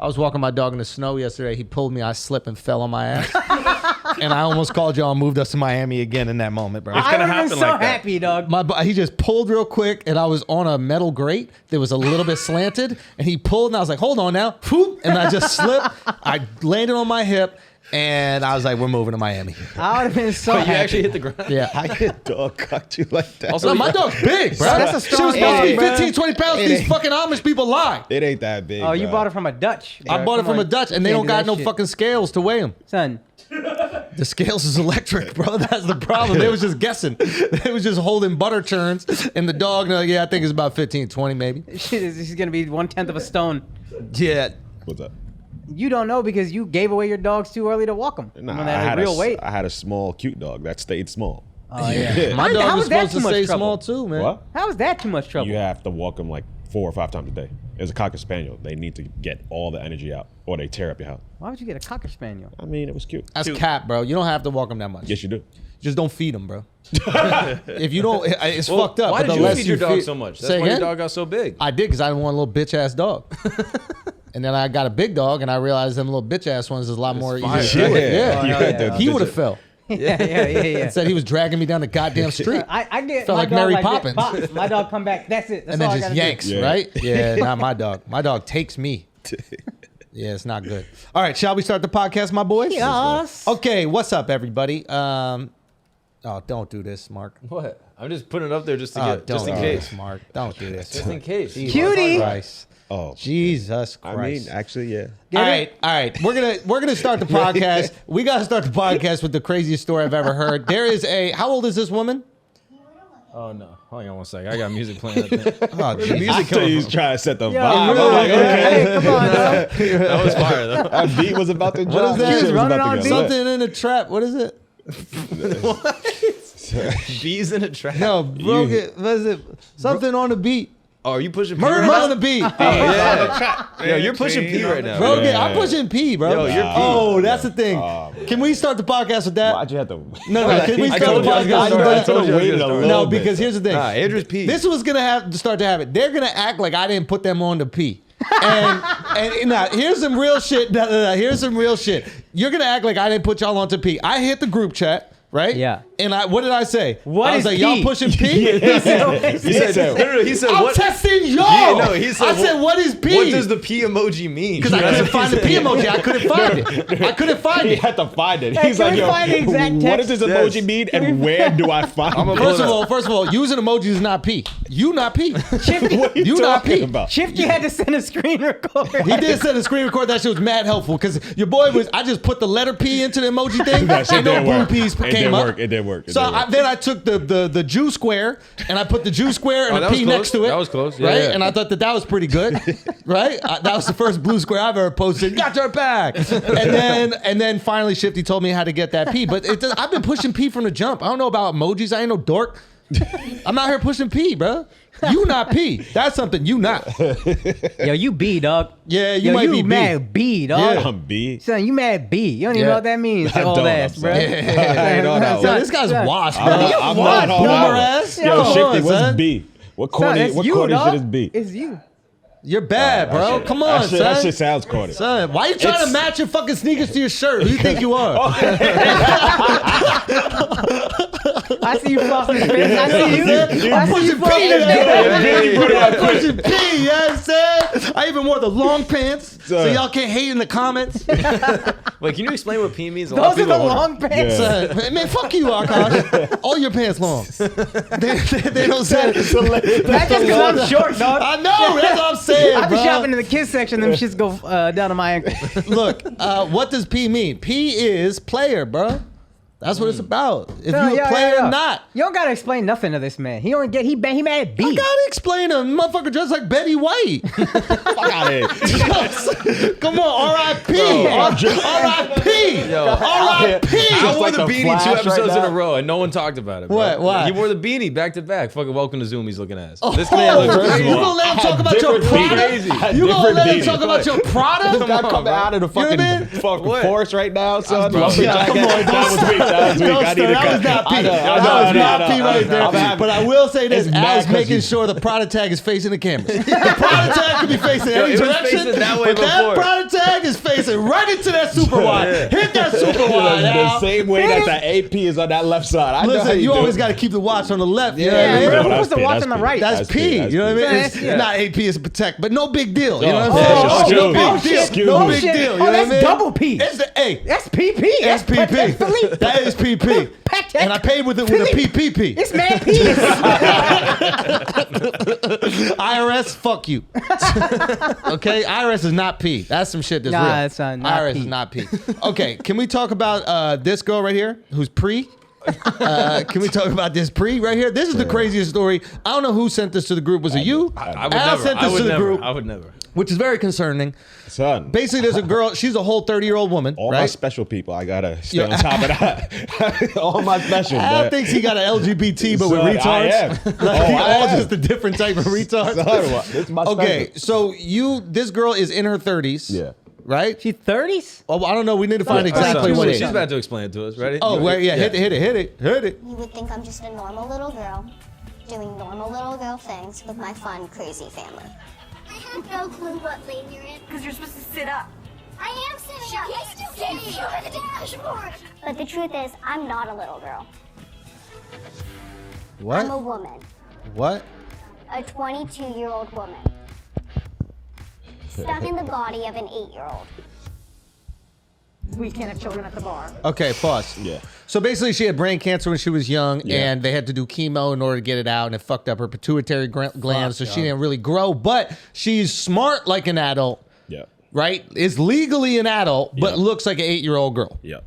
I was walking my dog in the snow yesterday. He pulled me. I slipped and fell on my ass. And I almost called y'all and moved us to Miami again in that moment, bro. It's gonna happen so like happy, dog. He just pulled real quick, and I was on a metal grate that was a little bit slanted, and he pulled, and I was like, hold on now. And I just slipped. I landed on my hip. And I was like, we're moving to Miami. I would have been so happy. You actually hit the ground? Yeah. How your dog cocked you like that? Also, my dog's big, bro. That's a strong She was supposed to be dog, 15, 20 pounds. These fucking Amish people lie. It ain't that big. Oh, you bought it from a Dutch. I bought it from a Dutch, and they don't got no fucking scales to weigh them. Son. The scales is electric, bro. That's the problem. They was just guessing. They was just holding butter churns, and the dog, I think it's about 15, 20 maybe. He's going to be 1/10 of a stone. Yeah. What's up? You don't know because you gave away your dogs too early to walk them. Nah, when they had real weight. I had a small, cute dog that stayed small. Oh, yeah. My How dog was is that supposed to too much stay trouble? small too, man. What? How is that too much trouble? You have to walk them like 4 or 5 times a day. It's a Cocker Spaniel. They need to get all the energy out, or they tear up your house. Why would you get a Cocker Spaniel? I mean, it was cute. That's cap, bro. You don't have to walk them that much. Yes, you do. Just don't feed them, bro. If you don't, it's fucked up. Why but did the you less feed your dog so much? That's Say why your again? dog got so big. I did because I didn't want a little bitch ass dog. And then I got a big dog, and I realized them little bitch ass ones is a lot more easy to deal with. Yeah. He would have fell. Yeah. Said he was dragging me down the goddamn street. I get Felt my like dog Mary this. Poppins. Pop, my dog come back. That's it. That's And then all I just gotta yanks, do. right? Yeah, not my dog. My dog takes me. Yeah, it's not good. All right, shall we start the podcast, my boys? Yes. Okay, what's up, everybody? Oh, don't do this, Mark. What? I'm just putting it up there just to Oh, get, just in don't do case. this, Mark. Don't do this. Just in case. Cutie. Christ. Oh, Jesus Christ. I mean, actually, yeah. All right. We're gonna start the podcast. We gotta start the podcast with the craziest story I've ever heard. There is how old is this woman? Oh, no. Hold on one second. I got music playing. I think. Oh, The geez. music He's coming from. trying to set the Yo, vibe. really? I'm like, okay. Hey, come on, dog. That was fire, though. That beat was about to drop. What is that? Shit was Running about on to beat? get lit. Something in a trap. What is it? Bees in a trap. No, broken. What is it? Something on the beat. Oh, are you pushing P? Murder right now? on the beat. Yeah. Yo, you're pushing P right now. Bro, Yeah. I'm pushing P, bro. Yo, you're P. Oh, that's the thing. Can we start the podcast with that? Why'd you have to? No. Can we I start told the you I was gonna podcast start. with I that? told you I was Waited gonna a start. little No, bit. because here's the thing. Nah, Andrew's P. This was gonna have to start to happen. They're gonna act like I didn't put them on the P. And now here's some real shit. Here's some real shit. You're gonna act like I didn't put y'all onto P. I hit the group chat. Right? Yeah. And what did I say? What I was is like, P? y'all pushing P? He said, no, he said, I'm what? testing y'all. Yeah, no, he said, I said, what is P? What does the P emoji mean? Because I couldn't find the P emoji. I couldn't find it. I couldn't find He it. had to find it. Hey, He's can like, we yo, find the exact what text? does this emoji mean, and where do I find it? First of all, using emojis is not P. You not P. What are You not talking P. about? Shifty had to send a screen record. He did send a screen record. That shit was mad helpful because your boy was. I just put the letter P into the emoji thing. That shit and no did blue work. P's It came did up. work. It did work. It So did work. then I took the Jew square and I put the Jew square and Oh, a that P was close. next to it. That was close. Yeah, right? yeah. And I thought that was pretty good. Right? That was the first blue square I've ever posted. Got your back. And then finally Shifty told me how to get that P. But I've been pushing P from the jump. I don't know about emojis. I ain't no dork. I'm out here pushing P, bro. You not P. That's something you not. Yo, you B, dog. Yeah, you Yo, might you be B. mad B, dog. Yeah. I'm B. Son, you mad B. You don't even Yeah. know what that means. I Old don't, ass, I'm bro. sorry. I ain't on that Yo, one. this guy's washed, bro. I'm washed, not on boomer that one. ass. Yo, Come Shifty, on, what's son. B? What Son, corny? it's What you, corny dog. shit is B? It's you. You're bad, bro. Come on, That son. shit sounds corny. Son, why you trying to match your fucking sneakers to your shirt? Who you think you are? I see you flossing his face. I see you. I'm I see you pushing P. flossing his face. I'm pushing P. You know what I'm saying? I even wore the long pants, so Son. y'all can't hate in the comments. Wait, can you explain what P means? A lot of Those are people the wonder. long pants. Yeah. Son, man, fuck you, Akaash. All your pants long. They don't say That's just because I'm short, dog. I know. That's what I'm saying, I be bro. shopping in the kids section. Them shits go down to my ankle. Look, what does P mean? P is player, bro. That's what it's about. If No, you a yeah, player yeah, yeah. or not. You don't gotta explain nothing to this man. He don't get. He mad B. I gotta explain a motherfucker dressed like Betty White. Fuck out of here. Come on, R.I.P. R.I.P. R.I.P. I wore like the a beanie flash 2 right episodes in now. a row, and no one talked about it. Bro. What? Why? He wore the beanie back to back. Fucking welcome to Zoom. He's looking ass. This Oh, man looks you crazy. gonna let him talk about your different Prada? beanies. You gonna let him Different talk about your Prada? This guy coming out of the You know fucking what I mean? fucking What? forest right now, son. Bro, Lumber yeah, jacket. come on, That was weak. That was weak. I need to That was cut. not P. I know, That I was know, not I P know, right I there. know. But I will say this: It's mad Al's 'cause making you- sure the product tag is facing the cameras. The product tag could be facing any it was direction, facing that way but that before. product tag is facing right into that super wide. Hit that super wide, The Al. same way that the AP is on that left side. I know how Listen, you do always it. got to keep the watch on the left. You know Yeah, what I mean? bro. No, Who that's puts the P, watch that's on the P. right? That's P. That's You know what I mean? That's It's P. not AP, it's protect, but no big deal. You know what I'm Oh, saying? oh, no shit. big Oh, deal. shit. No Oh, big shit. deal. Oh, You know that's what I mean? double P. It's the A. That's PP. That's PP. That is PP. And I paid with it with a PPP. It's mad P's. IRS, fuck you. Okay, IRS is not P. That's some shit that's real. Nah, it's not IRS P. is not P. Okay, can we talk about this girl right here who's pre? Can we talk about this pre right here? This is the craziest story. I don't know who sent this to the group. Was it you? I would Al never. sent I this would to the never. group, I would never. which is very concerning. Son, Basically, there's a girl. She's a whole 30-year-old woman, all my right? special people, I gotta stay Yo, on top of that. All my special. Al man. thinks he got an LGBT, but with Son, retards. I am. Like, Oh, I all am. just a different type of retards. Son, this is my Okay, special. so this girl is in her 30s. Yeah. Right? She's 30s? Oh, I don't know. We need to find Alright, exactly so what it she's is. about to explain it to us. Ready? Oh, wait, yeah, hit it. You would think I'm just a normal little girl doing normal little girl things with my fun, crazy family. I have no clue what lane you're in. Because you're supposed to sit up. I am sitting up. Yes, you can. You're the dashboard. But the truth is, I'm not a little girl. What? I'm a woman, What? a 22-year-old woman, stuck in the body of an 8-year-old. We can't have children at the bar. Okay, pause. Yeah. So basically, she had brain cancer when she was young, Yeah. and they had to do chemo in order to get it out, and it fucked up her pituitary gland, so she didn't really grow. But she's smart like an adult, Yeah. right? Is legally an adult, but Yeah. looks like an 8-year-old girl. Yeah.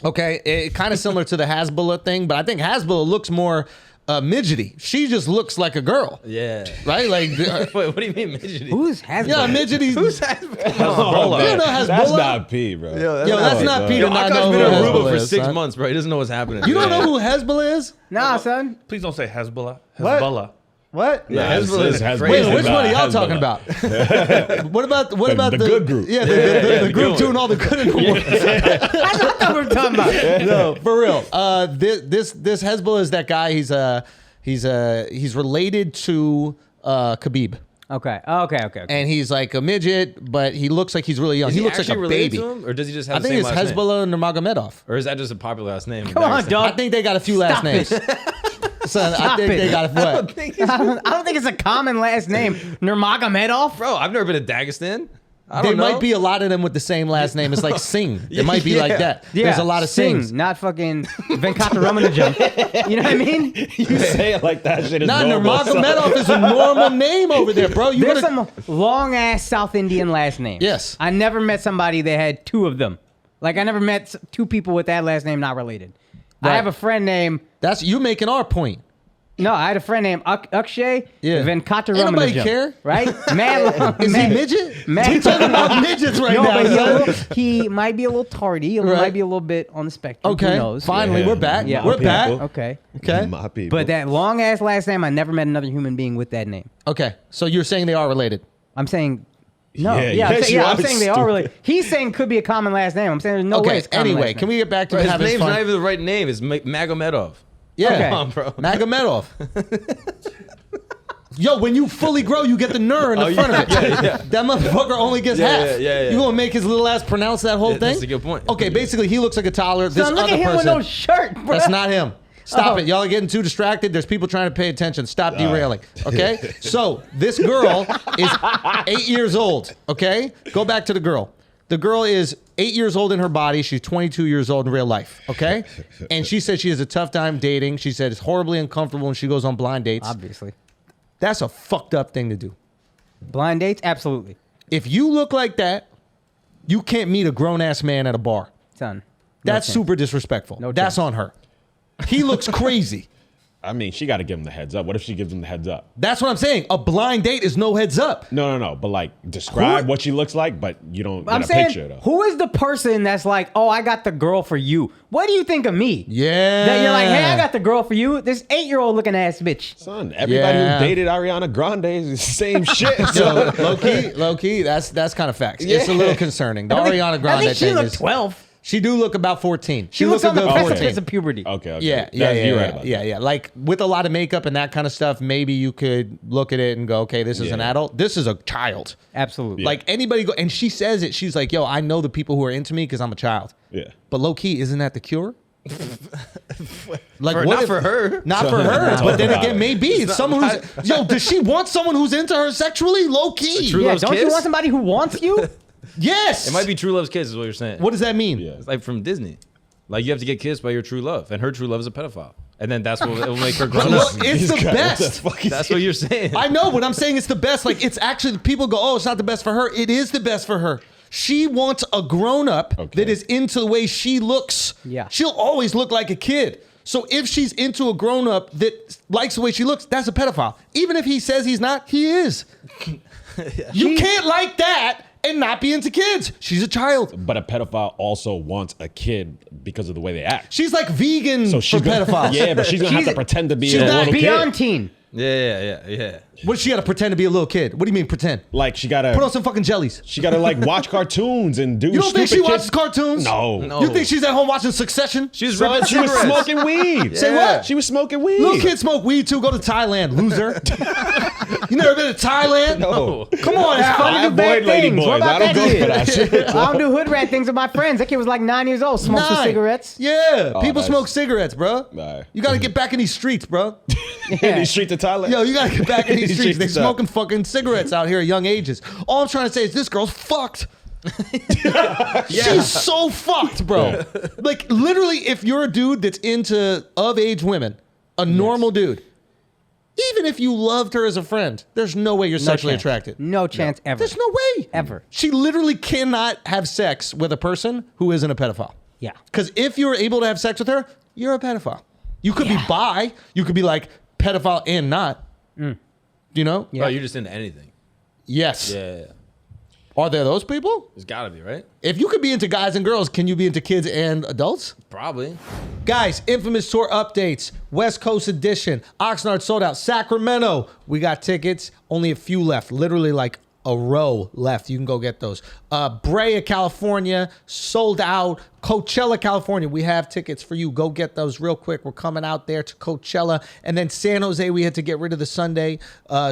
Okay, it kind of similar to the Hasbulla thing, but I think Hasbulla looks more midgety. She just looks like a girl, Yeah. right? Like, Wait, what do you mean midget? Who's has yeah, midgety. Who's that? You know That's Hasbulla? not P, bro. Yo, that's not P to Yo, not Akaash know who been in Aruba Hasbulla for is, 6 son. months, bro. He doesn't know what's happening. You don't know who Hasbulla is? Nah, son. Please don't say Hezbollah. What? Hezbollah. What? Yeah, Hezbollah it's is Hezbollah. crazy. Wait, which one are y'all Hezbollah. talking about? what about The good group. Yeah, the the group good doing all the good in the world. That's not what we're talking about. No, for real. This Hezbollah is that guy. He's related to Khabib, Okay. and he's like a midget, but he looks like he's really young. Is He looks like actually a related baby. to him, or does he just have I the think same it's last name? Hezbollah Nurmagomedov. Or is that just a popular last name? Come on, I dog. think they got a few last Stop names. Son, I Stop think it. they got a what? I don't think it's a common last name. Nurmagomedov? Bro, I've never been to Dagestan. I There don't know. might be a lot of them with the same last name. It's like Singh. It might be like that. Yeah, There's a lot of Singh, Singhs. not fucking Venkataramanujam. You know what I mean? You say it like that shit is Nah, normal. Nurmagomedov is a normal name over there, bro. You There's gotta, some long ass South Indian last names. Yes. I never met somebody that had two of them. Like I never met two people with that last name not related. Right. I have a friend named that's you making our point. No, I had a friend named Akshay Yeah. Venkataramanujam. Ain't nobody care. Right? Man, Is he midget? Man, We talking about midgets right no, now. but son. he might be a little tardy. He Right. might be a little bit on the spectrum. Who Okay, knows? finally, Yeah. we're back. Yeah. We're Okay. back. Okay. Okay. My people. But that long ass last name, I never met another human being with that name. Okay, so you're saying they are related. I'm saying no. Yeah, Yeah, yes, you I'm are saying they are stupid. related. He's saying could be a common last name. I'm saying there's no way Okay, it's a common anyway, last can name. we get back to Bro, his having name's fun? not even the right name. It's Magomedov. Yeah, Okay. Come on, bro. Magomedov. Yo, when you fully grow, you get the ner in the front of it. That motherfucker only gets half. yeah. You gonna make his little ass pronounce that whole Yeah, thing? that's a good point. Okay, basically, he looks like a toddler. This Son, look other at him person, with no shirt, bro. that's not him. Stop Oh. it. Y'all are getting too distracted. There's people trying to pay attention. Stop derailing. Okay? So this girl is 8 years old. Okay? Go back to the girl. The girl is 8 years old in her body. She's 22 years old in real life. Okay? And she said she has a tough time dating. She said it's horribly uncomfortable when she goes on blind dates. Obviously. That's a fucked up thing to do. Blind dates? Absolutely. If you look like that, you can't meet a grown ass man at a bar. Son. no That's chance. super disrespectful. No That's chance. on her. He looks crazy. I mean, she got to give him the heads up. What if she gives him the heads up? That's what I'm saying. A blind date is no heads up. No. But like, describe Who- what she looks like, but you don't I'm get a saying, picture though. who is the person that's like, oh, I got the girl for you? What do you think of me? Yeah. That you're like, hey, I got the girl for you. This 8-year-old looking ass bitch. Son, everybody Yeah. who dated Ariana Grande is the same shit. So son. low key, that's kind of facts. It's a little concerning. The Ariana I Grande think she thing looked is 12. She do look about 14. She looks on the good precipice of puberty. Okay. Yeah, you're right about that. Yeah. Like with a lot of makeup and that kind of stuff, maybe you could look at it and go, okay, this is an adult. This is a child. Absolutely. Like anybody go, and she says it. She's like, yo, I know the people who are into me because I'm a child. Yeah. But low key, isn't that the cure? Like Not for her. Not for her. But then again, maybe it's someone who's yo. Does she want someone who's into her sexually? Low key. True Yeah, Love's don't you Kiss? want somebody who wants you? Yes. It might be True Love's Kiss is what you're saying. What does that mean? Yeah. It's like from Disney. Like you have to get kissed by your true love, and her true love is a pedophile, and then that's what it will make her grown up. Look, it's the best. That's what you're saying. I know, but I'm saying it's the best. Like it's actually people go, oh, it's not the best for her. It is the best for her. She wants a grown up that is into the way she looks. Yeah. She'll always look like a kid. So if she's into a grown up that likes the way she looks, that's a pedophile. Even if he says he's not, he is. You can't like that and not be into kids. She's a child. But a pedophile also wants a kid because of the way they act. She's like vegan So for she's gonna, pedophiles. Yeah, but she's gonna have to pretend to be she's a not little Beyond kid. teen. Yeah. What, she got to pretend to be a little kid? What do you mean pretend? Like she gotta Put on some fucking jellies. She gotta like watch cartoons and do. You don't think she stupid watches kid- cartoons? No. You think she's at home watching Succession? She's But ripping she was cigarettes. smoking weed. Say what? She was smoking weed. Little kids smoke weed too. Go to Thailand, loser. You never been to Thailand? No. Come on, It's fun Al. to I do bad avoid lady things. boys. What about I don't that go kid? for that shit. I don't do hood rat things with my friends. That kid was like 9 years old, smoked some 9. cigarettes. Yeah, people that's- smoke cigarettes, bro. Nah. You got to get back in these streets, bro. In the street to Thailand. Yo, you got to get back in these These streets. They streets up. smoking fucking cigarettes out here at young ages. All I'm trying to say is this girl's fucked. She's so fucked, bro. Like literally, if you're a dude that's into of age women, a normal dude, even if you loved her as a friend, there's no way you're sexually chance. attracted. No chance ever. There's no way. Ever. She literally cannot have sex with a person who isn't a pedophile. Yeah. Because if you're able to have sex with her, you're a pedophile. You could be bi. You could be like pedophile and not. You know? Oh, you're just into anything. Yes. Yeah. Are there those people? There's gotta be, right? If you could be into guys and girls, can you be into kids and adults? Probably. Guys, Infamous Tour updates. West Coast edition. Oxnard sold out. Sacramento, we got tickets. Only a few left. Literally like a row left. You can go get those. Brea, California, sold out. Coachella, California, we have tickets for you. Go get those real quick. We're coming out there to Coachella. And then San Jose, we had to get rid of the Sunday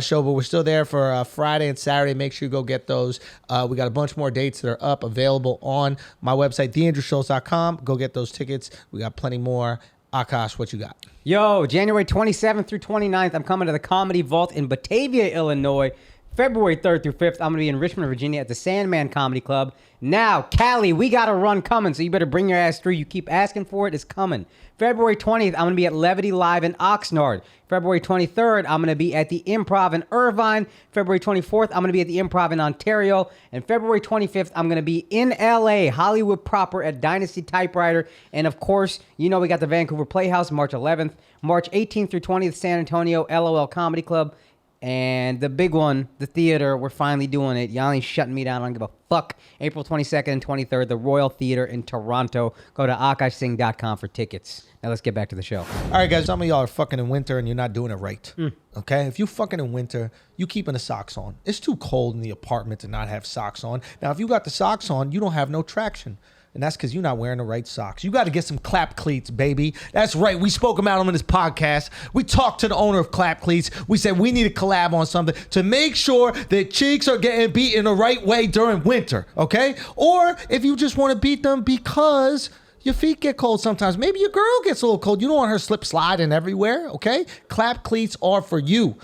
show, but we're still there for Friday and Saturday. Make sure you go get those. We got a bunch more dates that are up, available on my website, theandrewschultz.com. Go get those tickets. We got plenty more. Akaash, what you got? Yo, January 27th through 29th, I'm coming to the Comedy Vault in Batavia, Illinois. February 3rd through 5th, I'm going to be in Richmond, Virginia at the Sandman Comedy Club. Now, Cali, we got a run coming, so you better bring your ass through. You keep asking for it, it's coming. February 20th, I'm going to be at Levity Live in Oxnard. February 23rd, I'm going to be at the Improv in Irvine. February 24th, I'm going to be at the Improv in Ontario. And February 25th, I'm going to be in LA, Hollywood proper at Dynasty Typewriter. And of course, you know we got the Vancouver Playhouse March 11th. March 18th through 20th, San Antonio, LOL Comedy Club. And the big one, the theater, we're finally doing it. Y'all ain't shutting me down. I don't give a fuck. April 22nd and 23rd, the Royal Theater in Toronto. Go to AkashSingh.com for tickets. Now let's get back to the show. All right, guys, some of y'all are fucking in winter and you're not doing it right. Okay? If you fucking in winter, you keeping the socks on. It's too cold in the apartment to not have socks on. Now, if you got the socks on, you don't have no traction. And that's because you're not wearing the right socks. You got to get some clap cleats, baby. That's right. We spoke about them in this podcast. We talked to the owner of Clap Cleats. We said we need to collab on something to make sure that cheeks are getting beat in the right way during winter, okay? Or if you just want to beat them because your feet get cold sometimes. Maybe your girl gets a little cold. You don't want her slip sliding everywhere, okay? Clap Cleats are for you.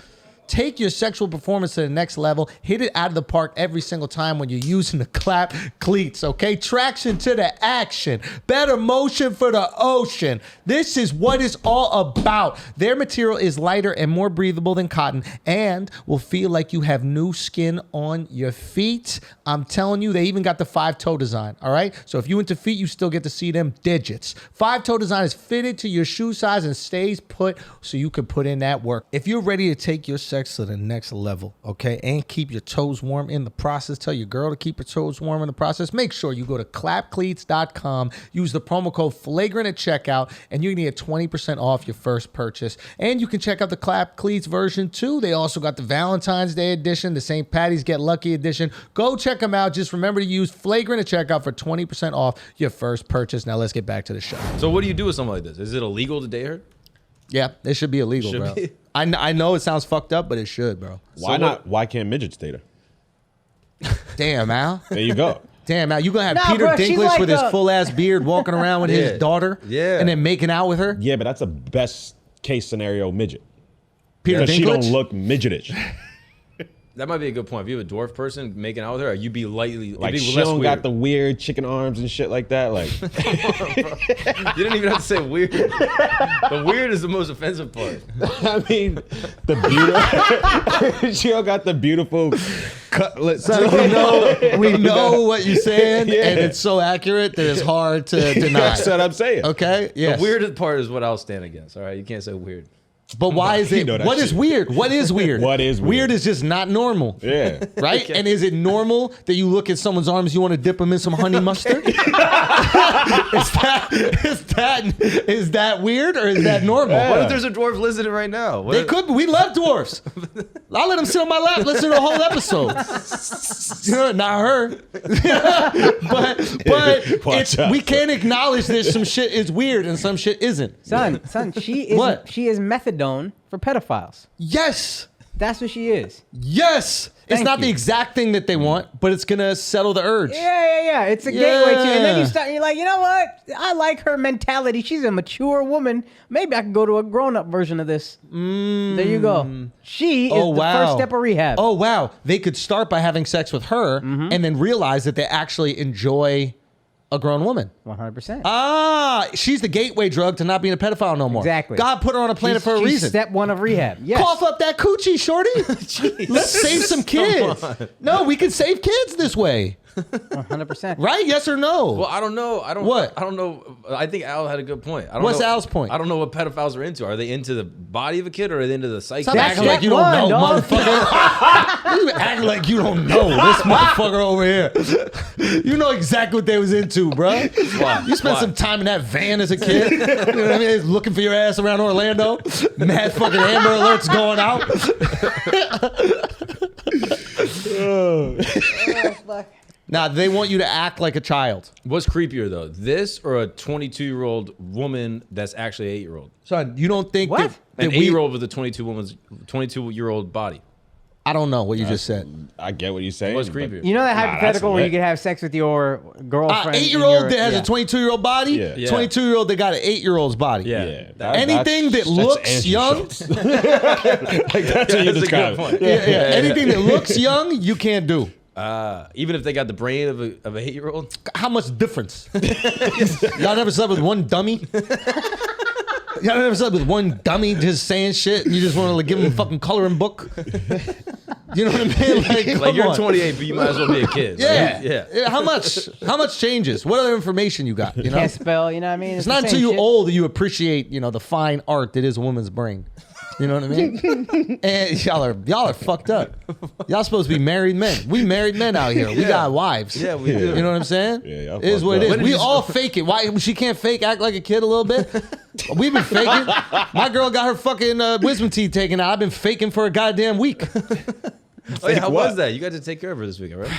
Take your sexual performance to the next level. Hit it out of the park every single time when you're using the clap cleats, okay? Traction to the action. Better motion for the ocean. This is what it's all about. Their material is lighter and more breathable than cotton and will feel like you have new skin on your feet. I'm telling you, they even got the 5-toe design, all right? So if you into feet, you still get to see them digits. 5-toe design is fitted to your shoe size and stays put so you can put in that work. If you're ready to take your sex to the next level, okay? And keep your toes warm in the process. Tell your girl to keep her toes warm in the process. Make sure you go to clapcleats.com, use the promo code Flagrant at checkout, and you can get 20% off your first purchase. And you can check out the Clap Cleats version too. They also got the Valentine's Day edition, the St. Patty's Get Lucky edition. Go check them out. Just remember to use Flagrant at checkout for 20% off your first purchase. Now let's get back to the show. So what do you do with something like this? Is it illegal to date her? Yeah, it should be illegal, Should bro. be. I know it sounds fucked up, but it should, bro. Why not? Why can't midgets date her? Damn, Al. There you go. Damn, Al. You gonna have Nah, Peter bro, she's Dinklage like with his a- full ass beard walking around with his daughter, and then making out with her? Yeah, but that's a best case scenario midget. Peter Because she Dinklage? don't look midgetish. That might be a good point. If you have a dwarf person making out with her, you'd be lightly Like it'd be she less don't weird. got the weird chicken arms and shit like that. Like You didn't even have to say weird. The weird is the most offensive part. I mean, the beautiful. She don't got the beautiful cutlets. So we know what you're saying, Yeah. and it's so accurate that it's hard to deny. That's what I'm saying. Okay? Yes. The weirdest part is what I'll stand against. All right, you can't say weird. But why is it? You know that What is shit. weird? What is weird? What is weird? Weird is just not normal. Yeah. Right? Okay. And is it normal that you look at someone's arms, you want to dip them in some honey mustard? is that weird or is that normal? What if there's a dwarf listening right now? What They if- could be. We love dwarfs. I'll let them sit on my lap, listen to the whole episode. Not her. but Watch it's, out. we can't acknowledge that some shit is weird and some shit isn't. Son, she is What? she is methadone for pedophiles. Yes. That's what she is. Yes. It's Thank not the you. exact thing that they want, but it's going to settle the urge. Yeah. It's a gateway to, and then Yeah. you start. You're like, you know what? I like her mentality. She's a mature woman. Maybe I can go to a grown-up version of this. There you go. She is the first step of rehab. Oh, wow. They could start by having sex with her and then realize that they actually enjoy a grown woman. 100%. Ah, she's the gateway drug to not being a pedophile no more. Exactly. God put her on a planet for a She's reason. Step one of rehab. Yes. Cough up that coochie, shorty. Let's save some kids. No, we can save kids this way. 100%. Right? Yes or no? Well, I don't know. What? I don't know. I think Al had a good point. I don't What's know, Al's point? I don't know what pedophiles are into. Are they into the body of a kid or are they into the psyche? Stop That's acting like you step don't know, one, dog. motherfucker. You acting like you don't know this motherfucker over here. You know exactly what they was into, bro. Why? You spent Why? some time in that van as a kid. You know what I mean? Looking for your ass around Orlando. Mad fucking Amber Alerts going out. Now, they want you to act like a child. What's creepier though, this or a 22-year-old woman that's actually an 8-year-old? Son, you don't think What? that An we... 8-year-old with a 22-year-old body. I don't know what you just said. I get what you're saying. What's but- creepier? You know that Nah, that's hypothetical where you lit. could have sex with your girlfriend. 8-year-old that has a 22-year-old body, Yeah. Yeah. 22-year-old that got an 8-year-old's body. Yeah. Yeah. Anything that that's looks Andrew young, Schultz. Like that's what you're That's a good describing. point. yeah, anything that looks young, you can't do. Even if they got the brain of a 8-year-old? How much difference? Y'all never slept with one dummy? Y'all never slept with one dummy just saying shit and you just want to give him a fucking coloring book? You know what I mean? Like, Like come you're on. 28, but you might as well be a kid. Yeah. Like, yeah. How much changes? What other information you got? You know? Can't spell, you know what I mean? It's not until you're old that you appreciate, the fine art that is a woman's brain. You know what I mean? And y'all are fucked up. Y'all supposed to be married men. We married men out here. We got wives. Yeah, we do. You know what I'm saying? Yeah, y'all it is fucked what it up. is. When did We you- all fake it. Why she can't fake act like a kid a little bit? We've been faking. My girl got her fucking wisdom teeth taken out. I've been faking for a goddamn week. Oh, yeah, how what? was that? You got to take care of her this weekend, right?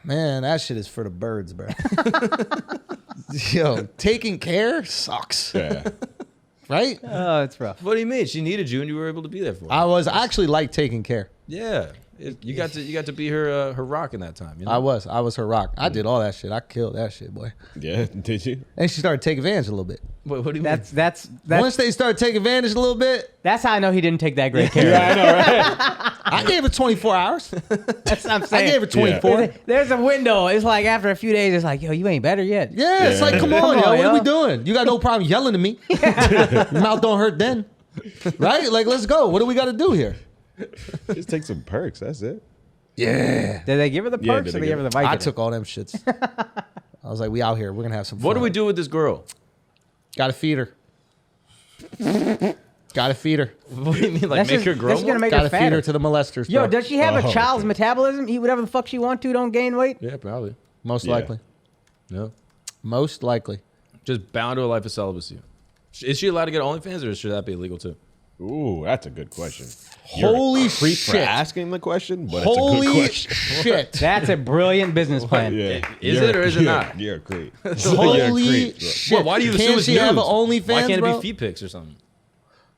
Man, that shit is for the birds, bro. Yo, taking care sucks, Yeah. right? Oh, it's rough. What do you mean? She needed you and you were able to be there for her. I actually like taking care. Yeah. You got to be her rock in that time. You know? I was her rock. I did all that shit. I killed that shit, boy. Yeah. Did you? And she started taking advantage a little bit. What do you That's Once they started taking advantage a little bit, that's how I know he didn't take that great care. I know, right? I gave her 24 hours. That's what I'm I saying. gave her 24. There's a window. It's like after a few days, it's like, yo, you ain't better yet. Yeah, it's like, come on, Come yo, on, what are we yo. doing? You got no problem yelling at me. Your mouth don't hurt then. Right? Like, let's go. What do we got to do here? Just take some perks. That's it. Yeah. Did they give her the Yeah, perks did or they they give her the Vicodin? I took all them shits. I was like, we out here. We're going to have some fun. What do we do with this girl? Got to feed her. Gotta feed her. What do you mean? Like That's make just- her grow that's more? gonna make Gotta her feed fatter. her to the molesters, Yo, bro. does she have a Oh, child's okay. metabolism? Eat whatever the fuck she want to, don't gain weight? Yeah, probably. Most Yeah. likely. No. Most likely. Just bound to a life of celibacy. Is she allowed to get OnlyFans, or should that be illegal too? Ooh, that's a good question. Holy You're a creep for shit. asking the question, but it's a good Holy question. shit. That's a brilliant business plan. Yeah. Is You're- it or is it you're- not? You're a creep. Holy You're a creep, bro. shit. Well, why do you assume Can't it's she have an nudes? OnlyFans, Why can't bro? it be feet pics or something?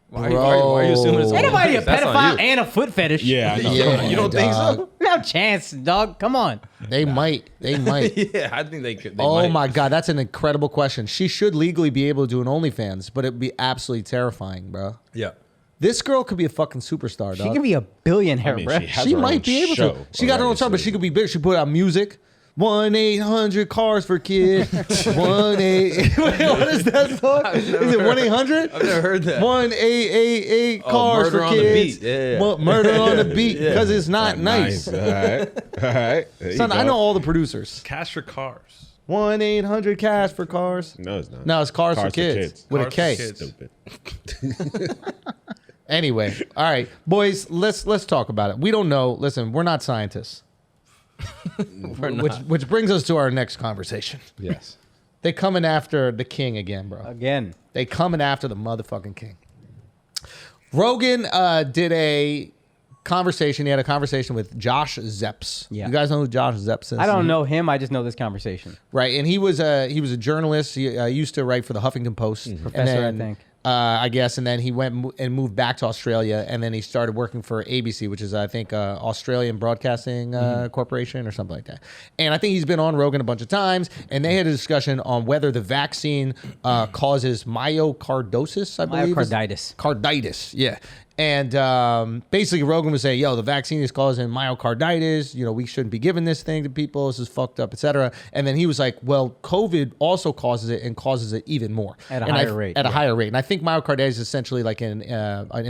Why Bro. are you assuming it's Ain't nobody a OnlyFans? That's on pedophile you. and a foot fetish. Yeah, I know. Yeah, You don't think dog. so? No chance, dog. Come on. They might. They might. Yeah, I think they could. They Oh might. my God, that's an incredible question. She should legally be able to do an OnlyFans, but it'd be absolutely terrifying, bro. Yeah. This girl could be a fucking superstar, She dog. could be a billionaire, I mean, bro. she has She her own might be able show to. She got her own already, show, but so- she could be big. She put out music. 1-800-CARS for kids. 1-8. Wait, what is that song? Is it 1-800? I've never heard that. 1-888 Oh, cars Murder for on the kids. Beat. Yeah, yeah. Murder on the beat Yeah. because it's not nice. All right. All right. There you Son, I go. know all the producers. Cash for cars. 1-800-CASH for cars. No, it's not. No, it's cars for kids with a Cars for K. kids. Stupid. Anyway, all right, boys, let's talk about it. We don't know. Listen, we're not scientists. Which brings us to our next conversation. Yes. They coming after the king again, bro. Again. They coming after the motherfucking king. Rogan did a conversation. He had a conversation with Josh Zepps. Yeah. You guys know who Josh Zepps is? I don't know him. I just know this conversation. Right, and he was a journalist. He used to write for the Huffington Post. And Professor, I then, think. I guess, and then he went and moved back to Australia, and then he started working for ABC, which is, I think, Australian Broadcasting Corporation or something like that. And I think he's been on Rogan a bunch of times, and they had a discussion on whether the vaccine causes myocardosis, I believe. Myocarditis. Carditis, yeah. And basically, Rogan was saying, yo, the vaccine is causing myocarditis. You know, we shouldn't be giving this thing to people. This is fucked up, etc. And then he was like, well, COVID also causes it and causes it even more. At a higher rate, At a yeah. higher rate. And I think myocarditis is essentially like an inflamed heart.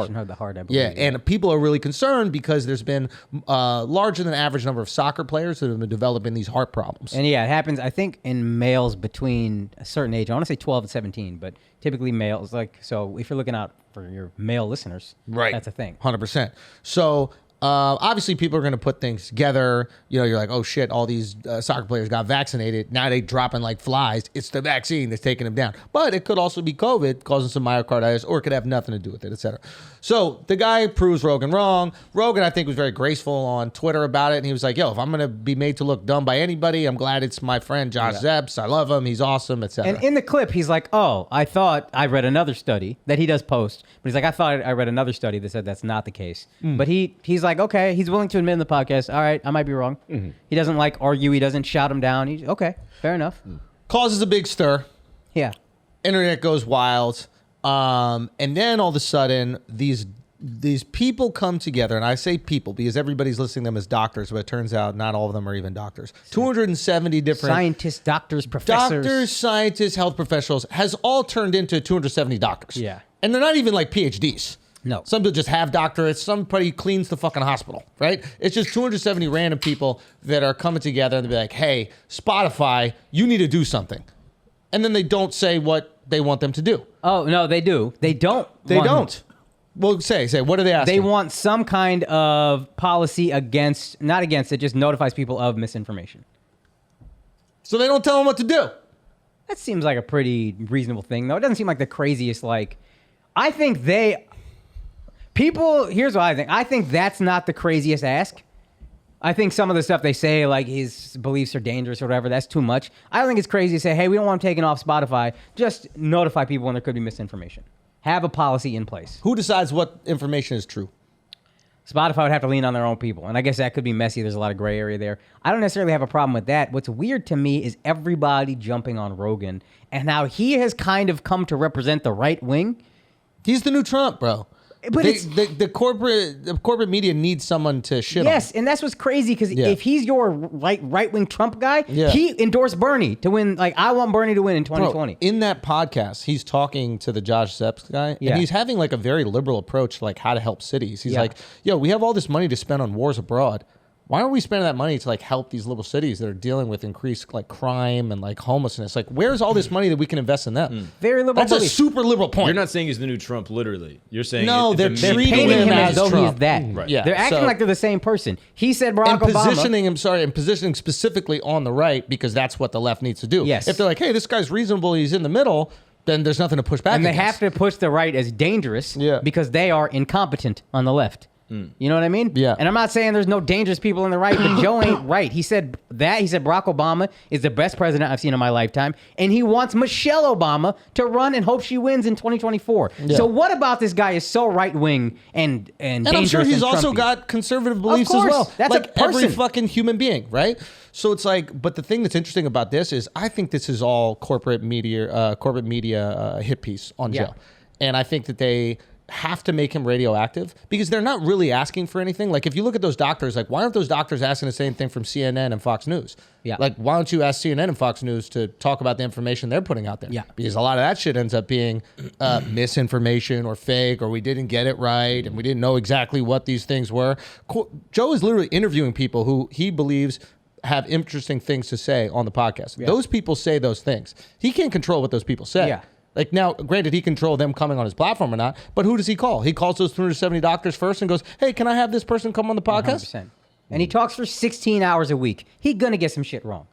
Inflammation of the heart, I believe. Yeah, and people are really concerned because there's been larger than average number of soccer players that have been developing these heart problems. And yeah, it happens, I think, in males between a certain age. I want to say 12 and 17, but typically males. Like, so if you're looking out for your male listeners, Right. that's a thing. 100%. So obviously people are going to put things together. You know, you're like, oh shit, all these soccer players got vaccinated. Now they dropping like flies. It's the vaccine that's taking them down. But it could also be COVID causing some myocarditis, or it could have nothing to do with it, etc. So the guy proves Rogan wrong. Rogan, I think, was very graceful on Twitter about it. And he was like, yo, if I'm going to be made to look dumb by anybody, I'm glad it's my friend Josh Zepps. I love him. He's awesome, etc. And in the clip, he's like, oh, I thought I read another study that he does post. But he's like, I thought I read another study that said that's not the case. But he's like, okay, he's willing to admit in the podcast, all right, I might be wrong. He doesn't like argue. He doesn't shout him down. He's okay, fair enough. Causes a big stir. Yeah. Internet goes wild. And then all of a sudden, these people come together, and I say people because everybody's listing them as doctors, but it turns out not all of them are even doctors. 270 different Scientists, doctors, professors. doctors, scientists, health professionals has all turned into 270 doctors. Yeah. And they're not even like PhDs. No. Some people just have doctorates. Somebody cleans the fucking hospital, right? It's just 270 random people that are coming together and they'll be like, hey, Spotify, you need to do something. And then they don't say what they want them to do. Oh, no, they do. They don't. They don't. Well, say, what are they asking? They want some kind of policy against, not against it, just notifies people of misinformation. So they don't tell them what to do. That seems like a pretty reasonable thing, though. It doesn't seem like the craziest, like, I think here's what I think. I think that's not the craziest ask. I think some of the stuff they say, like his beliefs are dangerous or whatever, that's too much. I don't think it's crazy to say, hey, we don't want them taken off Spotify. Just notify people when there could be misinformation. Have a policy in place. Who decides what information is true? Spotify would have to lean on their own people. And I guess that could be messy. There's a lot of gray area there. I don't necessarily have a problem with that. What's weird to me is everybody jumping on Rogan and now he has kind of come to represent the right wing. He's the new Trump, bro. But the corporate media needs someone to shit on. Yes, and that's what's crazy because if he's your right wing Trump guy, he endorsed Bernie to win. Like, I want Bernie to win in 2020. Bro, in that podcast, he's talking to the Josh Zepps guy, and he's having like a very liberal approach to like how to help cities. He's like, yo, we have all this money to spend on wars abroad. why aren't we spending that money to like help these little cities that are dealing with increased like crime and like homelessness? Like, where's all this money that we can invest in them? Very liberal. That's a belief. super liberal point. You're not saying he's the new Trump, literally. You're saying No, it's they're a They're treating painting him as as though Trump. he's that. Right. Yeah, They're acting so- like they're the same person. He said Barack and Obama. positioning specifically on the right because that's what the left needs to do. Yes. If they're like, hey, this guy's reasonable, he's in the middle, then there's nothing to push back And they against. have to push the right as dangerous Yeah. because they are incompetent on the left. You know what I mean? Yeah. And I'm not saying there's no dangerous people on the right, but Joe ain't right. He said that. He said Barack Obama is the best president I've seen in my lifetime. And he wants Michelle Obama to run and hope she wins in 2024. Yeah. So what about this guy is so right-wing and dangerous And I'm sure he's and also Trumpy? got conservative beliefs as course. well. That's a like every person. fucking human being, right? So it's like, but the thing that's interesting about this is I think this is all corporate media hit piece on Yeah. Joe. And I think that they have to make him radioactive because they're not really asking for anything. Like if you look at those doctors, like why aren't those doctors asking the same thing from CNN and Fox News? Yeah. Like why don't you ask CNN and Fox News to talk about the information they're putting out there? Yeah. Because a lot of that shit ends up being misinformation or fake, or we didn't get it right and we didn't know exactly what these things were. Joe is literally interviewing people who he believes have interesting things to say on the podcast. Those people say those things. He can't control what those people say. Yeah. Like now, granted, he control them coming on his platform or not, but who does he call? He calls those 370 doctors first and goes, hey, can I have this person come on the podcast? 100%. And he talks for 16 hours a week. He's going to get some shit wrong.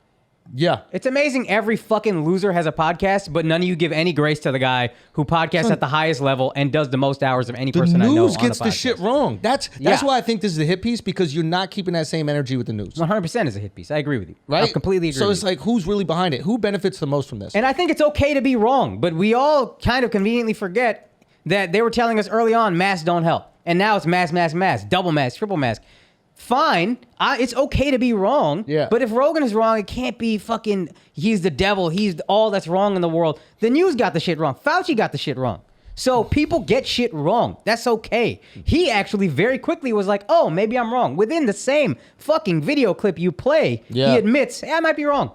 Yeah. It's amazing every fucking loser has a podcast, but none of you give any grace to the guy who podcasts at the highest level and does the most hours of any The person I know news on gets the the podcast. shit wrong. That's Yeah. why I think this is a hit piece, because you're not keeping that same energy with the news. 100% is a hit piece. I agree with you. Right? I completely agree So with it's you. like, who's really behind it? Who benefits the most from this? And I think it's okay to be wrong, but we all kind of conveniently forget that they were telling us early on masks don't help. And now it's mask, double mask, triple mask. Fine. It's okay to be wrong. Yeah. But if Rogan is wrong, it can't be fucking, he's the devil, he's all that's wrong in the world. The news got the shit wrong. Fauci got the shit wrong. So people get shit wrong. That's okay. He actually very quickly was like, oh, maybe I'm wrong. Within the same fucking video clip you play, Yeah. he admits, hey, I might be wrong.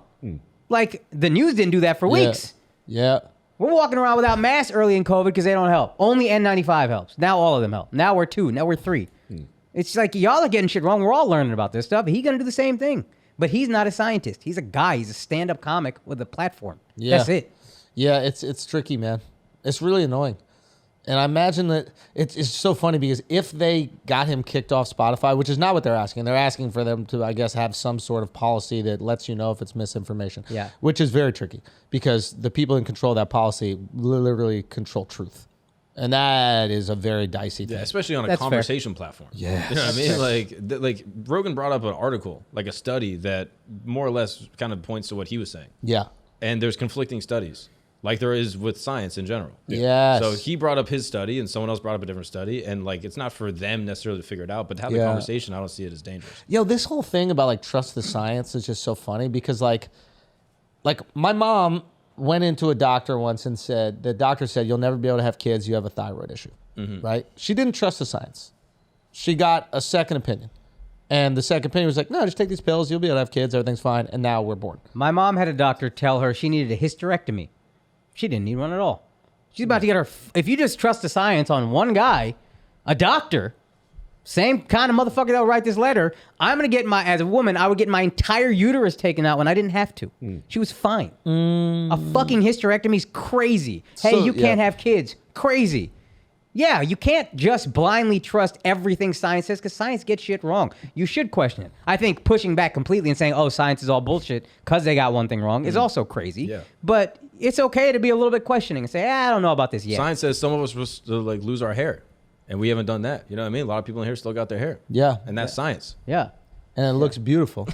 Like, the news didn't do that for weeks. Yeah. We're walking around without masks early in COVID because they don't help. Only N95 helps. Now all of them help. Now we're 2. Now we're 3. It's like y'all are getting shit wrong. We're all learning about this stuff. He's going to do the same thing. But he's not a scientist. He's a guy. He's a stand-up comic with a platform. Yeah. That's it. Yeah, it's tricky, man. It's really annoying. And I imagine that it's so funny because if they got him kicked off Spotify, which is not what they're asking for them to, I guess, have some sort of policy that lets you know if it's misinformation. Yeah. Which is very tricky because the people in control of that policy literally control truth. And that is a very dicey thing. Yeah, especially on a That's fair. conversation platform. Yes. You know what I mean? Like Rogan brought up an article, like a study that more or less kind of points to what he was saying. Yeah. And there's conflicting studies, like there is with science in general. Yes. So he brought up his study and someone else brought up a different study. And like, it's not for them necessarily to figure it out, but to have the Yeah. conversation, I don't see it as dangerous. Yo, this whole thing about like trust the science is just so funny because like my mom went into a doctor once and said, the doctor said, you'll never be able to have kids. You have a thyroid issue, right? She didn't trust the science. She got a second opinion. And the second opinion was like, no, just take these pills. You'll be able to have kids. Everything's fine. And now we're born. My mom had a doctor tell her she needed a hysterectomy. She didn't need one at all. She's about to get her... If you just trust the science on one guy, a doctor, same kind of motherfucker that would write this letter, I'm going to get as a woman, I would get my entire uterus taken out when I didn't have to. She was fine. A fucking hysterectomy is crazy. Hey, So, you can't yeah. have kids. Crazy. Yeah, you can't just blindly trust everything science says because science gets shit wrong. You should question it. I think pushing back completely and saying, oh, science is all bullshit because they got one thing wrong is also crazy. Yeah. But it's okay to be a little bit questioning and say, I don't know about this yet. Science says some of us supposed to like lose our hair, and we haven't done that. You know what I mean? A lot of people in here still got their hair. Yeah. And that's science. Yeah. And it looks beautiful.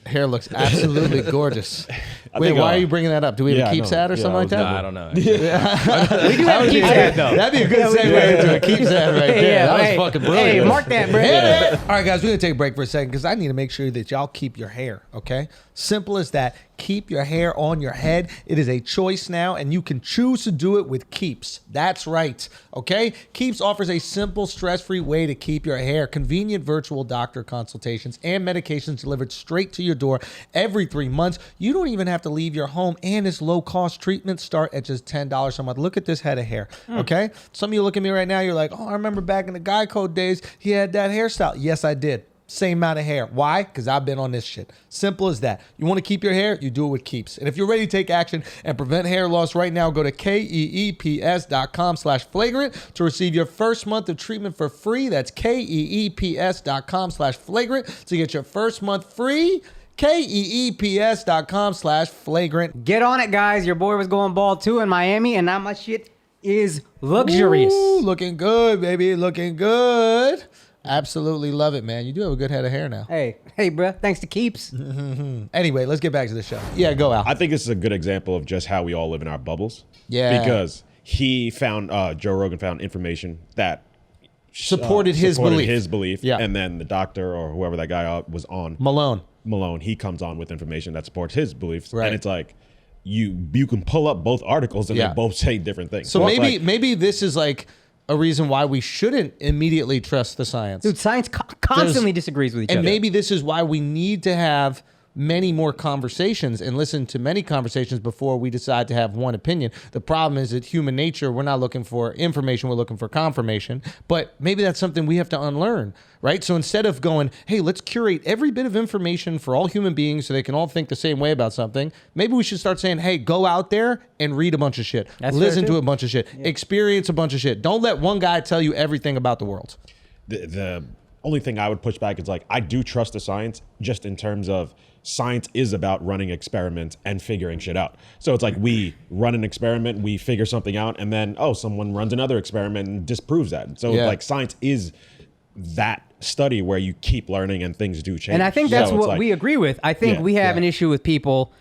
Hair looks absolutely gorgeous. Wait, think, why are you bringing that up? Do we have yeah, a I keep know. sad or Yeah, something like No, that? I don't know. We do have keep sad, though. That'd be a good segue into a keep sad right there. That was fucking brilliant. Hey, mark that, bro. All right, guys, we're going to take a break for a second because I need to make sure that y'all keep your hair, okay? Simple as that. keep your hair on your head. It is a choice now, and you can choose to do it with Keeps. That's right, okay? Keeps offers a simple, stress-free way to keep your hair. Convenient virtual doctor consultations and medications delivered straight to your door every 3 months. You don't even have to leave your home, and its low-cost treatments start at just $10 a month. Look at this head of hair, okay? Some of you look at me right now, you're like, oh, I remember back in the Guy Code days, he had that hairstyle. Yes, I did. Same amount of hair. Why? Because I've been on this shit. Simple as that. You want to keep your hair? You do it with Keeps. And if you're ready to take action and prevent hair loss right now, go to keeps.com/flagrant to receive your first month of treatment for free. That's keeps.com/flagrant to get your first month free. keeps.com/flagrant. Get on it, guys. Your boy was going bald too in Miami, and now my shit is luxurious. Ooh, looking good, baby. Looking good. Absolutely love it, man. You do have a good head of hair now. Hey, bro. Thanks to Keeps. Anyway, let's get back to the show. Yeah, go Al. I think this is a good example of just how we all live in our bubbles. Yeah. Because he found, Joe Rogan found information that supported his belief. Yeah. And then the doctor or whoever that guy was on, Malone, he comes on with information that supports his beliefs. Right. And it's like, you can pull up both articles and they both say different things. So it's maybe this is like a reason why we shouldn't immediately trust the science. Dude, science constantly disagrees with each other. And maybe this is why we need to have many more conversations and listen to many conversations before we decide to have one opinion. The problem is that human nature, we're not looking for information, we're looking for confirmation. But maybe that's something we have to unlearn, right? So instead of going, hey, let's curate every bit of information for all human beings so they can all think the same way about something, maybe we should start saying, hey, go out there and read a bunch of shit. That's listen fair, to a bunch of shit. Yeah. Experience a bunch of shit. Don't let one guy tell you everything about the world. The only thing I would push back is like, I do trust the science just in terms of science is about running experiments and figuring shit out. So it's like we run an experiment, we figure something out, and then, someone runs another experiment and disproves that. So like science is that study where you keep learning and things do change. And I think that's what we agree with. I think we have an issue with people,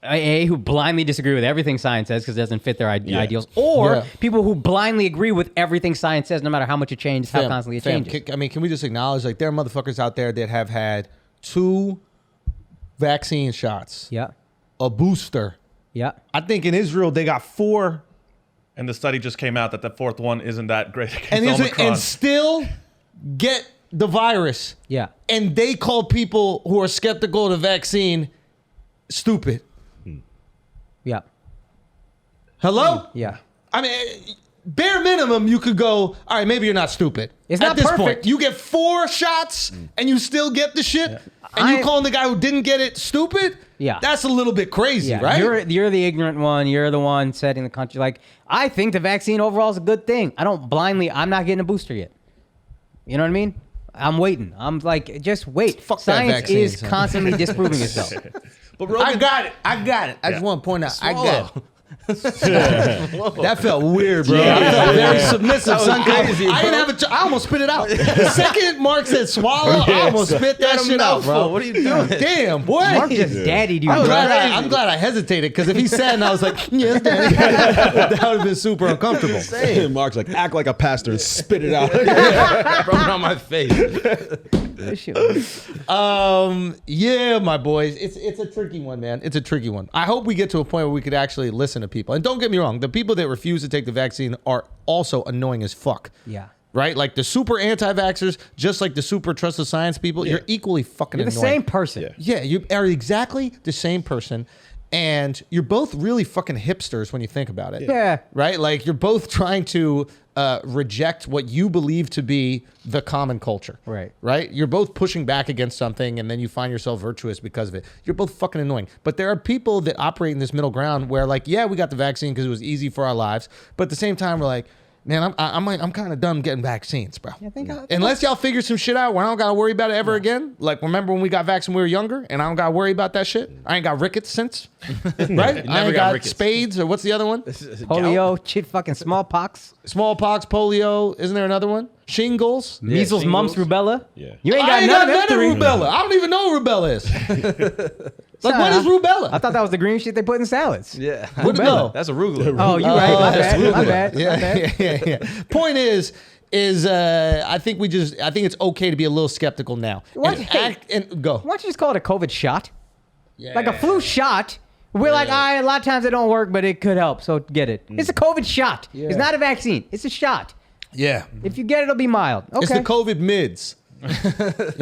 who blindly disagree with everything science says because it doesn't fit their ideals, or people who blindly agree with everything science says no matter how much it changes, how constantly it changes. Can we just acknowledge, like, there are motherfuckers out there that have had 2 vaccine shots. Yeah. A booster. Yeah. I think in Israel they got 4. And the study just came out that the 4th one isn't that great against and Omicron. still get the virus. Yeah. And they call people who are skeptical of the vaccine stupid. Yeah. Hello? Yeah. I mean, bare minimum, you could go, all right, maybe you're not stupid. It's At not this perfect. point, you get 4 shots and you still get the shit, and you calling the guy who didn't get it stupid? Yeah. That's a little bit crazy, right? You're the ignorant one. You're the one setting the country. Like, I think the vaccine overall is a good thing. I'm not getting a booster yet. You know what I mean? I'm waiting. I'm like, just wait. Fuck that Science vaccine, is son. constantly disproving itself. But Rogan, I got it. I just want to point out, I got it. That felt weird, bro. I felt very submissive, son. I didn't have I almost spit it out. The second Mark said swallow, I almost spit that shit out, bro. What are you doing? Damn, boy. Mark just daddied you. I'm bro. glad I hesitated, because if he said and I was like, yes, daddy, that would have been super uncomfortable. And Mark's like, act like a pastor and spit it out. Rub it on my face. Yeah, my boys, it's a tricky one, man. It's a tricky one. I hope we get to a point where we could actually listen to people. And don't get me wrong, the people that refuse to take the vaccine are also annoying as fuck. Yeah. Right? Like the super anti-vaxxers, just like the super trust the science people, you're equally fucking You're the annoying. same person. Yeah, you are exactly the same person. And you're both really fucking hipsters when you think about it. Yeah. Right? Like, you're both trying to reject what you believe to be the common culture. Right. Right? You're both pushing back against something, and then you find yourself virtuous because of it. You're both fucking annoying. But there are people that operate in this middle ground where, like, yeah, we got the vaccine because it was easy for our lives. But at the same time, we're like, man, I'm kind of done getting vaccines, bro. Unless y'all figure some shit out where I don't got to worry about it ever again. Like, remember when we got vaccinated when we were younger and I don't got to worry about that shit? I ain't got rickets since. Right? I ain't got rickets. spades, or what's the other one? Polio, fucking smallpox, Smallpox, polio. Isn't there another one? Shingles. measles, mumps, rubella. Yeah. You ain't I got ain't none got of them none of three. rubella. I don't even know what rubella is. Like, what is rubella? I thought that was the green shit they put in salads. Yeah. What- no. That's arugula. Oh, you right. My bad. Yeah. Point is I think it's okay to be a little skeptical now. What? And go. Why don't you just call it a COVID shot? Yeah. Like a flu shot We're like, all right, a lot of times it don't work, but it could help, so get it. It's a COVID shot. It's not a vaccine. It's a shot. Yeah. If you get it, it'll be mild. Okay. It's the COVID mids. You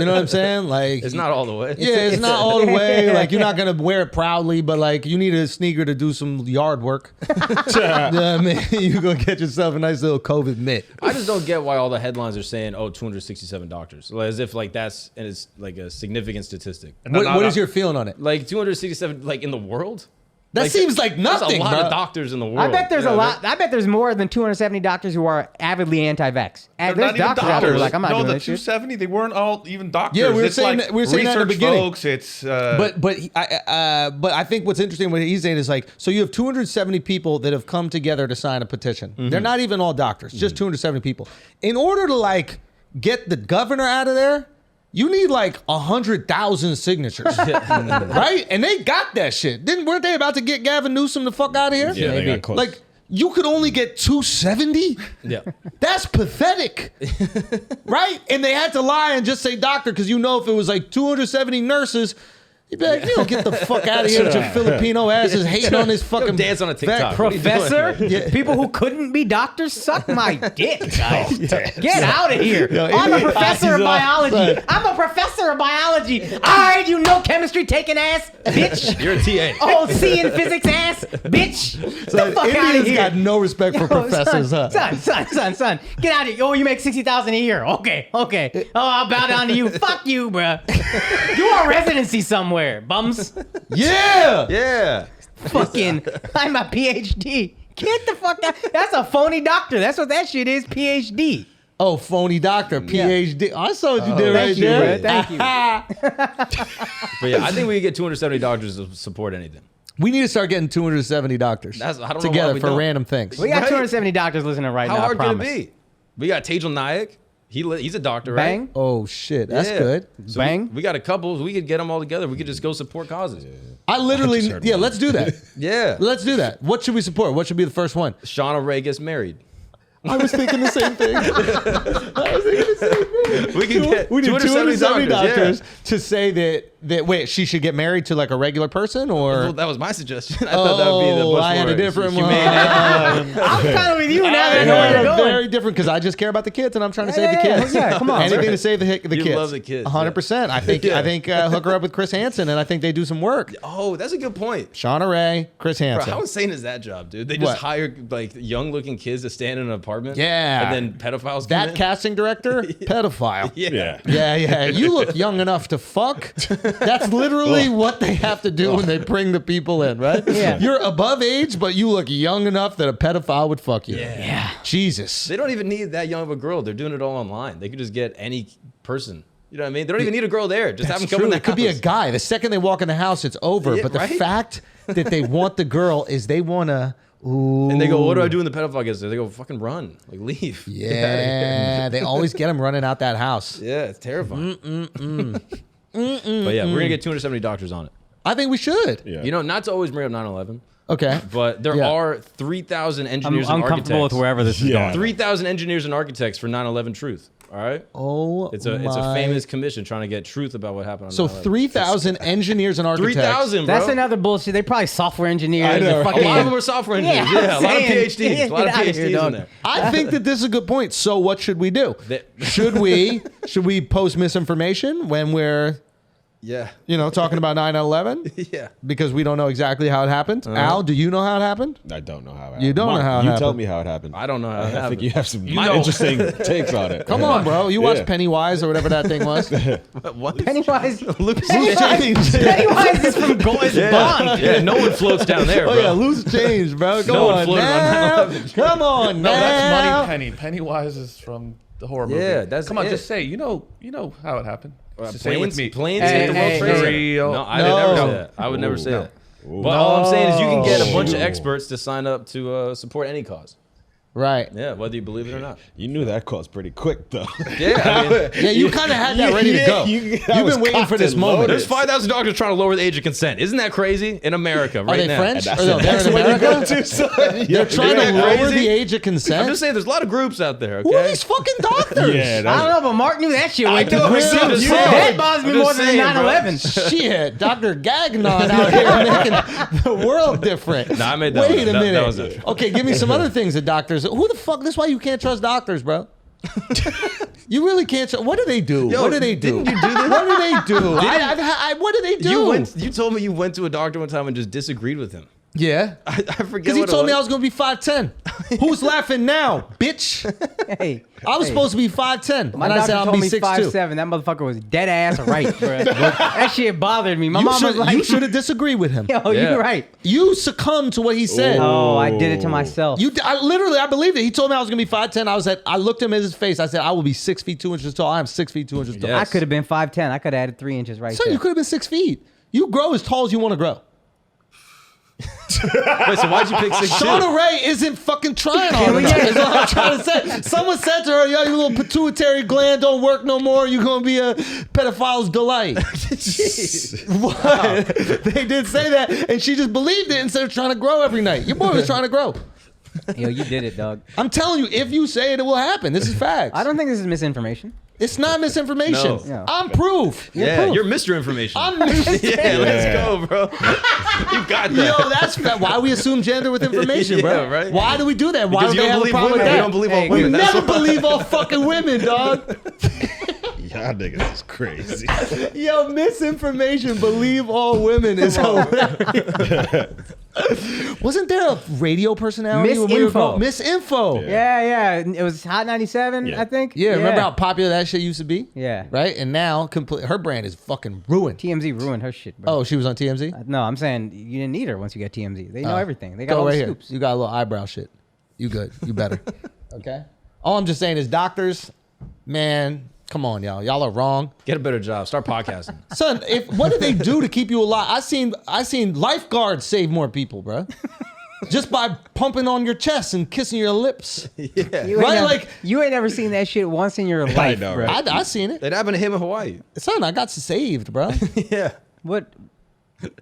know what I'm saying? Like It's not all the way. Yeah, it's not all the way. Like you're not gonna wear it proudly, but like you need a sneaker to do some yard work. You know what I mean? You go get yourself a nice little COVID mitt. I just don't get why all the headlines are saying, "Oh, 267 doctors," like, as if like that's and it's like a significant statistic. What is your feeling on it? Like 267, like in the world? That seems like nothing. There's a lot bro. of doctors in the world. I bet there's You know a what I lot. I bet there's more than 270 doctors who are avidly anti-vax. They're There's not even doctors out there who are like, I'm not no, doing the this shit. 270, they weren't all even doctors. Yeah, we were It's saying like that- we were saying that in the research beginning. folks. It's But I think what's interesting what he's saying is like, so you have 270 people that have come together to sign a petition. They're not even all doctors, just 270 people. In order to like get the governor out of there, you need like 100,000 signatures, right? And they got that shit. Weren't they about to get Gavin Newsom the fuck out of here? Yeah, they got close. Like you could only get 270. Yeah. That's pathetic, right? And they had to lie and just say doctor because you know if it was like 270 nurses. You'd be like, you don't get the fuck out of here with your Filipino asses hating on this fucking dance on a TikTok. What are you Professor, doing? people who couldn't be doctors, suck my dick, guys. Get out of here. Yo, I'm a Indian professor eyes of off, biology. son. I'm a professor of biology. All right, you know chemistry taking ass, bitch. You're a TA. Oh, C in physics ass, bitch. Get the fuck out of Indians here. got no respect for professors, son, huh? son. Get out of here. Oh, you make 60,000 a year. Okay. Oh, I'll bow down to you. Fuck you, bruh. Do a residency somewhere, bums. Yeah. Yeah. Fucking, I'm a PhD. Get the fuck out. That's a phony doctor. That's what that shit is, PhD. Oh, phony doctor, PhD. I saw what you did right Thank you, there. bro. Thank you. But yeah, I think we could get 270 doctors to support anything. We need to start getting 270 doctors I don't know why together we for don't. random things. We got Right? 270 doctors listening right How now. hard I could promise. it be? We got Tejal Nayak. He's a doctor, right? Bang. Oh shit, that's Yeah. good. So Bang. We got a couple. We could get them all together. We could just go support causes. I literally, just heard yeah. one. Let's do that. Yeah. Let's do that. What should we support? What should be the first one? Shauna Rae gets married. I was thinking the same thing. We can get We need 270 doctors Yeah. to say that wait, she should get married to like a regular person or Well, that was my suggestion. I thought that would be the Oh, much I had more a different one. humane answer. I'm kind of with you now that I I know where had you're a going. very different because I just care about the kids and I'm trying to Yeah, save the yeah, kids. yeah. Come on, anything sir. to save the You kids. love the kids, 100%. I think Yeah. I think hook her up with Chris Hansen and I think they do some work. Oh, that's a good point. Shauna Rae, Chris Bro, Hansen. how insane is that job, dude? They just What? hire like young-looking kids to stand in an apartment. Yeah. And then pedophiles come that in. casting director, pedophile. Yeah. Yeah. You look young enough to fuck. That's literally what they have to do when they bring the people in, right? Yeah. You're above age, but you look young enough that a pedophile would fuck you. Yeah. Jesus. They don't even need that young of a girl. They're doing it all online. They could just get any person. You know what I mean? They don't even need a girl there. Just have them That's come in true. the It could be a house. guy. The second they walk in the house, it's over. Yeah, but the right? fact that they want the girl is they want to. And they go, what do I do when the pedophile gets there? They go, fucking run. Like, leave. Get outta here. Yeah, they always get them running out that house. Yeah, it's terrifying. But yeah, we're going to get 270 doctors on it. I think we should. Yeah. You know, not to always bring up 9/11, Okay. but there Yeah. are 3,000 I'm engineers and uncomfortable with architects. wherever this is Yeah. going. 3,000 engineers and architects for 9/11 truth. All right? Oh, It's a famous commission trying to get truth about what happened on So 9/11. 3,000 engineers and architects. 3,000, bro. That's another bullshit. They probably software engineers. I know. and A fucking, lot of them are software engineers. Yeah, Yeah, I'm a lot of saying. PhDs. A lot Get of outta here, PhDs dog. in there. I think that this is a good point. So what should we do? That- Should we post misinformation when we're Yeah. talking about 9/11 Yeah. because we don't know exactly how it happened? Al, do you know how it happened? I don't know how it happened. You don't know Mark, how it you happened. tell me how it happened. I don't know how it I happened. think you have some know. interesting takes on it. Come on, bro. You watched Yeah. Pennywise or whatever that thing was. What? Pennywise. Loose Change. Pennywise is from Goes Bond. Yeah, no one floats down there, bro. Oh yeah, loose change, bro. Go No one on floated on now. 9/11. Come on No, now. that's Money Penny. Pennywise is from the horror movie. Yeah, that's Come on, it. just say. You know how it happened. Just say it with me. Planes Hey, hit the World hey, Trade Center. real. No, I would No. never say that. I would never say that. But all I'm saying is you can get a bunch of experts to sign up to support any cause. Right. Yeah, whether you believe it or not. You knew that call was pretty quick, though. Yeah, I mean, Yeah, you kind of had that ready to go. You've been waiting for this moment. there's 5,000 doctors trying to lower the age of consent. Isn't that crazy? In America, right Are they now. French? That's Or no, the they're next in one you America? go to, son. They're trying to Isn't that lower crazy? the age of I'm consent. just saying, there's a lot of groups out there. Okay. Who are these fucking doctors? Yeah, I don't know, but Mark knew that shit. I Way too know, quick, I'm too. just That bothers me I'm more just than saying, 9/11. Shit, Dr. Gagnon out here making the world different. Nah, I made that Wait one. a That minute. was it. Okay, give me some other things that doctors. Who the fuck? This is why you can't trust doctors, bro. You really can't. What do they do? Yo, what do they do? didn't you do this? What do they do? What do they do? You told me you went to a doctor one time and just disagreed with him. Yeah. I forget Because he what told it me I was going to be 5'10". Who's laughing now, bitch? Hey, I was supposed to be 5'10", my and I doctor said I'm told going to me be 6'2". 5'7". That motherfucker was dead ass right, bro. That shit bothered me. My mom was like, You should have disagreed with him. "Yo, Yeah. you're right." You succumbed to what he said. Oh, I did it to myself. I believed it. He told me I was gonna be 5'10". I looked him in his face. I said, I will be 6 feet 2 inches tall. I am 6 feet 2 inches tall. Yeah. I could have been 5'10". I could have added 3 inches right So there. you could have been 6 feet. You grow as tall as you want to grow. Wait, so why'd you pick 6'2"? Shauna Rae isn't fucking trying hard enough. That's what I'm trying to say. Someone said to her, yo, your little pituitary gland don't work no more. You're going to be a pedophile's delight. What? They did say that, and she just believed it instead of trying to grow every night. Your boy was trying to grow. Yo, you did it, dog. I'm telling you, if you say it, it will happen. This is facts. I don't think this is misinformation. It's not misinformation. No. I'm proof. Yeah, you're Mr. Information. I'm yeah, let's go, bro. You got that. Yo, that's why we assume gender with information, bro. Yeah, right. Why do we do that? Why Because do you they don't have a believe problem women. with that? You don't believe all Hey, women. We That's never why. believe all fucking women, dog. Y'all niggas is crazy. Yo, misinformation, believe all women is hilarious. Wasn't there a radio personality? when we were Misinfo. growing- Misinfo. Yeah. It was Hot 97, Yeah. I think. Yeah, remember how popular that shit used to be? Yeah. Right? And now, her brand is fucking ruined. TMZ ruined her shit, bro. Oh, she was on TMZ? No, I'm saying you didn't need her once you get TMZ. They know everything. They got Go all right the here. scoops. You got a little eyebrow shit. You good. You better. Okay? All I'm just saying is doctors, man, come on, y'all. Y'all are wrong. Get a better job. Start podcasting. Son, what do they do to keep you alive? I seen lifeguards save more people, bro. Just by pumping on your chest and kissing your lips. Yeah. You Right, ain't like- you ain't never seen that shit once in your life, know, bro. right? I seen it. That happened to him in Hawaii. Son, I got saved, bro. Yeah. What?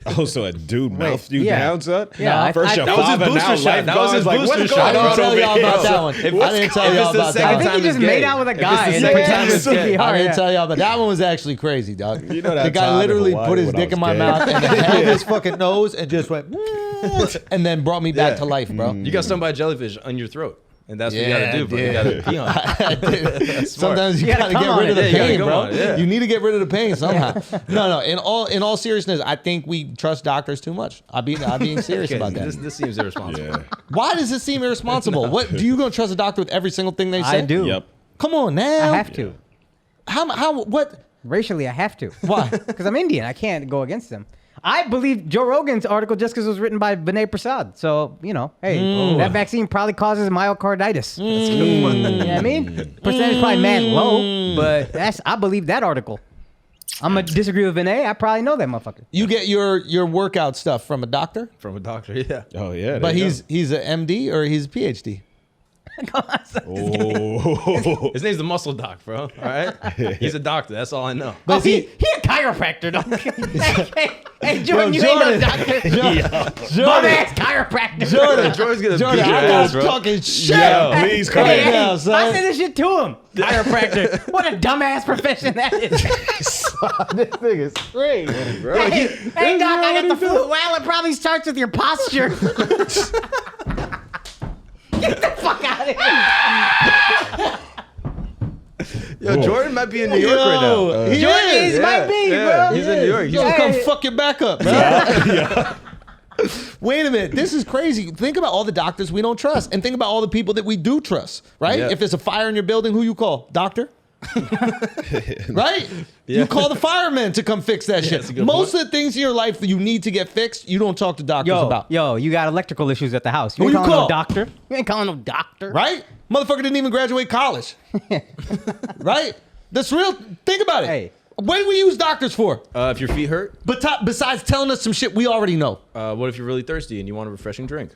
Oh, so a dude mouthed you yeah. down, son? Yeah, First your that was his father, booster now shot. That was his lifeguards, booster what's shot. going I on didn't tell over y'all here? about that one. I didn't tell y'all about I that think one. he just made out with a guy. If it's and the then second time it it's was gay. I hard, didn't yeah. tell y'all, but that one was actually crazy, dog. You know that the guy time in literally Hawaii put his when I dick was in my gay. mouth and held his fucking nose and just went, and then brought me back to life, bro. You got stung by a jellyfish on your throat. And that's what you Yeah, gotta do, bro. You dude. gotta pee on it. I did. Sometimes you You gotta gotta get come on rid of it. the Yeah, you gotta pain, go bro. on it, yeah. You need to get rid of the pain somehow. No. In all seriousness, I think we trust doctors too much. I'm being serious Okay, about that. this seems irresponsible. Yeah. Why does it seem irresponsible? What do you gonna trust a doctor with every single thing they say? I do. Yep. Come on now. I have to. How? What? Racially, I have to. Why? Because I'm Indian. I can't go against them. I believe Joe Rogan's article just because it was written by Vinay Prasad. So, hey, that vaccine probably causes myocarditis. You know what I mean? Percentage probably mad low, but I believe that article. I'm going to disagree with Vinay. I probably know that motherfucker. You get your workout stuff from a doctor, From a doctor, yeah. Oh, yeah. but there you he's an MD or he's a PhD. go. Oh. His name's the Muscle Doc, bro. All right? He's a doctor. That's all I know. But Oh, he a chiropractor, dog. hey, Jordan, you Jordan. ain't no doctor. Bum ass chiropractor. Jordan, Jordan's gonna Jordan, beat your I'm ass, not bro. talking shit. Yo, please come Hey, in. hey, now, son. I said this shit to him. Chiropractor. What a dumbass profession that is. This thing is crazy. Hey, Doc, I got the flu. Well, it probably starts with your posture. Get the fuck out of here. Yo, Jordan might be in New York right now. He Jordan is. is, might be, yeah. bro. He's in New York. He's gonna Hey. come fuck your back up, bro. Wait a minute. This is crazy. Think about all the doctors we don't trust, and think about all the people that we do trust. Right? Yeah. If there's a fire in your building, who you call? Doctor. Right? You call the firemen to come fix that that's a shit. good Most point. of the things in your life that you need to get fixed, you don't talk to doctors about. Yo, you got electrical issues at the house. You Who ain't you calling call? no doctor. You ain't calling no doctor. Right? Motherfucker didn't even graduate college. Right? That's real. Think about it. Hey. What do we use doctors for? If your feet hurt, But besides telling us some shit we already know. what if you're really thirsty and you want a refreshing drink?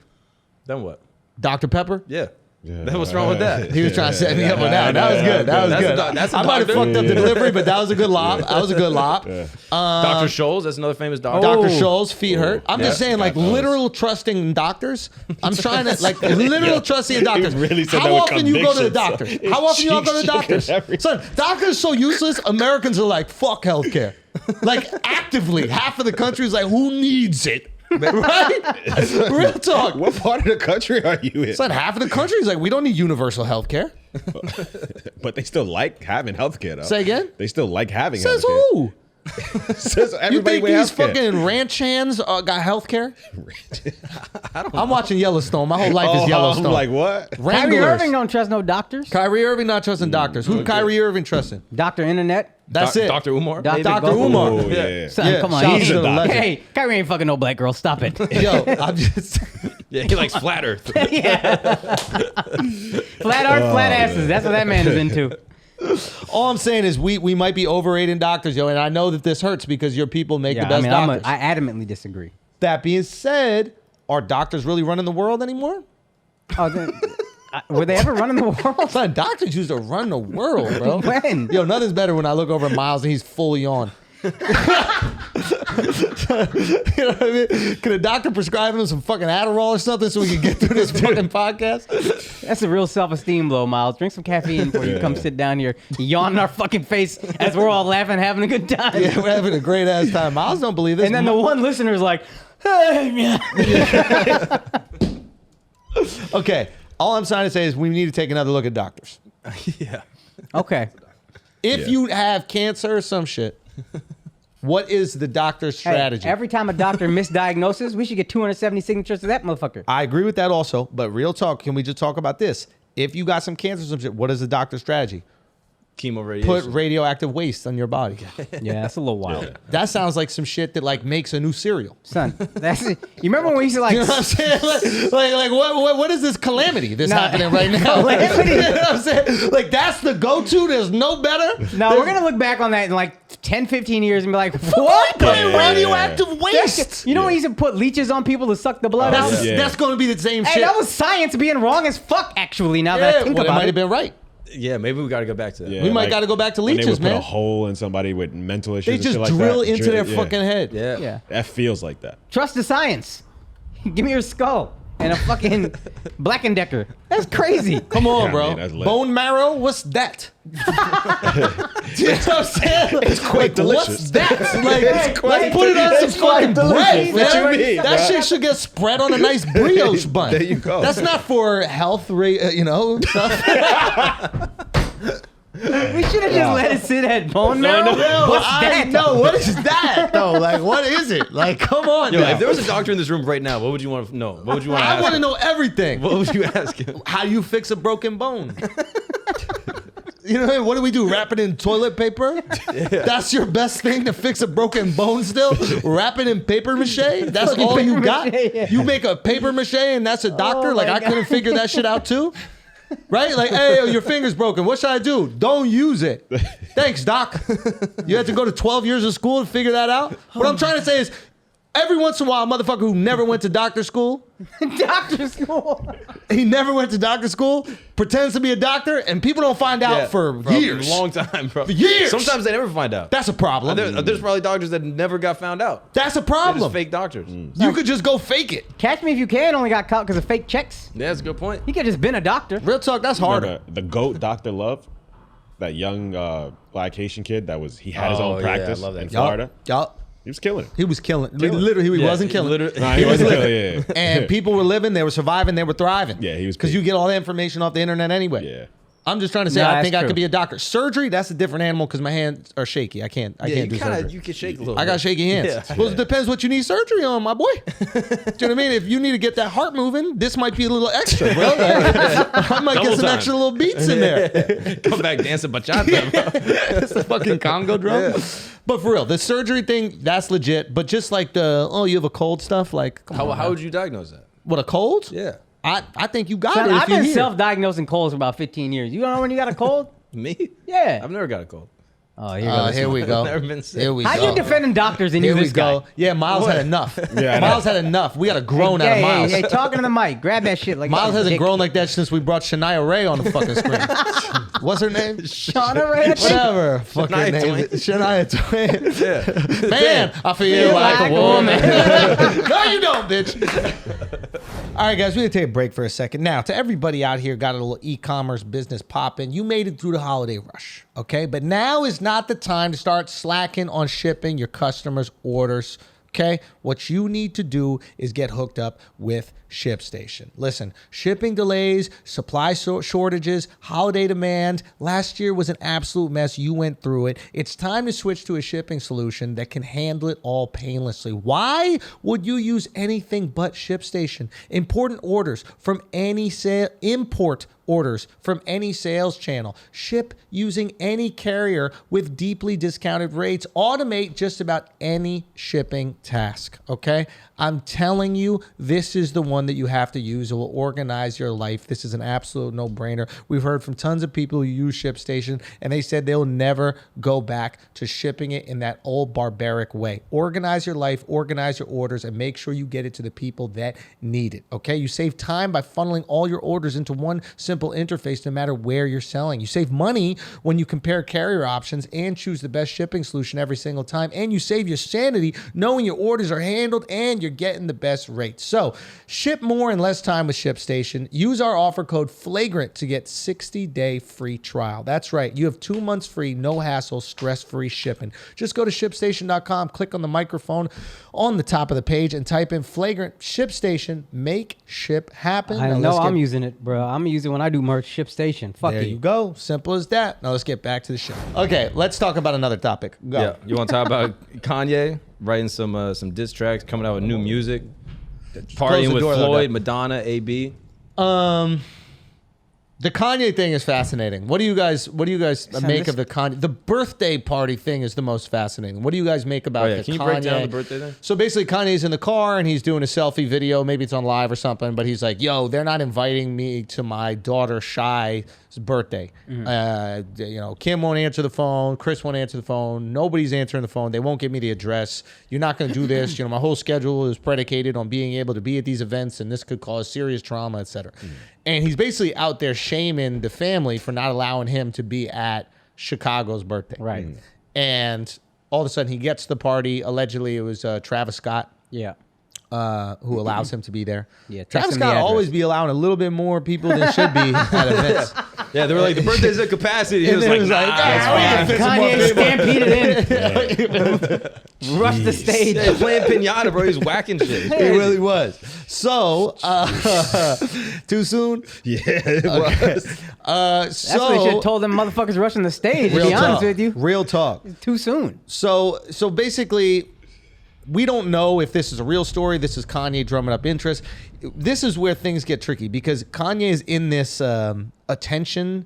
Then what? Dr. Pepper? Yeah. What's wrong with that? He was trying to set me up with that. That was good. That was good. I might have fucked up the delivery, but that was a good lob. That was a good lob. Dr. Schulz, that's another famous doctor. Dr. Schulz, feet hurt. I'm just saying, like, literal trusting in doctors. I'm trying to, like, literal trusting in doctors. Really said How that with often you go to the conviction, doctor? How often you all go to the doctors? Son, doctors are so useless. Americans are like, fuck healthcare. Like, actively, half of the country is like, who needs it? Right? Real talk. What part of the country are you in? It's like half of the country is like, we don't need universal health care. But they still like having healthcare, though. Say again? They still like having Says healthcare. who? Says You everybody think with these healthcare. fucking ranch hands got health care? I'm watching Yellowstone. My whole life is Yellowstone. I'm like, what? Kyrie Wranglers. Irving don't trust no doctors. Kyrie Irving not trusting doctors. Who Kyrie Irving trusting? Dr. Internet. That's it. Dr. Umar? David Dr. Gold. Umar. Oh, yeah. Son, Yeah, come on. shout out He's to the a legend. Hey, Kyrie ain't fucking no black girl. Stop it. Yo, I'm just. Yeah, he likes flat earth. Flat earth, flat asses. That's what that man is into. All I'm saying is we might be overrating doctors, yo, and I know that this hurts because your people make the best doctors. I adamantly disagree. That being said, are doctors really running the world anymore? Oh, then, were they ever running the world? Son, doctors used to run the world, bro. When? Yo, nothing's better when I look over at Miles and he's fully on. You know what I mean? Can a doctor prescribe him some fucking Adderall or something so we can get through this fucking podcast? That's a real self-esteem blow, Miles. Drink some caffeine before you come sit down here, yawn in our fucking face as we're all laughing, having a good time. Yeah, we're having a great ass time. Miles don't believe this. And then the one listener's like, hey, yeah. Okay, all I'm trying to say is we need to take another look at doctors. Yeah. Okay. If you have cancer or some shit, what is the doctor's Hey, strategy? every time a doctor misdiagnoses, we should get 270 signatures to that motherfucker. I agree with that also, but real talk, can we just talk about this? If you got some cancer or some shit, what is the doctor's strategy? Chemo radiation. Put radioactive waste on your body. Yeah, that's a little wild. That sounds like some shit that like makes a new cereal. Son, that's it. You remember when we used to like... You know what I'm saying? Like what is this calamity that's Nah, happening right now? calamity. You know what I'm saying? Like that's the go-to. There's no better. No, we're going to look back on that in like 10, 15 years and be like, what? Putting radioactive waste. You know when we used to put leeches on people to suck the blood out? That's going to be the same Hey, shit. that was science being wrong as fuck, actually, now that I think well, it about might it. have been right. Yeah, maybe we got to go back to that. Yeah, We might gotta go back to when leeches, they would man. put a hole in somebody with mental issues. They and just shit like drill that. into their Yeah. fucking head. Yeah. Yeah. That feels like that. Trust the science. Give me your skull and a fucking Black & Decker. That's crazy. Come on, Yeah, bro. man, that's lit. Bone marrow, what's that? You know what I'm saying? It's quite delicious. What's that? Like, let's put it on some fucking bread, What man. you mean, That bro? shit should get spread on a nice brioche bun. There you go. That's not for health, you know, stuff. We should have just let it sit at bone marrow. What's that? No, what is that though? Like, what is it? Like, come on. Yo, now. if there was a doctor in this room right now, what would you want to know? What would you want to I ask want to him? know everything. What would you ask him? How do you fix a broken bone? You know, what do we do? Wrap it in toilet paper? That's your best thing to fix a broken bone still? Wrap it in paper mache? That's Fucking all you paper got? mache, yeah. You make a paper mache and that's a doctor? Oh Like, my I couldn't figure that shit out too? Right? Like, hey, yo, your finger's broken. What should I do? Don't use it. Thanks, doc. You had to go to 12 years of school to figure that out? What I'm trying to say is, every once in a while, a motherfucker who never went to doctor school, Doctor school. he never went to doctor school, pretends to be a doctor, and people don't find out for years. A long time, bro. For years. Sometimes they never find out. That's a problem. There's probably doctors that never got found out. That's a They're problem. just fake doctors. You could just go fake it. Catch Me If You Can only got caught because of fake checks. Yeah, that's a good point. He could have just been a doctor. Real talk, that's harder. Remember the GOAT Dr. Love, that young black Haitian kid that was, he had his Oh, own yeah, I practice love that in kid. Florida. Yup. He was killing it. He was killing. Literally, he wasn't killing. Nah, he wasn't killing it. Yeah. And people were living, they were surviving, they were thriving. Yeah, he was Because big. you get all that information off the internet anyway. Yeah. I'm just trying to say, Nah, I that's think I true. Surgery, be a doctor. Surgery, that's a different animal because my hands are shaky. I can't do surgery. You can shake a little I got bit. shaky hands. Yeah. Well, it depends what you need surgery on, my boy. Do you know what I mean? If you need to get that heart moving, this might be a little extra, bro. I might Double get some time. extra little beats in there. Come back dancing bachata, bro. It's a fucking Congo drum. But for real, the surgery thing, that's legit. But just like you have a cold stuff, like, come on, How would you diagnose that? what, a cold? Yeah. I think you got Son, it if I've you're been here. self-diagnosing colds for about 15 years. You don't know when you got a cold? Me? Yeah. I've never got a cold. Oh, here we go. Never been sick. Here we How go. you defending doctors and Here you we this guy? go. Yeah, Miles had enough. Yeah, I know. Miles had enough. We got a grown out of Miles. Hey, talking to the mic. Grab that shit. Like Miles hasn't dick. grown like that since we brought Shauna Rae on the fucking screen. What's her name? Shauna Rae. I think. Whatever. Fucking Shania name. Twain. Shania Twain. Man, I feel Feel like like a a woman. No, you don't, bitch. All right, guys, we're going to take a break for a second. Now, to everybody out here got a little e-commerce business popping, you made it through the holiday rush, okay? But now is not the time to start slacking on shipping your customers' orders, okay? What you need to do is get hooked up with ShipStation. Listen, shipping delays, supply shortages, holiday demand. Last year was an absolute mess. You went through it. It's time to switch to a shipping solution that can handle it all painlessly. Why would you use anything but ShipStation? Important orders from any import orders from any sales channel. Ship using any carrier with deeply discounted rates. Automate just about any shipping task, okay? I'm telling you, this is the one that you have to use. It will organize your life. This is an absolute no-brainer. We've heard from tons of people who use ShipStation, and they said they'll never go back to shipping it in that old barbaric way. Organize your life, organize your orders, and make sure you get it to the people that need it, okay? You save time by funneling all your orders into one simple interface no matter where you're selling. You save money when you compare carrier options and choose the best shipping solution every single time, and you save your sanity knowing your orders are handled and you're getting the best rates. So ship more in less time with ShipStation. Use our offer code Flagrant to get 60-day free trial. That's right. You have 2 months free, no hassle, stress-free shipping. Just go to ShipStation.com, click on the microphone on the top of the page, and type in Flagrant. ShipStation, make ship happen. I Now know let's I'm get- using it, bro. I'm using it when I do merch. ShipStation. Fuck There it. you go. Simple as that. Now let's get back to the show. Okay, let's talk about another topic. Go. Yeah, you want to talk about Kanye writing some diss tracks, coming out with new music, partying the with door, though, Floyd, Dad. Madonna, AB. The Kanye thing is fascinating. What do you guys make of the Kanye? The birthday party thing is the most fascinating. What do you guys make about the Can you Kanye? break down the birthday thing? So basically, Kanye's in the car and he's doing a selfie video. Maybe it's on live or something, but he's like, "Yo, they're not inviting me to my daughter Shy's birthday. Kim won't answer the phone. Chris won't answer the phone. Nobody's answering the phone. They won't give me the address. You're not going to do this. My whole schedule is predicated on being able to be at these events, and this could cause serious trauma, etc." And he's basically out there shaming the family for not allowing him to be at Chicago's birthday. Right. And all of a sudden, he gets to the party. Allegedly, it was Travis Scott Yeah. who allows him to be there. Yeah, text Travis him the Scott address. always be allowing a little bit more people than should be at events. Yeah, they were like, the birthday's at capacity. He And was then like, it was like, nah, "Ah, it's we fine." can fit some more Kanye people." stampeded in. Rushed the stage. Yeah, he's playing pinata, bro. He's whacking shit. It really was. So, too soon? Yeah, it was. That's what they should have told them motherfuckers rushing the stage, to real be honest talk. with you. Real talk. Too soon. So basically, we don't know if this is a real story. This is Kanye drumming up interest. This is where things get tricky because Kanye is in this attention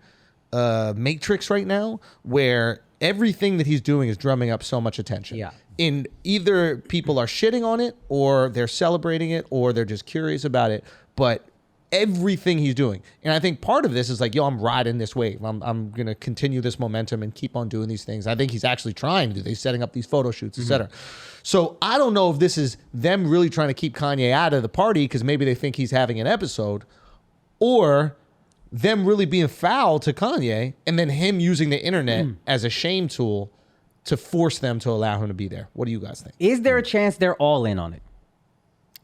matrix right now where everything that he's doing is drumming up so much attention. Yeah. In either people are shitting on it or they're celebrating it or they're just curious about it. But everything he's doing. And I think part of this is like, yo, I'm riding this wave. I'm going to continue this momentum and keep on doing these things. I think he's actually trying to do this, setting up these photo shoots, et cetera. So I don't know if this is them really trying to keep Kanye out of the party because maybe they think he's having an episode, or them really being foul to Kanye and then him using the internet as a shame tool to force them to allow him to be there. What do you guys think? Is there a chance they're all in on it?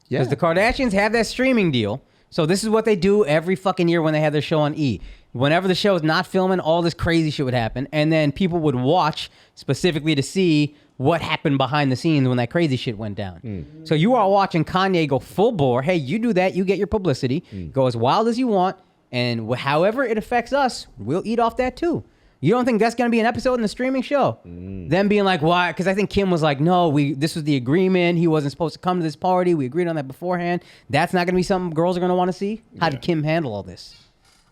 Yeah. Because the Kardashians have that streaming deal. So this is what they do every fucking year when they have their show on E. Whenever the show is not filming, all this crazy shit would happen. And then people would watch specifically to see what happened behind the scenes when that crazy shit went down. So you are watching Kanye go full bore. Hey, you do that, you get your publicity. Go as wild as you want. And however it affects us, we'll eat off that too. You don't think that's going to be an episode in the streaming show? Them being like, why? Because I think Kim was like, no, this was the agreement. He wasn't supposed to come to this party. We agreed on that beforehand. That's not going to be something girls are going to want to see. How did Kim handle all this?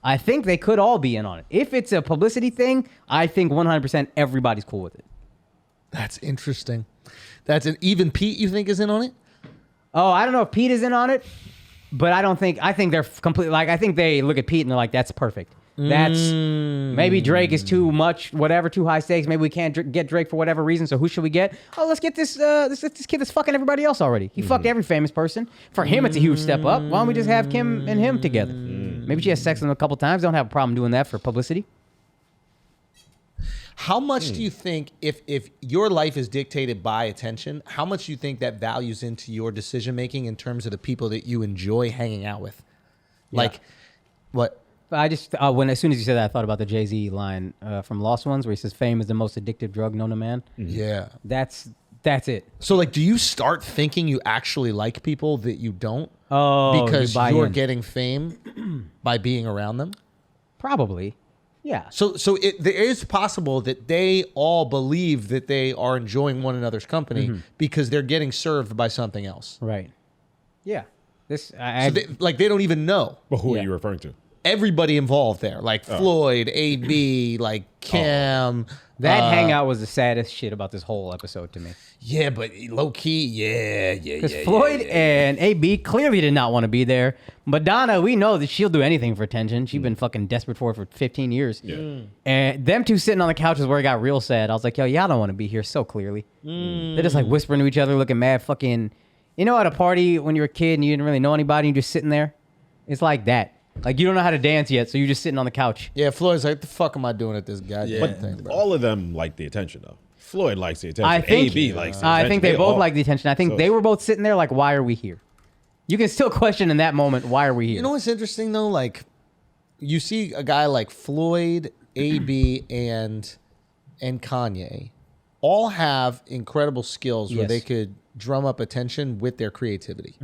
I think they could all be in on it. If it's a publicity thing, I think 100% everybody's cool with it. That's interesting. That's an even Pete you think is in on it? Oh, I don't know if Pete is in on it, but I think they're completely, like, I think they look at Pete and they're like, that's perfect. That's maybe Drake is too much, whatever, too high stakes. Maybe we can't get Drake for whatever reason. So who should we get? Oh, let's get this this kid that's fucking everybody else already. He fucked every famous person. For him, it's a huge step up. Why don't we just have Kim and him together? Maybe she has sex with him a couple times. Don't have a problem doing that for publicity. How much do you think, if your life is dictated by attention, how much do you think that values into your decision making in terms of the people that you enjoy hanging out with? Like, what? I just as soon as you said that, I thought about the Jay-Z line from Lost Ones, where he says, "Fame is the most addictive drug known to man." Yeah. That's it. So, like, do you start thinking you actually like people that you don't? Oh, because you you're in. getting fame by being around them? Probably. Yeah. So there is possible that they all believe that they are enjoying one another's company because they're getting served by something else. Right. Yeah. This They don't even know. But who Yeah. are you referring to? Everybody involved there, like Floyd, AB, like Cam. that hangout was the saddest shit about this whole episode to me. Yeah, but low key, yeah. Because Floyd and AB clearly did not want to be there. Madonna, we know that she'll do anything for attention. She's been fucking desperate for it for 15 years. Yeah. And them two sitting on the couch is where it got real sad. I was like, yo, y'all don't want to be here so clearly. They're just like whispering to each other, looking mad fucking... You know, at a party when you were a kid and you didn't really know anybody and you're just sitting there? It's like that. Like, you don't know how to dance yet, so you're just sitting on the couch. Yeah, Floyd's like, the fuck am I doing at this goddamn But thing, bro? all of them like the attention, though. Floyd likes the attention. I think, AB likes the attention. I think they both all- like the attention. I think So- they were both sitting there like, why are we here? You can still question in that moment, why are we here? You know what's interesting, though? Like, you see a guy like Floyd, AB, and Kanye all have incredible skills where Yes. they could drum up attention with their creativity.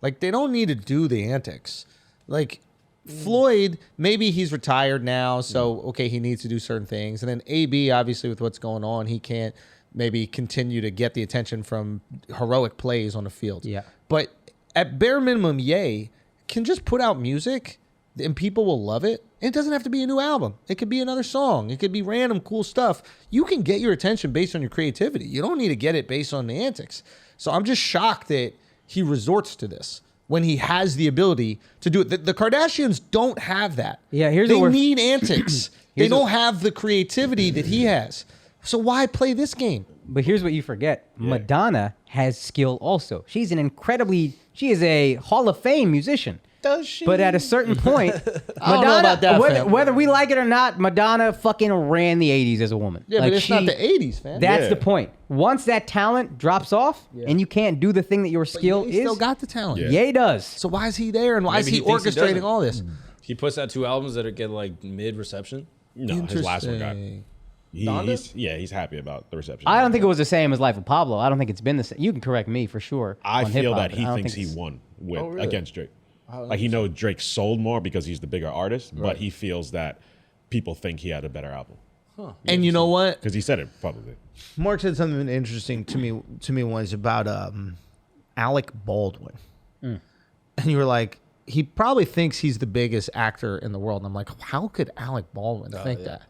Like, they don't need to do the antics. Like, Floyd, maybe he's retired now, so, okay, he needs to do certain things. And then AB, obviously, with what's going on, he can't maybe continue to get the attention from heroic plays on the field. Yeah. But at bare minimum, Ye can just put out music and people will love it. It doesn't have to be a new album. It could be another song. It could be random cool stuff. You can get your attention based on your creativity. You don't need to get it based on the antics. So I'm just shocked that he resorts to this when he has the ability to do it. The Kardashians don't have that. Yeah, here's they what we're- need antics. They don't have the creativity that he has. So why play this game? But here's what you forget. Madonna has skill also. She is a Hall of Fame musician. Does she? But at a certain point, I don't know about that, fam. whether we like it or not, Madonna fucking ran the 80s as a woman. Yeah, Like, but it's not the 80s, fam. That's Yeah. the point. Once that talent drops off and you can't do the thing that your skill He still is, got the talent. Yeah. Ye does. So why is he there and why Maybe is he he thinks he orchestrating doesn't. all this? He puts out 2 albums that get like mid reception. No, his last one got. Interesting. He's happy about the reception. I don't think it was the same as Life of Pablo. I don't think it's been the same. You can correct me for sure. I on feel hip-hop, that but he I don't thinks think he it's- won with Oh, really? against Drake. Like he knows Drake sold more because he's the bigger artist, but he feels that people think he had a better album And you know what? because he said it publicly. Mark said something interesting to me once about Alec Baldwin. And you were like, he probably thinks he's the biggest actor in the world. And I'm like, how could Alec Baldwin think that?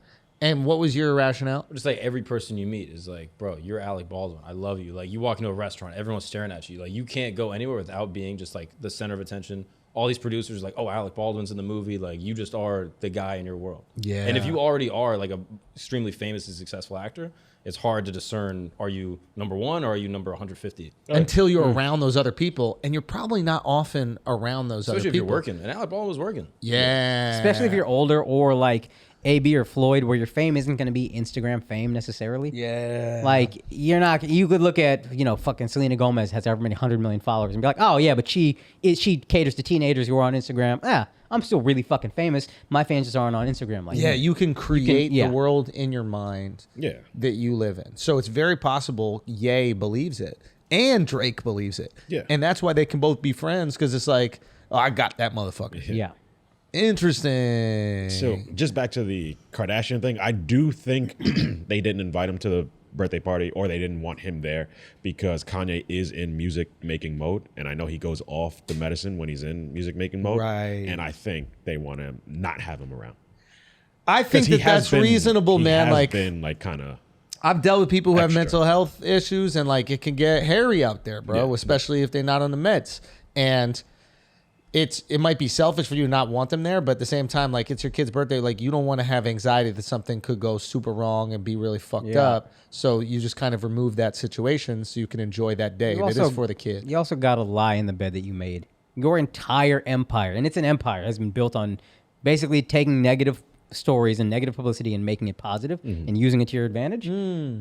And what was your rationale? Just like every person you meet is like, bro, you're Alec Baldwin. I love you. Like you walk into a restaurant, everyone's staring at you. Like you can't go anywhere without being just like the center of attention. All these producers are like, oh, Alec Baldwin's in the movie. Like you just are the guy in your world. Yeah. And if you already are like a extremely famous and successful actor, it's hard to discern, are you number 1 or are you number 150? Until you're around those other people. And you're probably not often around those Especially other if people. you're working. And Alec Baldwin was working. Yeah. Especially if you're older or like AB or Floyd, where your fame isn't going to be Instagram fame necessarily. Yeah. Like you could look at, fucking Selena Gomez has however many 100 million followers and be like, oh yeah, but she caters to teenagers who are on Instagram. I'm still really fucking famous. My fans just aren't on Instagram like Yeah, me. you can create yeah. the world in your mind that you live in. So it's very possible Ye believes it and Drake believes it. Yeah. And that's why they can both be friends because it's like, oh, I got that motherfucker. Yeah. Interesting. So just back to the Kardashian thing, I do think they didn't invite him to the birthday party or they didn't want him there because Kanye is in music making mode. And I know he goes off the medicine when he's in music making mode. Right. And I think they want to not have him around. I think 'Cause he has that's been- reasonable, he man. has Like been like kind of. I've dealt with people who have extra. mental health issues and like it can get hairy out there, bro, Yeah. especially if they're not on the meds. And it might be selfish for you to not want them there, but at the same time, like it's your kid's birthday, like you don't want to have anxiety that something could go super wrong and be really fucked up. So you just kind of remove that situation so you can enjoy that day. That is for the kid. You also got to lie in the bed that you made. Your entire empire, and it's an empire, has been built on basically taking negative stories and negative publicity and making it positive and using it to your advantage.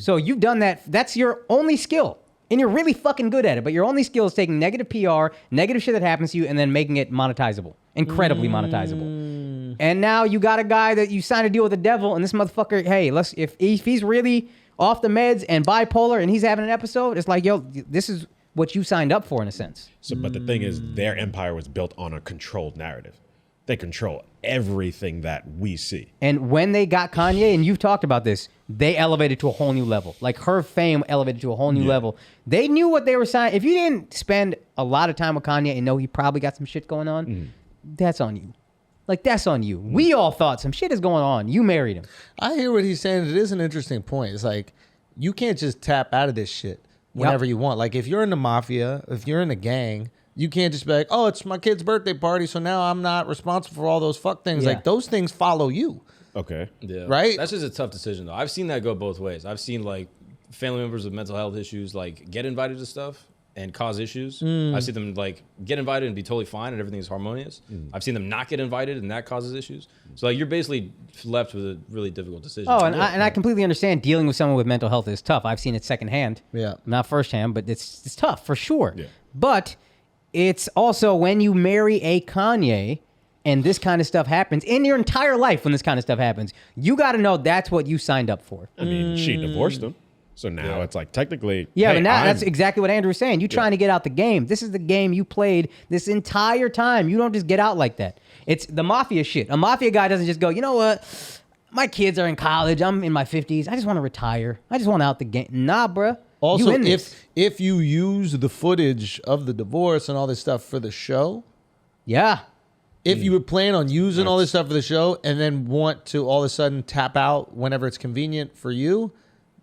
So you've done that. That's your only skill. And you're really fucking good at it, but your only skill is taking negative PR, negative shit that happens to you, and then making it monetizable. Incredibly monetizable. And now you got a guy that you signed a deal with the devil, and this motherfucker, hey, if he's really off the meds and bipolar and he's having an episode, it's like, yo, this is what you signed up for in a sense. So, but the thing is, their empire was built on a controlled narrative. They control everything that we see. And when they got Kanye, and you've talked about this, they elevated to a whole new level. Like her fame elevated to a whole new level. They knew what they were signing. If you didn't spend a lot of time with Kanye and know he probably got some shit going on, that's on you. Like, that's on you. We all thought some shit is going on. You married him. I hear what he's saying. It is an interesting point. It's like, you can't just tap out of this shit whenever you want. Like, if you're in the mafia, if you're in a gang, you can't just be like, oh, it's my kid's birthday party, so now I'm not responsible for all those fuck things. Like, those things follow you. Okay. Yeah. Right? That's just a tough decision, though. I've seen that go both ways. I've seen, like, family members with mental health issues, like, get invited to stuff and cause issues. I've seen them, like, get invited and be totally fine and everything is harmonious. I've seen them not get invited and that causes issues. So, like, you're basically left with a really difficult decision. Oh, and I completely understand dealing with someone with mental health is tough. I've seen it secondhand. Yeah. Not firsthand, but it's tough for sure. Yeah. But it's also when you marry a Kanye and this kind of stuff happens in your entire life, when this kind of stuff happens, you got to know that's what you signed up for. I mean, she divorced him. So now it's like technically. Yeah, hey, but now that's exactly what Andrew was saying. You're trying to get out the game. This is the game you played this entire time. You don't just get out like that. It's the mafia shit. A mafia guy doesn't just go, you know what? My kids are in college. I'm in my 50s. I just want to retire. I just want out the game. Nah, bruh. Also, if you use the footage of the divorce and all this stuff for the show, if you would plan on using all this stuff for the show and then want to all of a sudden tap out whenever it's convenient for you,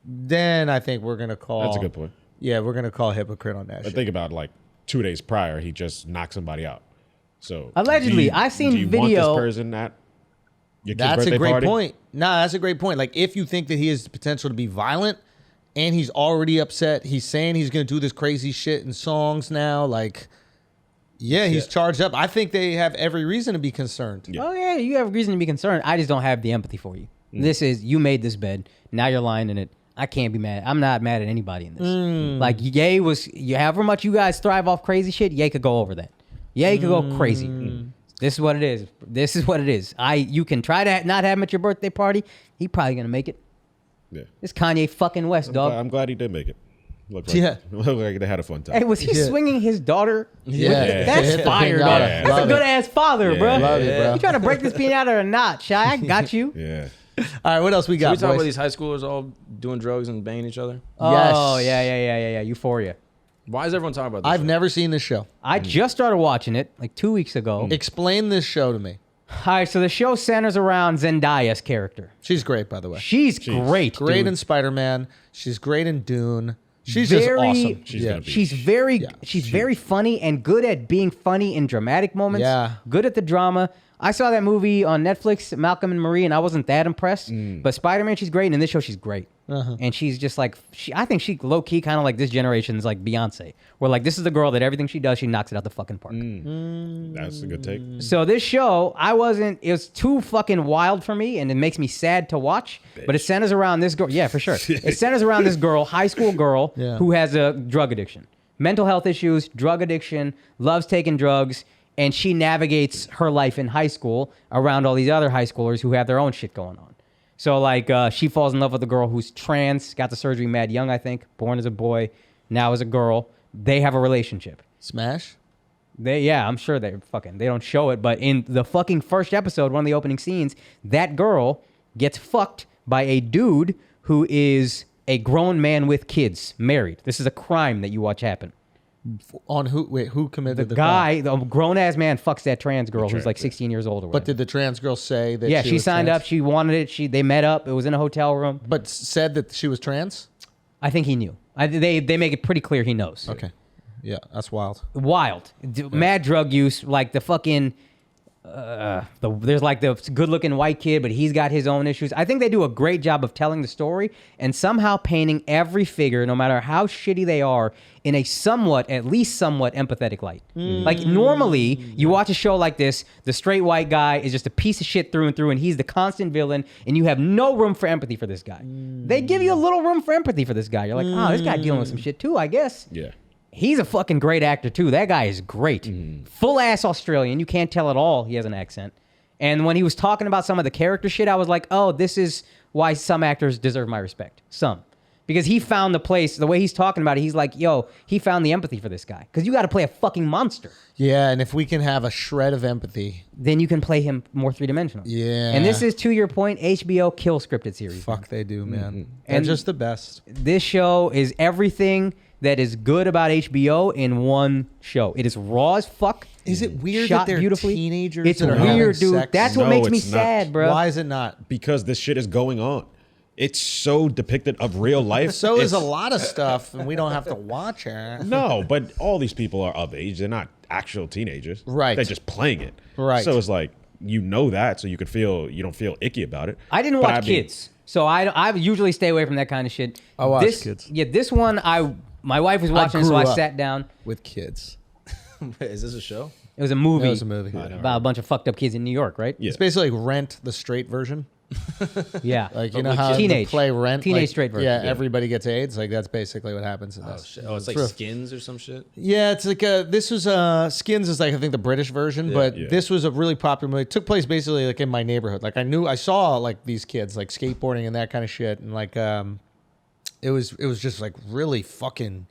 then I think we're gonna call. That's a good point. Yeah, we're gonna call hypocrite on that. But shit. think about, like, 2 days prior, he just knocked somebody out. So Allegedly, I've seen do you video. Want this person at your kid's That's birthday a great party? point. Nah, that's a great point. Like, if you think that he has the potential to be violent and he's already upset, he's saying he's going to do this crazy shit in songs now, like, he's charged up. I think they have every reason to be concerned. Oh, yeah, you have reason to be concerned. I just don't have the empathy for you. This is, you made this bed. Now you're lying in it. I can't be mad. I'm not mad at anybody in this. Like, Ye was, however much you guys thrive off crazy shit, Ye could go over that. Ye could go crazy. This is what it is. This is what it is. You can try to not have him at your birthday party. He probably going to make it. Yeah. It's Kanye fucking West, dog. I'm glad he did make it. Looked like they had a fun time. Hey, was he swinging his daughter? Yeah. That's fire, dog. Yeah. That's a good ass father, bro. Love it, bro. You trying to break this peanut or not, Shy? I got you. Yeah. All right, what else we Can got, we talk about boys? these high schoolers all doing drugs and banging each other? Oh, yeah. Euphoria. Why is everyone talking about this? I've never seen this show. I just started watching it like 2 weeks ago. Explain this show to me. All right, so the show centers around Zendaya's character. She's great, by the way. She's great, Great dude. in Spider-Man. She's great in Dune. She's Very- just awesome. She's gonna be- She's very funny and good at being funny in dramatic moments. Yeah. Good at the drama. I saw that movie on Netflix, Malcolm and Marie, and I wasn't that impressed. But Spider-Man, she's great, and in this show, she's great. And she's just like, I think she low-key kind of like this generation's like Beyonce. Where like, this is the girl that everything she does, she knocks it out the fucking park. That's a good take. So this show, it was too fucking wild for me, and it makes me sad to watch. But it centers around this girl. Yeah, for sure. It centers around this girl, high school girl, who has a drug addiction. Mental health issues, drug addiction, loves taking drugs, and she navigates her life in high school around all these other high schoolers who have their own shit going on. So like, she falls in love with a girl who's trans, got the surgery mad young, I think, born as a boy, now as a girl. They have a relationship. Smash? I'm sure they don't show it, but in the fucking first episode, one of the opening scenes, that girl gets fucked by a dude who is a grown man with kids, married. This is a crime that you watch happen. On who? Wait, who committed the guy, crime? the grown-ass man fucks that trans girl who's like 16 years old or whatever. But did the trans girl say that? Yeah, she she was signed trans? up. She wanted it. They met up. It was in a hotel room. But said that she was trans? I think he knew. They make it pretty clear he knows. Okay. Yeah, that's wild. Wild. Mad drug use, like the fucking... there's like the good-looking white kid, but he's got his own issues. I think they do a great job of telling the story and somehow painting every figure, no matter how shitty they are, in a at least somewhat empathetic light. Like normally, you watch a show like this, the straight white guy is just a piece of shit through and through, and he's the constant villain, and you have no room for empathy for this guy. They give you a little room for empathy for this guy. You're like, oh, this guy dealing with some shit too, I guess. Yeah. He's a fucking great actor too. That guy is great. Full ass Australian. You can't tell at all he has an accent. And when he was talking about some of the character shit, I was like, oh, this is why some actors deserve my respect. Some. Because he found the place, the way he's talking about it, he's like, yo, he found the empathy for this guy. Because you got to play a fucking monster. Yeah, and if we can have a shred of empathy, then you can play him more three-dimensional. Yeah. And this is, to your point, HBO kill scripted series. Fuck, they do, man. And And just the best. This show is everything that is good about HBO in one show. It is raw as fuck. Is it weird Shot that they're beautifully. teenagers It's that are having weird, dude. sex? That's what No, makes me it's not. sad, bro. Why is it not? Because this shit is going on. It's so depicted of real life. So is It's- a lot of stuff, and we don't have to watch it. No, but all these people are of age. They're not actual teenagers. Right. They're just playing it. Right. So it's like, you know that, so you don't feel icky about it. I didn't But watch I mean, kids, so I usually stay away from that kind of shit. I watch this, kids. Yeah, this one my wife was watching, so grew I up. sat down. With kids. Is this a show? It was a movie. It was a movie. About a bunch of fucked up kids in New York, right? Yeah. It's basically like Rent, the straight version. Yeah. Like, you But know with how teenage. the play Rent? Teenage like, straight version. Yeah, Yeah. everybody gets AIDS. Like, that's basically what happens in Oh this. shit! Oh, it's like True. Skins or some shit. Yeah, it's like this was Skins is like I think the British version, but Yeah. this was a really popular movie. It took place basically like in my neighborhood. Like I saw like these kids like skateboarding and that kind of shit, and like it was just like really fucking.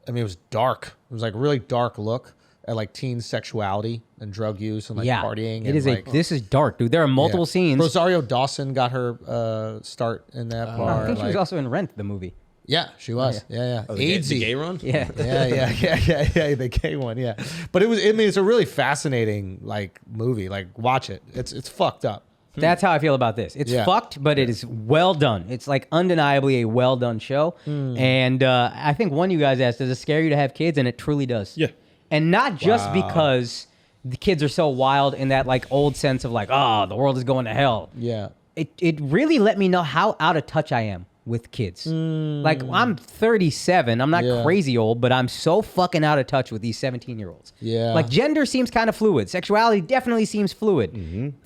I mean, it was dark. It was like really dark look at like teen sexuality and drug use and like partying. It and, is like, this is dark, dude. There are multiple yeah. scenes. Rosario Dawson got her start in that I part. think she was like- also in Rent, the movie. yeah, she was. Yeah. Oh, the gay, AIDSy. the gay run. Yeah. Yeah, the gay one, yeah. But it's a really fascinating like movie. Like watch it. It's fucked up. That's how I feel about this. It's Yeah. fucked, but it is well done. It's like undeniably a well done show. And I think one of you guys asked, does it scare you to have kids? And it truly does. Yeah. And not just because the kids are so wild in that like old sense of like, oh, the world is going to hell. Yeah. It really let me know how out of touch I am with kids. Like I'm 37. I'm not Yeah. crazy old, but I'm so fucking out of touch with these 17-year-olds. Yeah. Like gender seems kind of fluid. Sexuality definitely seems fluid.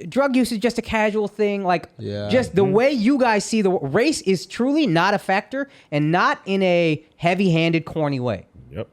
Drug use is just a casual thing. Like Yeah. just the way you guys see the race is truly not a factor and not in a heavy-handed, corny way. Yep.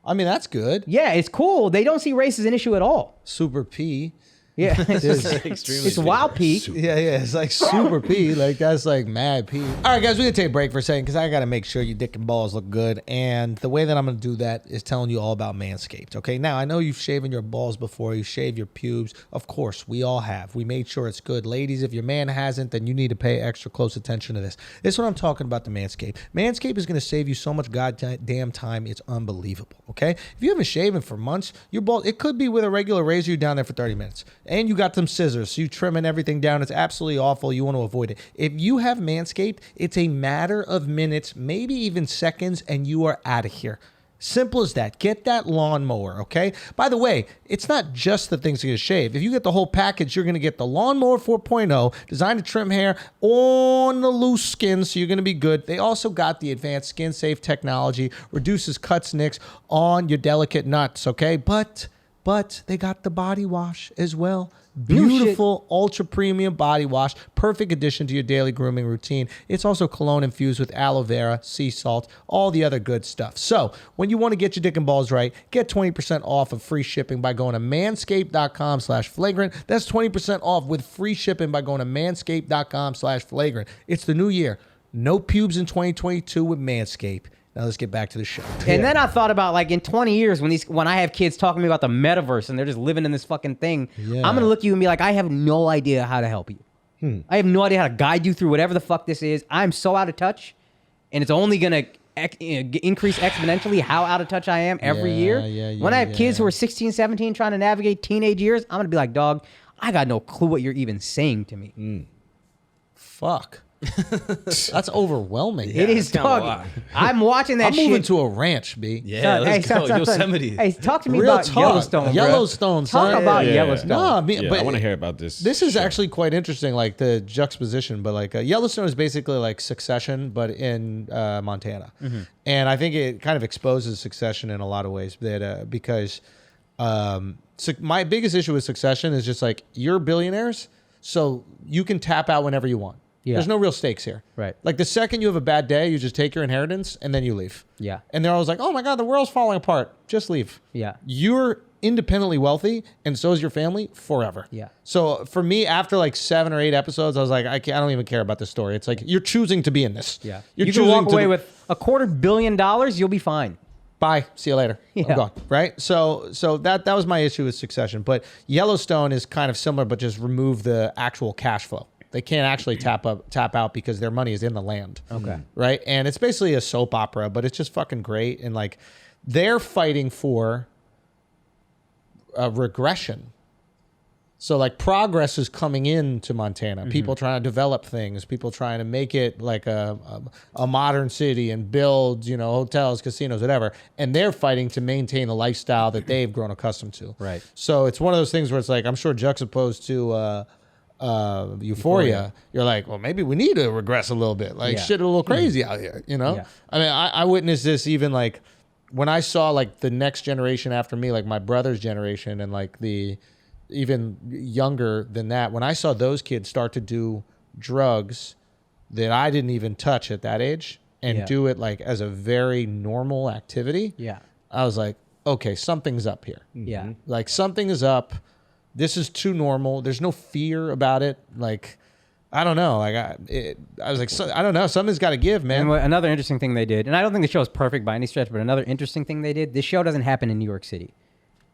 I mean, that's good. Yeah, it's cool. They don't see race as an issue at all. Super P. Yeah, Extremely. it's wild P. Yeah, it's like super P. Like that's like mad P. All right, guys, we're gonna take a break for a second because I gotta make sure your dick and balls look good. And the way that I'm gonna do that is telling you all about Manscaped. Okay, now I know you've shaven your balls before. You shave your pubes. Of course, we all have. We made sure it's good, ladies. If your man hasn't, then you need to pay extra close attention to this. This is what I'm talking about. The Manscaped. Manscaped is gonna save you so much goddamn time. It's unbelievable. Okay, if you haven't shaven for months, your balls. It could be with a regular razor. You're down there for 30 minutes. And you got them scissors, so you trimming everything down. It's absolutely awful. You want to avoid it. If you have Manscaped, it's a matter of minutes, maybe even seconds, and you are out of here. Simple as that. Get that lawnmower, okay? By the way, it's not just the things you're going to shave. If you get the whole package, you're going to get the Lawnmower 4.0, designed to trim hair on the loose skin, so you're going to be good. They also got the advanced skin-safe technology, reduces cuts, nicks on your delicate nuts, okay? But they got the body wash as well. Beautiful, ultra premium body wash. Perfect addition to your daily grooming routine. It's also cologne infused with aloe vera, sea salt, all the other good stuff. So when you want to get your dick and balls right, get 20% off of free shipping by going to manscaped.com/flagrant. That's 20% off with free shipping by going to manscaped.com/flagrant. It's the new year. No pubes in 2022 with Manscaped. Now let's get back to the show. And then I thought about like in 20 years when I have kids talking to me about the metaverse and they're just living in this fucking thing, Yeah. I'm gonna look at you and be like, I have no idea how to help you. I have no idea how to guide you through whatever the fuck this is. I'm so out of touch, and it's only gonna increase exponentially how out of touch I am every year. When I have kids who are 16, 17 trying to navigate teenage years, I'm gonna be like, dog, I got no clue what you're even saying to me. Fuck. That's overwhelming. It is, that's kinda a dog. lot. I'm watching that I'm moving shit. to a ranch, B. Yeah, let's go. Yosemite. Hey, talk to me Real about talk. Yellowstone, bro. Yellowstone, son. Talk about Yeah. Yellowstone. No, I mean, Yeah, but I want to hear about this. this is show. actually quite interesting, like the juxtaposition. But like Yellowstone is basically like Succession, but in Montana, and I think it kind of exposes Succession in a lot of ways. That because my biggest issue with Succession is just like you're billionaires, so you can tap out whenever you want. Yeah. There's no real stakes here. Right. Like the second you have a bad day, you just take your inheritance and then you leave. Yeah. And they're always like, "Oh my God, the world's falling apart. Just leave." Yeah. You're independently wealthy, and so is your family forever. Yeah. So for me, after like 7 or 8 episodes, I was like, I don't even care about this story. It's like you're choosing to be in this. Yeah. You're You can choosing walk away with $250 million. You'll be fine. Bye. See you later. Yeah. I'm gone. Right. So that was my issue with Succession. But Yellowstone is kind of similar, but just remove the actual cash flow. They can't actually tap out because their money is in the land. Okay. Right. And it's basically a soap opera, but it's just fucking great. And like they're fighting for a regression. So like progress is coming into Montana. People trying to develop things. People trying to make it like a modern city and build, hotels, casinos, whatever. And they're fighting to maintain the lifestyle that they've grown accustomed to. Right. So it's one of those things where it's like, I'm sure juxtaposed to Euphoria, you're like, well, maybe we need to regress a little bit. Like Yeah. shit a little crazy out here, Yeah. I mean, I witnessed this even like when I saw like the next generation after me, like my brother's generation and like the even younger than that, when I saw those kids start to do drugs that I didn't even touch at that age and Yeah. do it like as a very normal activity, Yeah. I was like, okay, something's up here. Yeah. Like something is up. This is too normal. There's no fear about it. Like, I don't know. Like I was like, I don't know. Something's got to give, man. And another interesting thing they did, and I don't think the show is perfect by any stretch, but another interesting thing they did, this show doesn't happen in New York City.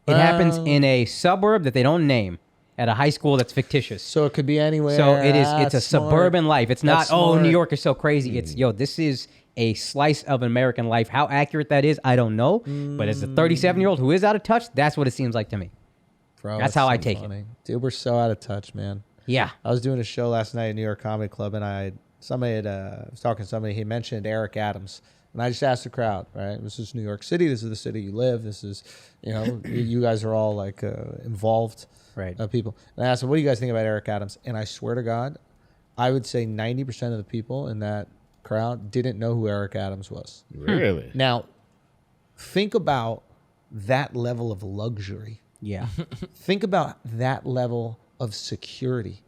It happens in a suburb that they don't name at a high school that's fictitious. So it could be anywhere. So it is. It's a That's smart. suburban life. It's not. That's Oh, New smart. York is so crazy. It's this is a slice of American life. How accurate that is, I don't know. But as a 37-year-old who is out of touch, that's what it seems like to me. Bro, That's how I so take it. funny. Dude, we're so out of touch, man. Yeah. I was doing a show last night at New York Comedy Club, and I was talking to somebody. He mentioned Eric Adams, and I just asked the crowd, right? This is New York City. This is the city you live. This is, you guys are all like involved, Right. People. And I asked them, what do you guys think about Eric Adams? And I swear to God, I would say 90% of the people in that crowd didn't know who Eric Adams was. Really? Now, think about that level of luxury. Yeah. Think about that level of security.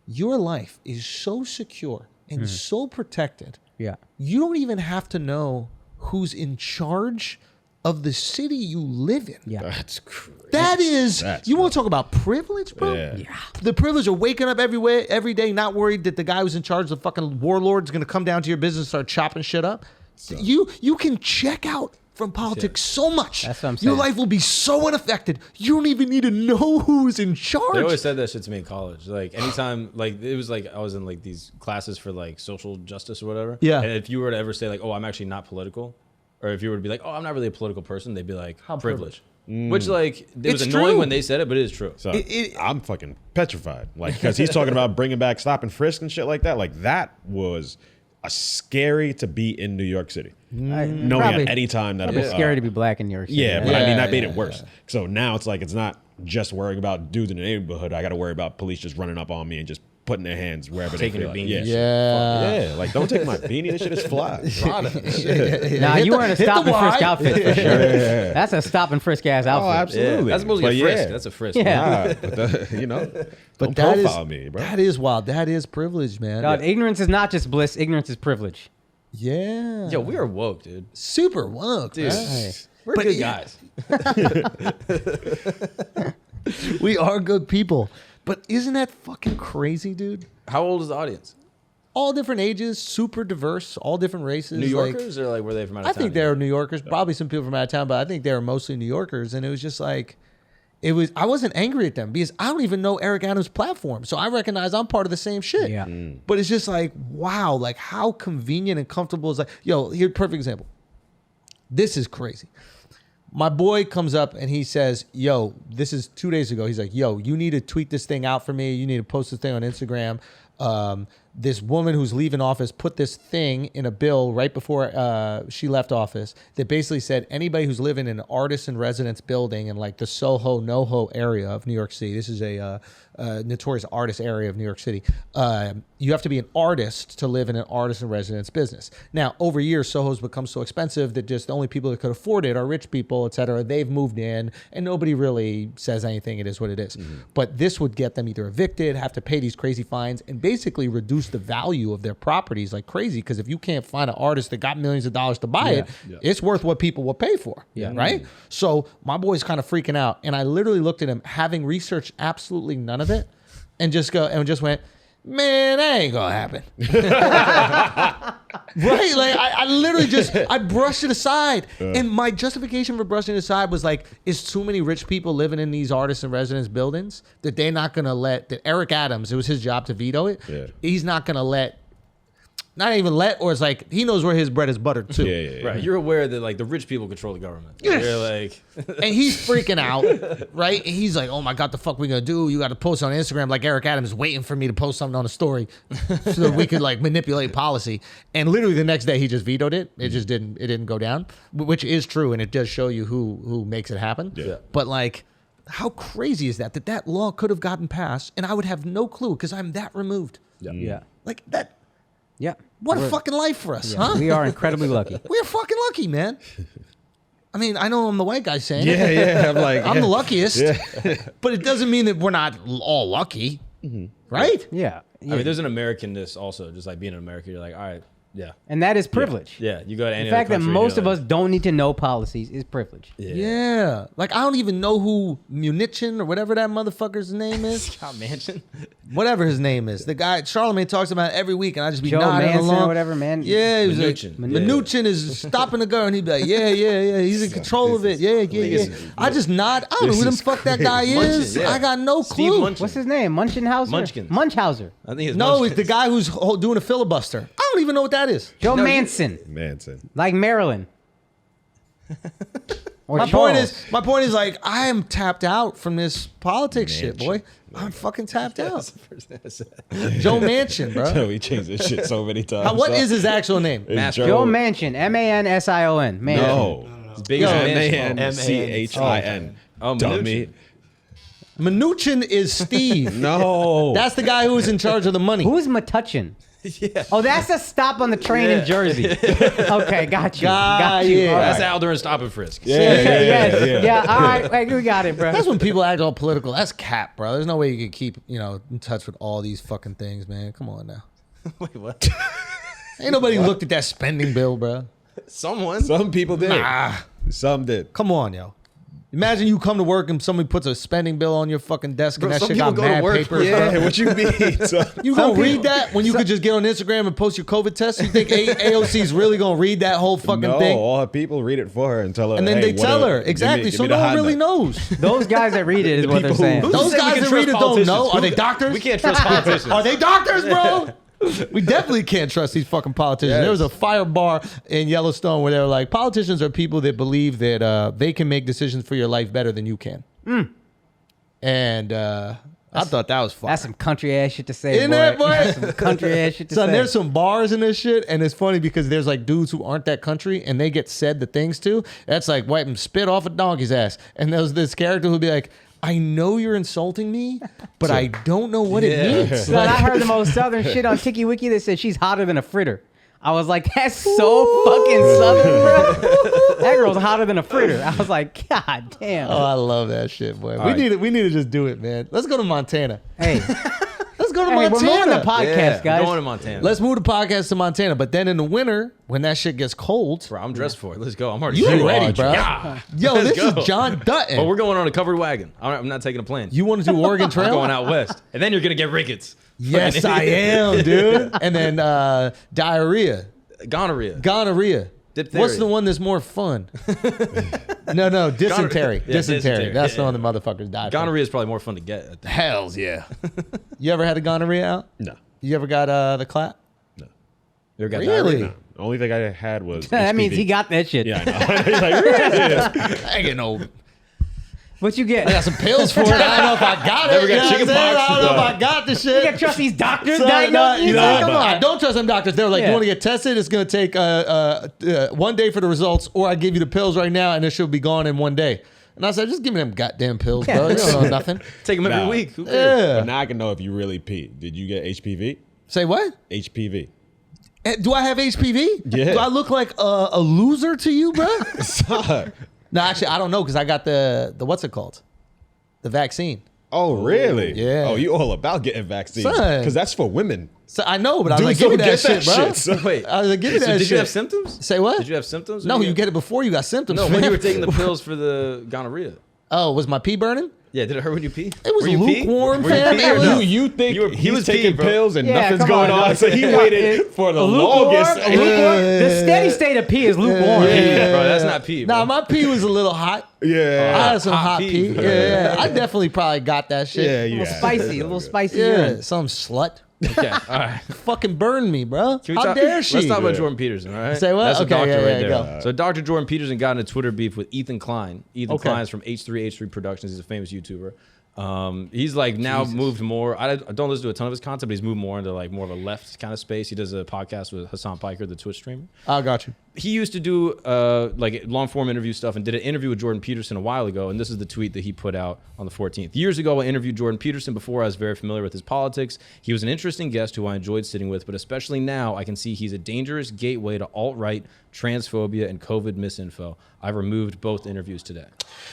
Your life is so secure and so protected. Yeah. You don't even have to know who's in charge of the city you live in. Yeah. That's crazy. That is, That's you want to talk about privilege, bro? Yeah. The privilege of waking up every day not worried that the guy who's in charge of the fucking warlord's going to come down to your business and start chopping shit up. You can check out from politics so much. That's what I'm Your saying. life will be so unaffected. You don't even need to know who's in charge. They always said that shit to me in college. Like anytime, like it was like I was in like these classes for like social justice or whatever. Yeah. And if you were to ever say like, "Oh, I'm actually not political," or if you were to be like, "Oh, I'm not really a political person," they'd be like, How "Privilege." Which like it was It's annoying true. when they said it, but it is true. So I'm fucking petrified. Like, because he's talking about bringing back stop and frisk and shit like that. Like, that was a scary to be in New York City. Knowing Probably- at any time that It's scary to be black in New York City. Yeah, right? but I mean, that Yeah, made yeah, it worse. So now it's like, it's not just worrying about dudes in the neighborhood. I got to worry about police just running up on me and just putting their hands wherever Taking they their feel like. beanies. Yeah. Yeah, like, don't take my beanie. This shit is fly. Nah, you wearing a stop and frisk outfit for sure. Yeah. That's a stop and frisk ass Oh, outfit. absolutely. That's supposed to be a But frisk. yeah. That's a frisk. Yeah. Nah, but But don't that is profile me, bro. that is wild. That is privilege, man. God, ignorance is not just bliss. Ignorance is privilege. Yeah. Yo, we are woke, dude. super woke, Dude, man. we're But good yeah. guys. We are good people. But isn't that fucking crazy, dude? How old is the audience? All different ages, super diverse, all different races. New like- Yorkers or like were they from out of I town? think they were New Yorkers, probably some people from out of town, but I think they were mostly New Yorkers. And it was just like, I wasn't angry at them because I don't even know Eric Adams' platform. So I recognize I'm part of the same shit. Yeah. But it's just like, wow, like how convenient and comfortable is like, yo, here, perfect example. This is crazy. My boy comes up and he says, yo, this is 2 days ago. He's like, yo, you need to tweet this thing out for me. You need to post this thing on Instagram. this woman who's leaving office put this thing in a bill right before she left office that basically said anybody who's living in an artist in residence building in like the Soho, NoHo area of New York City. This is a notorious artist area of New York City. You have to be an artist to live in an artist in residence business. Now, over years, Soho's become so expensive that just the only people that could afford it are rich people, et cetera. They've moved in and nobody really says anything. It is what it is. But this would get them either evicted, have to pay these crazy fines, and basically reduce the value of their properties like crazy. Because if you can't find an artist that got millions of dollars to buy it, it's worth what people will pay for. Right? So my boy's kind of freaking out. And I literally looked at him, having researched absolutely none of it, and just went, man, that ain't gonna happen. Right? Like I literally I brushed it aside. And my justification for brushing it aside was like, it's too many rich people living in these artists in residence buildings that they're not gonna let, that Eric Adams, it was his job to veto it. Yeah. He's not gonna let, not even let, or it's like, he knows where his bread is buttered too. Yeah. Right. You're aware that like the rich people control the government. Yes. You're like, and he's freaking out, right? And he's like, oh my God, the fuck we gonna do? You got to post on Instagram like Eric Adams waiting for me to post something on a story so that we could like manipulate policy. And literally the next day he just vetoed it. It just didn't go down, which is true. And it does show you who makes it happen. Yeah. But like, how crazy is that law could have gotten passed and I would have no clue because I'm that removed. Yeah. Like that. Yeah. What a fucking life for us, huh? We are incredibly lucky. We're fucking lucky, man. I mean, I know I'm the white guy saying it. Yeah. I'm like, I'm the luckiest. But it doesn't mean that we're not all lucky, right? Yeah. I mean, there's an Americanness also. Just like being an American, you're like, all right, yeah. And that is privilege. Yeah, you go to any The fact other that country, most you're of like, us don't need to know policies is privilege. Yeah. Like, I don't even know who Munition or whatever that motherfucker's name is. Scott Mansion. Whatever his name is. The guy, Charlamagne talks about it every week, and I just be Joe nodding Manson along. or whatever, man. Yeah, he was Mnuchin. like, Mnuchin is stopping the girl, and he'd be like, yeah. He's in control of it. Yeah. I just nod. I don't know who the fuck that guy is. yeah. I got no Steve clue. Munchin. What's his name? Munchausen? Munchkins. Munchausen. I think it's No, Munchkins. it's the guy who's doing a filibuster. I don't even know what that is. Joe Manson. Manson. Like Maryland. Or My Charles. point is like, I am tapped out from this politics shit, boy. I'm fucking tapped out. Joe Manchin, bro. We changed this shit so many times. What is his actual name? It's Joe Manchin. Mansion. Man. No. It's big as Mansion. Manchin. Oh, Dummy. Mnuchin is Steve. No. That's the guy who was in charge of the money. Who is Metuchen? Yeah. Oh, that's a stop on the train in Jersey. Okay, got you. Got you. yeah. All That's right. Al during Stop and Frisk. Yeah. All right, hey, we got it, bro. That's when people act all political. That's cap, bro. There's no way you can keep, in touch with all these fucking things, man. Come on now. Wait, what? Ain't nobody looked at that spending bill, bro. Someone. Some people did. Nah. Some did. Come on, yo. Imagine you come to work and somebody puts a spending bill on your fucking desk and that some shit people got go to mad work papers. for- Yeah, bro. what you mean? So, You gonna read that when you could just get on Instagram and post your COVID test? You think AOC is really gonna read that whole fucking no, thing? all the people read it for her and tell her. And then hey, they tell her give me- exactly, give so me the no one hot really nut. knows. Those guys that read it is what they're saying. Who Those said we guys can that trust read it don't politicians? know. Are they doctors? We can't trust politicians. Are they doctors, bro? We definitely can't trust these fucking politicians. Yes. There was a fire bar in Yellowstone where they were like, politicians are people that believe that they can make decisions for your life better than you can. And I thought that was fire. That's some country ass shit to say, Isn't boy. it, boy? That's some country ass shit to Son, say. there's some bars in this shit, and it's funny because there's like dudes who aren't that country, and they get said the things to. That's like wiping spit off a donkey's ass. And there's this character who'll be like, I know you're insulting me, but I don't know what it means. Son, I heard the most southern shit on Tiki Wiki that said she's hotter than a fritter. I was like, that's so fucking southern, bro. That girl's hotter than a fritter. I was like, God damn. Oh, I love that shit, boy. right. We need to just do it, man. Let's go to Montana. Hey, Let's go to hey, we're moving Montana. the podcast, Yeah, guys. going to Montana. Let's move the podcast to Montana. But then in the winter, when that shit gets cold, Bro, I'm dressed for it. Let's go. I'm already you ready. ready, bro? Yeah. Yo, Let's this go. is John Dutton. Well, we're going on a covered wagon. I'm not taking a plane. You want to do Oregon Trail? I'm going out west. And then you're going to get rickets. Yes, I am, dude. And then diarrhea. Gonorrhea. Diphtheria. What's the one that's more fun? No, dysentery. Yeah, Dysentery. That's the yeah. one the motherfuckers die from. Gonorrhea is probably more fun to get. I think. Hells yeah. You ever had a gonorrhea out? No. You ever got the clap? You ever got Really? diarrhea? The only thing I had was That means HPV. he got that shit. Yeah, I know. He's like, really? I ain't getting old. What you get? I got some pills for it. I don't know if I got it. Never got You know what I'm chicken saying? pox. I don't know if I got the You shit. gotta trust these doctors So, diagnosing you. Come on. I don't trust them doctors. They were like, Yeah. you want to get tested? It's going to take 1 day for the results, or I give you the pills right now, and it should be gone in 1 day. And I said, just give me them goddamn pills, bro. You don't know nothing. Take them every Nah. week. Who cares? Yeah. But now I can know if you really pee. Did you get HPV? Say what? HPV. Do I have HPV? Yeah. Do I look like a loser to you, bro? Son. No, actually, I don't know because I got the what's it called? The vaccine. Oh, really? Yeah. Oh, you all about getting vaccines. Son. Because that's for women. So I know, but I was Dudes like, give me don't that get shit, that bro. shit, son. Wait, I was like, give me so that did shit. you have symptoms? Say what? Did you have symptoms? No, you get it before you got symptoms. No, when you fam. were taking the pills for the gonorrhea. Oh, was my pee burning? Yeah, did it hurt when you pee? It was Were you pee? lukewarm, Were you fam. pee It or was- no? You think he he's was taking peeing, bro. pills and Yeah, nothing's come going on. on, so he Yeah. waited for the Lukewarm? longest. Lukewarm? The steady state of pee is lukewarm. Yeah, bro, that's not pee, bro. Nah, my pee was a little hot. I Yeah. had some hot pee. pee. Yeah, I definitely probably got that shit. Yeah, A you little had spicy, it. a little spicy. Yeah, urine. some slut. Okay, all right. Fucking burned me, bro. Can we How talk- dare she? Let's talk about Yeah. Jordan Peterson, all right? Say what? That's a Okay, doctor yeah, right yeah, there. go. So Dr. Jordan Peterson got in a Twitter beef with Ethan Klein. Ethan Okay. Klein is from H3 Productions. He's a famous YouTuber. He's like now moved more. I don't listen to a ton of his content, but he's moved more into like more of a left kind of space. He does a podcast with Hassan Piker, the Twitch streamer. I got you. He used to do like long form interview stuff and did an interview with Jordan Peterson a while ago. And this is the tweet that he put out on the 14th. Years ago, I interviewed Jordan Peterson before I was very familiar with his politics. He was an interesting guest who I enjoyed sitting with, but especially now I can see he's a dangerous gateway to alt-right, transphobia, and COVID misinfo. I removed both interviews today.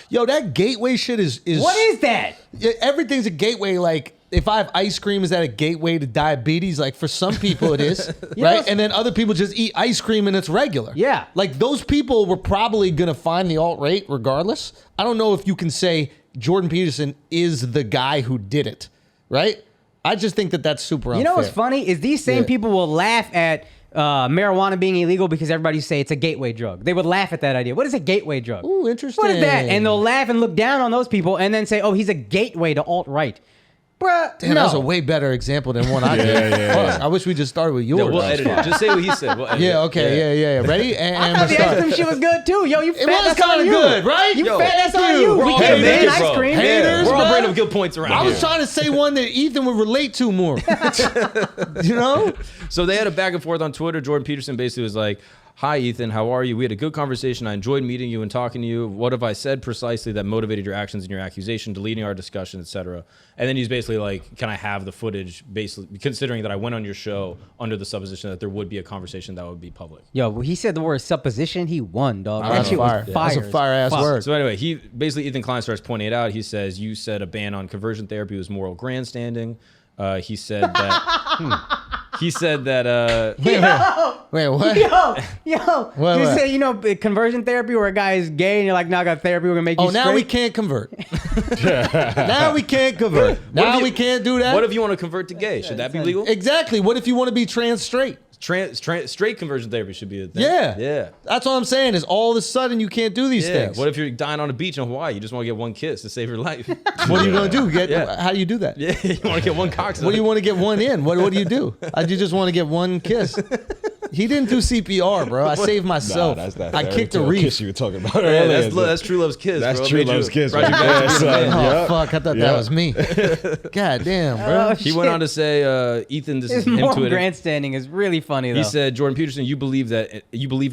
Yo, that gateway shit is What is that? Yeah, everything's a gateway. Like, if I have ice cream, is that a gateway to diabetes? Like, for some people it is, right? And then other people just eat ice cream and it's regular. Yeah. Like, those people were probably going to find the alt-right regardless. I don't know if you can say Jordan Peterson is the guy who did it, right? I just think that that's super unfair. You know what's funny is these same Yeah. people will laugh at marijuana being illegal because everybody say it's a gateway drug. They would laugh at that idea. What is a gateway drug? Ooh, interesting. What is that? And they'll laugh and look down on those people and then say, oh, he's a gateway to alt-right. Bruh, Damn, no. that's a way better example than one I did. yeah, Fuck, I wish we just started with yours. Yeah, we'll edit it. Just say what he said. We'll edit Yeah, it. okay, yeah. Ready? And I we'll thought the ice start. cream shit was good too. Yo, you fat, was that's on kinda you. good, right? You Yo, fat, that's on dude, you. we're We all can't haters, ban ice bro. cream. Haters, We're all bro. bringing up good points around I was here. trying to say one that Ethan would relate to more. You know? So they had a back and forth on Twitter. Jordan Peterson basically was like, hi, Ethan, how are you? We had a good conversation. I enjoyed meeting you and talking to you. What have I said precisely that motivated your actions and your accusation, deleting our discussion, etc.? And then he's basically like, can I have the footage, basically, considering that I went on your show under the supposition that there would be a conversation that would be public. Yo, when he said the word supposition, he won, dog. That That's shit fire. was fire. That's a fire-ass Fuck. word. So anyway, Ethan Klein starts pointing it out. He says, you said a ban on conversion therapy was moral grandstanding. He said that... He said that... Wait, what? Yo, What? you say, you know, conversion therapy where a guy is gay and you're like, now I got therapy, we're gonna make you Oh, now straight. we can't convert. Now we can't convert. Now we can't do that. What if you want to convert to gay? Should that be legal? Exactly. What if you want to be trans straight? Straight conversion therapy should be a thing. Yeah. Yeah. That's all I'm saying is all of a sudden you can't do these Yeah. things. What if you're dying on a beach in Hawaii? You just want to get one kiss to save your life. What are you going to do? Yeah. How do you do that? Yeah, you want to get one cock. What do you want to get one in? What do you do? I just want to get one kiss. He didn't do CPR, bro. I saved myself. That's that I fairy kicked a tale reef. kiss you were talking about Yeah, earlier. that's true love's kiss. That's bro. true Made you- love's kiss. brought you Right back to there, being a son. man. Oh, Yep. fuck. I thought that Yep. was me. God damn, bro. Oh, He went on to say, Ethan, this His is him moral tweeting. grandstanding is really funny though. He said, Jordan Peterson, you believe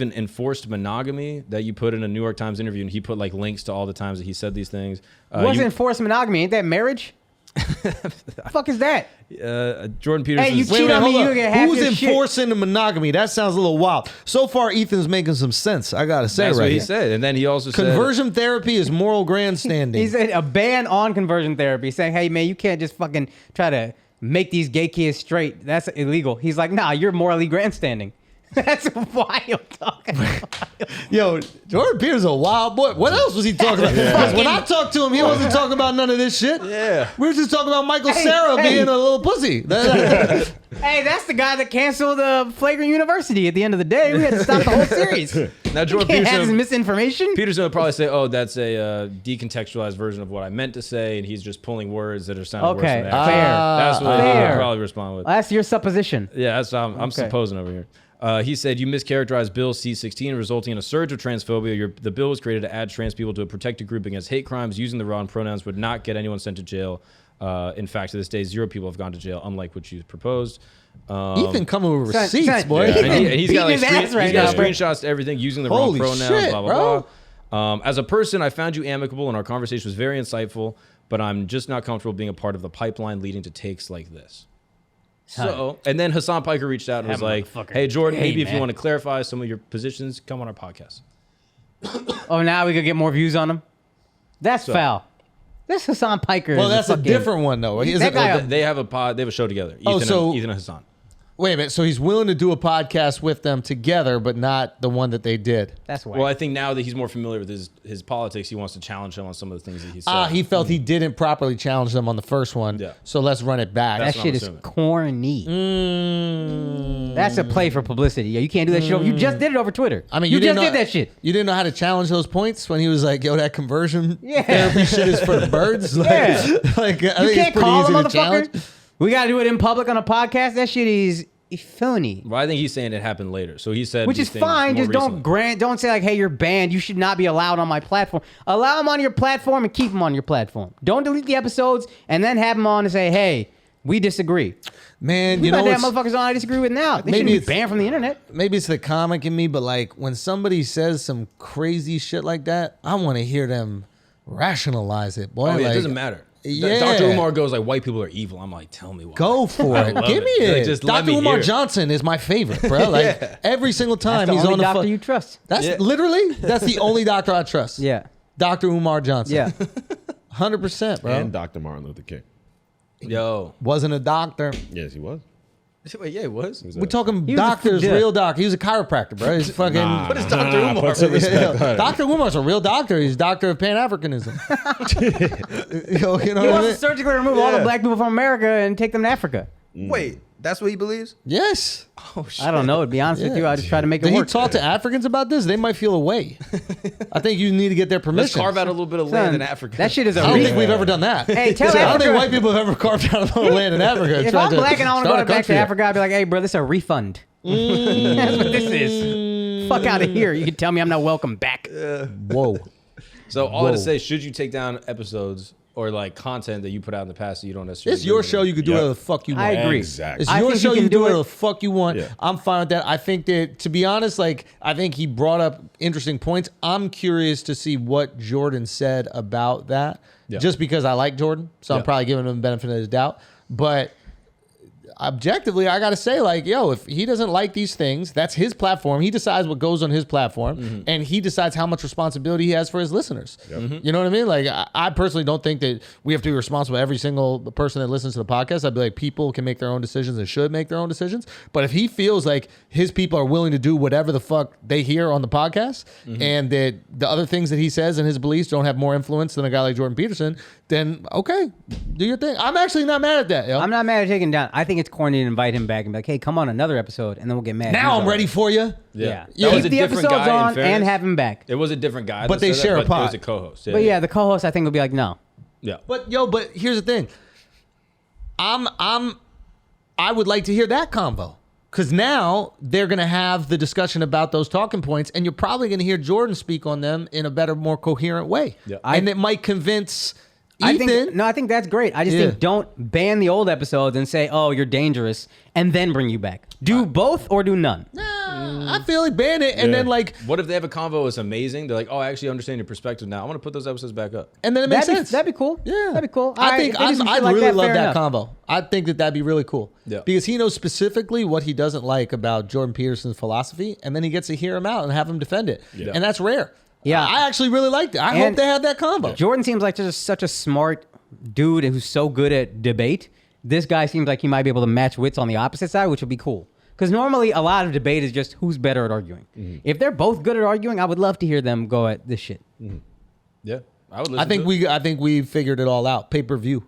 in enforced monogamy that you put in a New York Times interview, and he put like links to all the times that he said these things. wasn't forced monogamy, ain't that marriage? Fuck is that? Jordan Peterson. Hey, you cheat on me, hold you up. get half Who's your shit. enforcing the monogamy? That sounds a little wild. So far, Ethan's making some sense. I gotta say, That's right what he here. said, and then he also said, Conversion therapy is moral grandstanding. He said a ban on conversion therapy, saying, hey man, you can't just fucking try to make these gay kids straight. That's illegal. He's like, nah, you're morally grandstanding. That's wild talking. Yo, Jordan Peterson's a wild boy. What else was he talking about? Because when I talked to him, he wasn't talking about none of this shit. Yeah. We were just talking about Michael Hey, Cera hey. being a little pussy. Hey, that's the guy that canceled Flagrant University at the end of the day. We had to stop the whole series. now Jordan Can't have this Peterson. misinformation. Peterson would probably say, "Oh, that's a decontextualized version of what I meant to say," and he's just pulling words that are sounding worse Okay, than fair. actually. That's what he Fair. would probably respond with. That's your supposition. Yeah, that's I'm Okay. supposing over here. He said, you mischaracterized Bill C-16, resulting in a surge of transphobia. The bill was created to add trans people to a protected group against hate crimes. Using the wrong pronouns would not get anyone sent to jail. In fact, to this day, 0 people have gone to jail, unlike what you proposed. Ethan coming with receipts, boy. Yeah, and he's got, like, right screenshots to everything, using the wrong Holy pronouns, shit, blah, blah, blah. As a person, I found you amicable, and our conversation was very insightful, but I'm just not comfortable being a part of the pipeline leading to takes like this. So, and then Hassan Piker reached out and was like, hey, Jordan, maybe if you want to clarify some of your positions, come on our podcast. Oh, now we could get more views on him? That's foul. This Hassan Piker. Well, that's a different one, though. They have a show together. Ethan and Hassan. Wait a minute. So he's willing to do a podcast with them together, but not the one that they did. That's why. Well, I think now that he's more familiar with his politics, he wants to challenge him on some of the things that he said. He felt he didn't properly challenge them on the first one. Yeah. So let's run it back. that shit is corny. That's a play for publicity. Yeah, you can't do that shit. You just did it over Twitter. I mean, you just did that shit. You didn't know how to challenge those points when he was like, "Yo, that conversion therapy shit is for the birds." Like, Yeah. like I You think can't it's pretty call easy him, to challenge. motherfucker. We gotta do it in public on a podcast. That shit is phony. Well, I think he's saying it happened later. So he said, Which is fine. Just don't say like, hey, you're banned. You should not be allowed on my platform. Allow them on your platform and keep them on your platform. Don't delete the episodes and then have them on and say, hey, we disagree. Man, We you know let that what's- motherfuckers on I disagree with now. They Maybe shouldn't be it's- banned from the internet. maybe it's the comic in me, but like when somebody says some crazy shit like that, I want to hear them rationalize it, boy. Oh, yeah, like, it doesn't matter. Yeah. Dr. Umar goes like, white people are evil. I'm like, tell me why. Go for it. love Give me it. it. Like, just let Dr. me Umar hear it. Johnson is my favorite, bro. Like every single time That's the he's only on the doctor phone. you trust. That's literally that's the only doctor I trust. Yeah. Dr. Umar Johnson. Yeah. 100%, bro. And Dr. Martin Luther King. Yo. Wasn't a doctor. Yes, he was. Wait, yeah, it was. We're talking He was a doctors, yeah. real doctor. He was a chiropractor, bro. He's fucking. What is Dr. Umar? Put some respect on it. Dr. Umar's a real doctor. He's doctor of Pan-Africanism. you know He what I wants mean? to surgically remove all the black people from America and take them to Africa. Wait, that's what he believes? Yes. Oh, shit. I don't know. To be honest with you, I just try to make it Did he work. talk to Africans about this? They might feel away. I think you need to get their permission. Let's carve out a little bit of land in Africa. That shit is a I don't reason. think we've ever done that. Hey, tell I don't think Africa- white people have ever carved out a little land in Africa. and If tried I'm to black and I want to start go a back to country. Africa, I'd be like, hey, bro, this is a refund. That's what this is. Fuck out of here. You can tell me I'm not welcome back. Whoa. So all I Whoa. to say, should you take down episodes or like content that you put out in the past that you don't necessarily It's your do show. anymore? You can do whatever the fuck you want. I agree. Exactly. It's I your think show. you You can can do do whatever it. the fuck you want. Yeah. I'm fine with that. I think that, to be honest, like I think he brought up interesting points. I'm curious to see what Jordan said about that. Yeah. Just because I like Jordan, so I'm Yeah. probably giving him the benefit of his doubt. But objectively, I got to say, like, yo, if he doesn't like these things, that's his platform. He decides what goes on his platform, and he decides how much responsibility he has for his listeners. You know what I mean? Like, I personally don't think that we have to be responsible for every single person that listens to the podcast. I'd be like, people can make their own decisions and should make their own decisions. But if he feels like his people are willing to do whatever the fuck they hear on the podcast, and that the other things that he says and his beliefs don't have more influence than a guy like Jordan Peterson, then okay, do your thing. I'm actually not mad at that, yo. I'm not mad at taking him down. I think it's corny to invite him back and be like, hey, come on another episode, and then we'll get mad. Now He's I'm all ready right. for you. Yeah. Yeah. Keep the episodes on and have him back. It was a different guy. But that they said share that, a but It pod. was a co-host. But yeah, the co-host I think will be like, no. Yeah. But here's the thing. I would like to hear that convo. Because now they're going to have the discussion about those talking points, and you're probably going to hear Jordan speak on them in a better, more coherent way. Yeah. And it might convince I Ethan. think that's great. I just Yeah. think don't ban the old episodes and say, oh, you're dangerous, and then bring you back. Do both or do none. I feel like ban it, and then like, What if they have a convo that's amazing? They're like, oh, I actually understand your perspective now. I want to put those episodes back up. and then it makes sense. That'd be cool. Yeah, That'd be cool. I think I really love fair that enough. combo. I think that'd be really cool. Yeah. Because he knows specifically what he doesn't like about Jordan Peterson's philosophy, and then he gets to hear him out and have him defend it. Yeah. And that's rare. Yeah. I actually really liked it. I hope And they had that combo. Jordan seems like just such a smart dude who's so good at debate. This guy seems like he might be able to match wits on the opposite side, which would be cool. Because normally a lot of debate is just who's better at arguing. If they're both good at arguing, I would love to hear them go at this shit. Yeah. I would listen I think we figured it all out. Pay-per-view.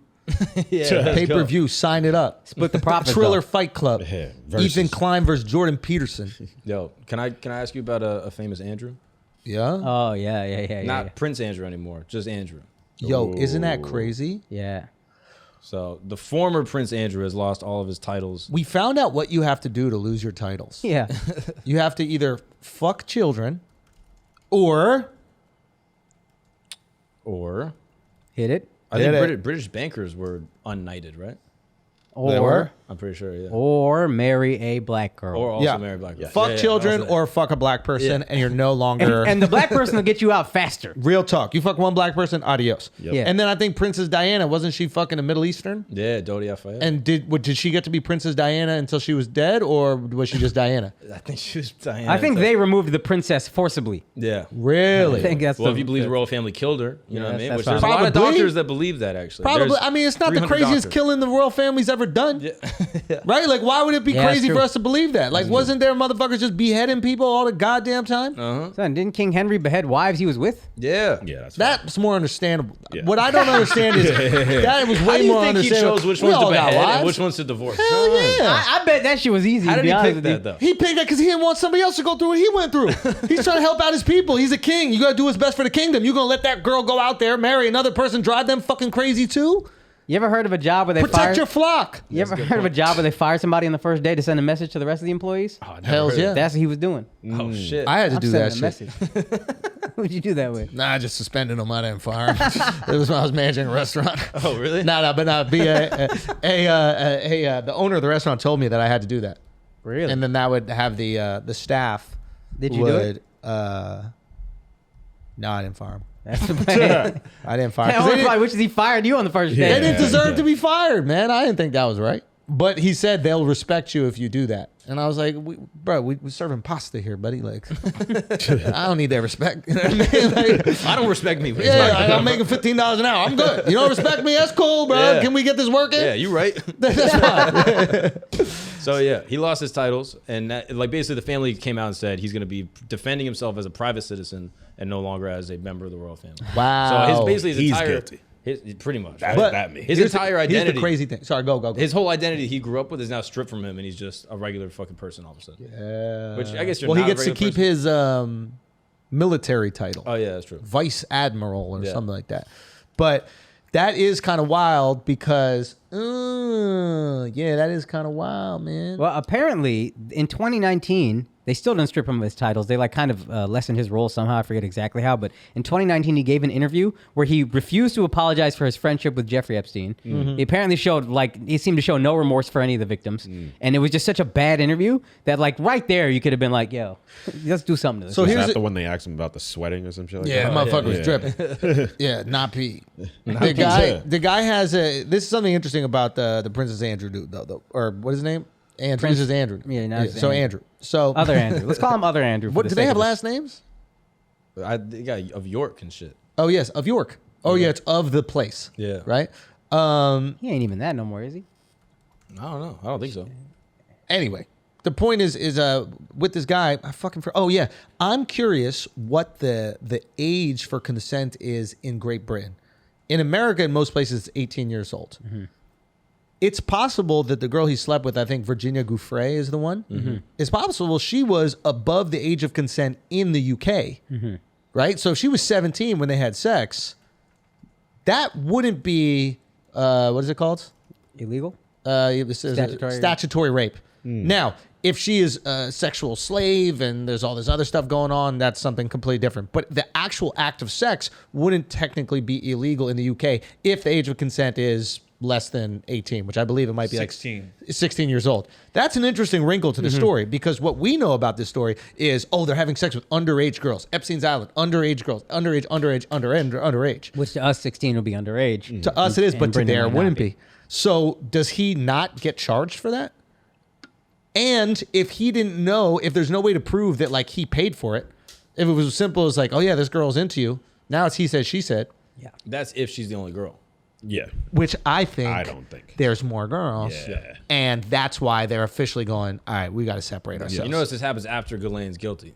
Pay-per-view. Sign it up. Split the profits. Triller though. Fight Club. Yeah, versus. Ethan Klein versus Jordan Peterson. Yo, can I ask you about a famous Andrew? Yeah. Oh, yeah. Not Prince Andrew anymore, just Andrew. Yo, isn't that crazy? Yeah. So the former Prince Andrew has lost all of his titles. We found out what you have to do to lose your titles. Yeah. You have to either fuck children or Hit it. I think British bankers were unknighted, right? Or I'm pretty sure, yeah. or marry a black girl. Or also marry a black girl. fuck children also- or fuck a black person, and you're no longer. and the black person will get you out faster. Real talk. You fuck one black person, adios. Yep. Yeah. And then I think Princess Diana, wasn't she fucking a Middle Eastern? Yeah, Dodi Al-Fayed. And did she get to be Princess Diana until she was dead, or was she just Diana? I think she was Diana. I think they removed the princess forcibly. Yeah. Really? I think that's Well, if you believe the royal family killed her, you know what I mean? that's Which there's a fine. lot of Probably. doctors that believe that, actually. Probably. There's I mean, it's not the 300 craziest doctors. killing the royal family's ever done. Right? Like, why would it be Yeah, crazy it's for true. us to believe that? Like, wasn't there motherfuckers just beheading people all the goddamn time? Son, didn't King Henry behead wives he was with? Yeah. Yeah, that's That's more understandable. Yeah. What I don't understand is that was How way do you more think he understandable. chose which We ones to all got behead and wives. which ones to divorce? Hell yeah. I bet that shit was easy. How to did be he honest pick with you. that, though? He picked that because he didn't want somebody else to go through what he went through. He's trying to help out his people. He's a king. You got to do what's best for the kingdom. You going to let that girl go out there, marry another person, drive them fucking crazy too? You ever heard of a job where they Protect fire? your flock. You ever heard of a job where they fire somebody on the first day to send a message to the rest of the employees? Hells yeah. That's what he was doing. Oh, shit. I had to I'm do sending that a shit. message. Who'd you do that with? Nah, I just suspended him. I didn't fire him. It was when I was managing a restaurant. Oh, really? No, but the owner of the restaurant told me that I had to do that. Really? And then that would have the staff. Did you do it? No, I didn't fire him. That's the plan. I didn't fire him. That 'Cause owner they probably wishes he fired you on the first day. They didn't deserve to be fired, man. I didn't think that was right. But he said they'll respect you if you do that. And I was like, we're serving pasta here, buddy. Like, I don't need that respect. You know what I mean? Like, I don't respect me. yeah, I'm making $15 an hour. I'm good. You don't respect me? That's cool, bro. Yeah. Can we get this working? Yeah, you right. That's fine. So yeah, he lost his titles, and like basically the family came out and said he's going to be defending himself as a private citizen and no longer as a member of the royal family. Wow. So his He's entire guilty. pretty much. That, right? that me. His Here's entire the, identity. Here's the crazy thing. Sorry, go. His whole identity he grew up with is now stripped from him, and he's just a regular fucking person all of a sudden. Yeah. Which I guess you're well, not he a gets to regular keep person. his military title. Oh yeah, that's true. Vice Admiral or Yeah. something like that. But that is kind of wild because, yeah, that is kind of wild, man. Well, apparently in 2019, they still didn't strip him of his titles. They like kind of lessened his role somehow. I forget exactly how, but in 2019, he gave an interview where he refused to apologize for his friendship with Jeffrey Epstein. He apparently he seemed to show no remorse for any of the victims. And it was just such a bad interview that like right there, you could have been like, yo, let's do something to this. So Was here's that it- the one they asked him about the sweating or some shit like Yeah, that? motherfucker was dripping. Yeah, not pee. The guy has a. This is something interesting about the Princess Andrew dude, though. Or what is his name? Princess Andrew. Yeah, now it's So Andrew. So Other Andrew. Let's call him Other Andrew. for What the do they sake have of this. last names? They got of York and shit. Oh yes, of York. Oh yeah, it's of the place. Yeah. Right. He ain't even that no more, is he? I don't know. I don't think so. Anyway, the point is with this guy. Oh yeah, I'm curious what the age for consent is in Great Britain. In America, in most places, it's 18 years old. It's possible that the girl he slept with, I think Virginia Giuffre is the one. It's possible she was above the age of consent in the UK, right? So if she was 17 when they had sex, that wouldn't be what is it called? Illegal? It was Statutory- statutory rape. Now, if she is a sexual slave and there's all this other stuff going on, that's something completely different. But the actual act of sex wouldn't technically be illegal in the UK if the age of consent is less than 18, which I believe it might be 16. like 16 years old. That's an interesting wrinkle to the story because what we know about this story is, they're having sex with underage girls. Epstein's Island, underage girls, underage. Which to us, 16 will be underage. To us it is, And but to Britain there might not wouldn't be. So does he not get charged for that? And if he didn't know, if there's no way to prove that like he paid for it, if it was as simple as like, oh yeah, this girl's into you. Now it's he said, she said. Yeah. That's if she's the only girl. Yeah. Which I don't think there's more girls. Yeah. And that's why they're officially going, all right, we got to separate ourselves. You notice this happens after Ghislaine's guilty.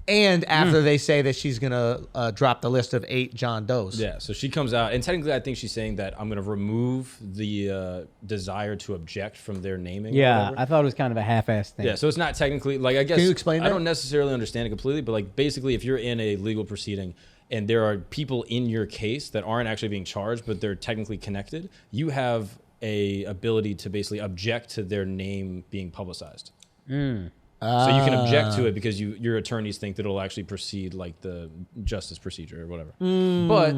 And after they say that she's going to drop the list of 8 John Does. Yeah, so she comes out, and technically I think she's saying that I'm going to remove the desire to object from their naming. or Yeah, whatever. I thought it was kind of a half-assed thing. Yeah, so it's not technically, like, I guess. Can you explain I that? don't necessarily understand it completely, but, like, basically, if you're in a legal proceeding and there are people in your case that aren't actually being charged, but they're technically connected, you have a ability to basically object to their name being publicized. So you can object to it because your attorneys think that it'll actually proceed like the justice procedure or whatever. But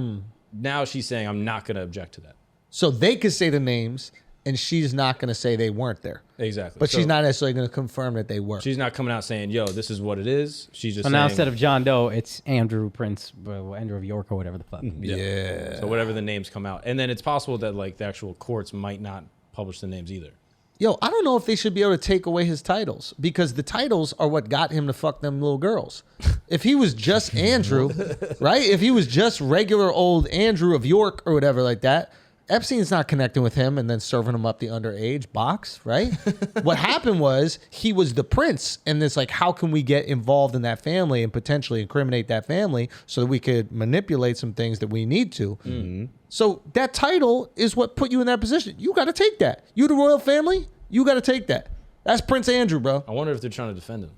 now she's saying, I'm not going to object to that. So they could say the names, and she's not going to say they weren't there. Exactly. But she's not necessarily going to confirm that they were. She's not coming out saying, yo, this is what it is. She's just So saying, now instead of John Doe, it's Andrew Prince, Andrew of York or whatever the fuck. Yeah. So whatever the names come out. And then it's possible that like the actual courts might not publish the names either. Yo, I don't know if they should be able to take away his titles, because the titles are what got him to fuck them little girls. If he was just Andrew, right? If he was just regular old Andrew of York or whatever like that, Epstein's not connecting with him and then serving him up the underage box, right? What happened was he was the prince, and it's like, how can we get involved in that family and potentially incriminate that family so that we could manipulate some things that we need to? So that title is what put you in that position. You got to take that. You the royal family, you got to take that. That's Prince Andrew, bro. I wonder if they're trying to defend him.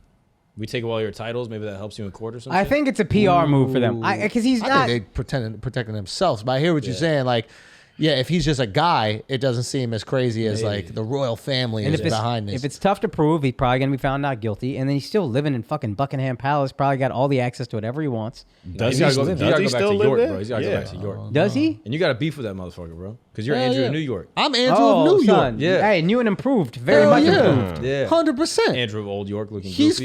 We take away all your titles, maybe that helps you in court or something. I think it's a PR move for them. Because he's I not. think they protecting themselves. But I hear what you're saying. Like, yeah, if he's just a guy, it doesn't seem as crazy as like the royal family is behind this. If it's tough to prove, he's probably going to be found not guilty. And then he's still living in fucking Buckingham Palace, probably got all the access to whatever he wants. Does he still live there? He's got to go back to York, bro. He's got to go back to York. Does he? And you got to beef with that motherfucker, bro. Because you're Andrew of New York. I'm Andrew of New York. Son. Yeah. Hey, new and improved. Very much improved. Yeah. 100%. Andrew of Old York looking He's goofy.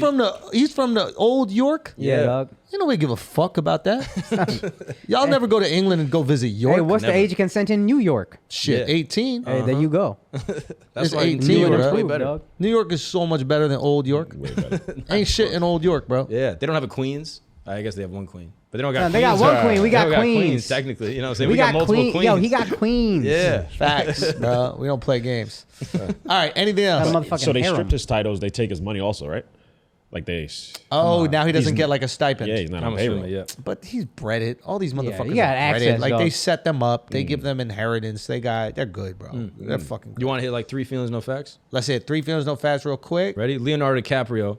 from the old York. Yeah, dog. You nobody give a fuck about that. Y'all never go to England and go visit York. Hey, what's the age of consent in New York? Shit, 18. Hey, there you go. That's It's why 18, New York bro. is way better. Dog. New York is so much better than old York. Way better. Ain't shit in old York, bro. Yeah, they don't have a queens. I guess they have one queen, but they don't got. No, they got one queen. We They got don't queens. technically. You know what I'm saying? We got multiple queen. queens. Yo, he got queens. Yeah. Facts, bro. We don't play games. All right, anything Got a else? motherfucking So they harem. stripped his titles. They take his money also, right? Like they. Oh, now he doesn't get like a stipend. Yeah, he's not I'm on payroll. assuming, yeah. But he's breaded. All these motherfuckers you got are breaded. access, Like dog. they set them up. They give them inheritance. They're good, bro. They're fucking good. You want to hit like 3 feelings, no facts? Let's hit 3 films, no fast, real quick. Ready? Leonardo DiCaprio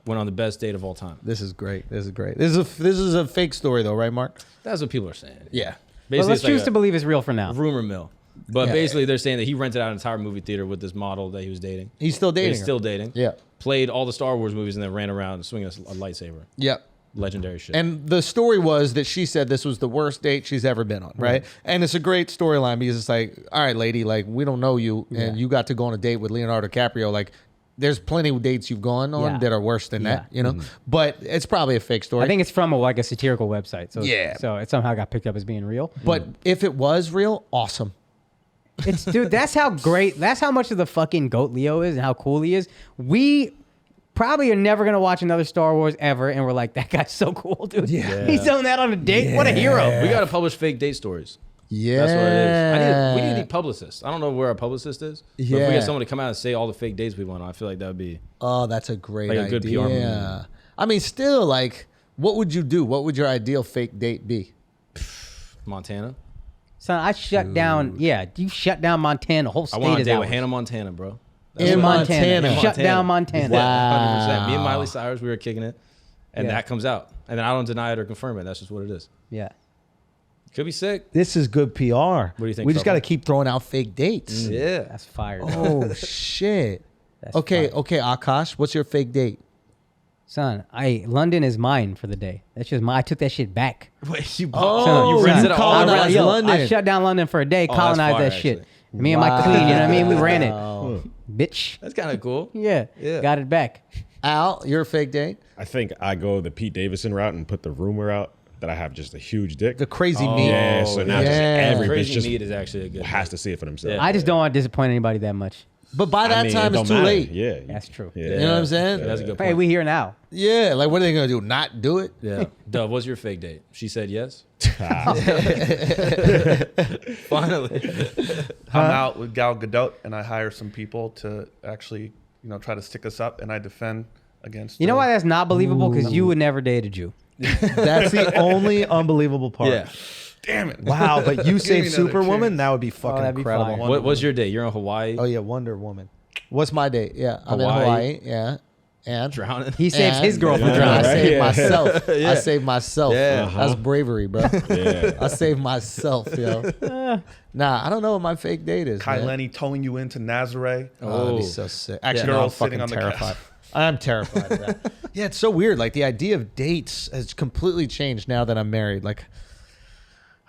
went on the best date of all time. This is great. This is a fake story though, right, Mark? That's what people are saying. Yeah. But Basically, let's it's like choose to believe it's real for now. rumor mill. But Yeah. basically, they're saying that he rented out an entire movie theater with this model that he was dating. He's still dating. He's her. still dating. Yeah. Played all the Star Wars movies and then ran around swinging a lightsaber. Yep. Legendary shit. And the story was that she said this was the worst date she's ever been on, right? And it's a great storyline because it's like, all right, lady, like we don't know you, and you got to go on a date with Leonardo DiCaprio. Like, there's plenty of dates you've gone on Yeah. that are worse than that, you know. But it's probably a fake story. I think it's from a satirical website. So Yeah. So it somehow got picked up as being real. But if it was real, awesome. It's dude, that's how great, that's how much of the fucking goat Leo is and how cool he is. We probably are never gonna watch another Star Wars ever, and we're like, that guy's so cool, dude. Yeah. He's doing that on a date. What a hero. we got to publish fake date stories. Yeah. That's what it is. We need publicists. I don't know where our publicist is. But if we Yeah. get someone to come out and say all the fake dates we went on, I feel like that would be. Oh, that's a great Like a idea. good PR move. I mean, still, like, what would you do? What would your ideal fake date be? Montana. Son, I shut down. Yeah, you shut down Montana. The whole I state went on a is date ours. with Hannah Montana, bro. In Montana. Shut down Montana. Wow. 100%. Me and Miley Cyrus, we were kicking it. And Yeah. that comes out. And then I don't deny it or confirm it. That's just what it is. Yeah. Could be sick. This is good PR. What do you think, We just got to Trouble? keep throwing out fake dates. Yeah. That's fire. Oh, shit. That's Okay, fire. okay, Akaash, what's your fake date? Son, London is mine for the day. That's just I took that shit back. Wait, you Oh, you rented you it all colonized around. Yo, London. I shut down London for a day, that's colonized fire, that shit. actually. Me and my queen, you know what I mean? We ran Wow. it. Bitch. That's kind of cool. Yeah. Yeah. Got it back. Al, your fake date? I think I go the Pete Davidson route and put the rumor out that I have just a huge dick. The crazy meat. Yeah, so now just every bitch Crazy just meat is actually a good. has to see it for themselves. Yeah. I just don't want to disappoint anybody that much. But by that I mean, time, it it's don't too matter. late. Yeah. That's true. Yeah. You know what I'm saying? Yeah, that's a good Hey, point. we here now. Yeah, like what are they going to do? Not do it? Yeah. Dove, what's your fake date? She said yes. Finally. I'm out with Gal Gadot, and I hire some people to actually, try to stick us up, and I defend against. You know why that's not believable? Because you would never date a Jew. That's the only unbelievable part. Yeah. Damn it! Wow, but you Give me save another Superwoman? chance. That would be fucking that'd be incredible. fire. What was your date? You're in Hawaii. Oh, yeah, Wonder Woman. What's my date? Yeah, I'm in Hawaii. Hawaii. Yeah. And Drowning. He saves his girl from I drowning. saved myself. I saved myself. Yeah. That's bravery, bro. Yeah. I saved myself, yo. Nah, I don't know what my fake date is. Kai man. Lenny towing you into Nazare. Oh, that'd be Oh. so sick. Actually, Girl no, I'm sitting fucking on the terrified. I'm terrified of that. Yeah, it's so weird. Like the idea of dates has completely changed now that I'm married. Like,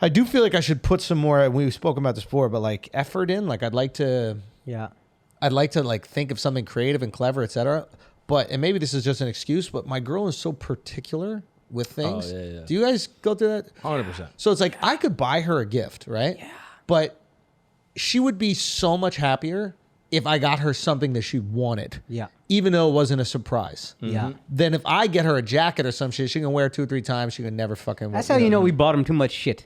I do feel like I should put some more. We've spoken about this before, but like effort in. Like, I'd like to like think of something creative and clever, etc. But and maybe this is just an excuse, but my girl is so particular with things. Oh, yeah. Do you guys go through that? 100%. So it's like I could buy her a gift, right? Yeah. But she would be so much happier if I got her something that she wanted. Yeah. Even though it wasn't a surprise. Yeah. Then if I get her a jacket or some shit, she can wear it 2 or 3 times. She can never fucking wear That's how you know we bought him too much shit.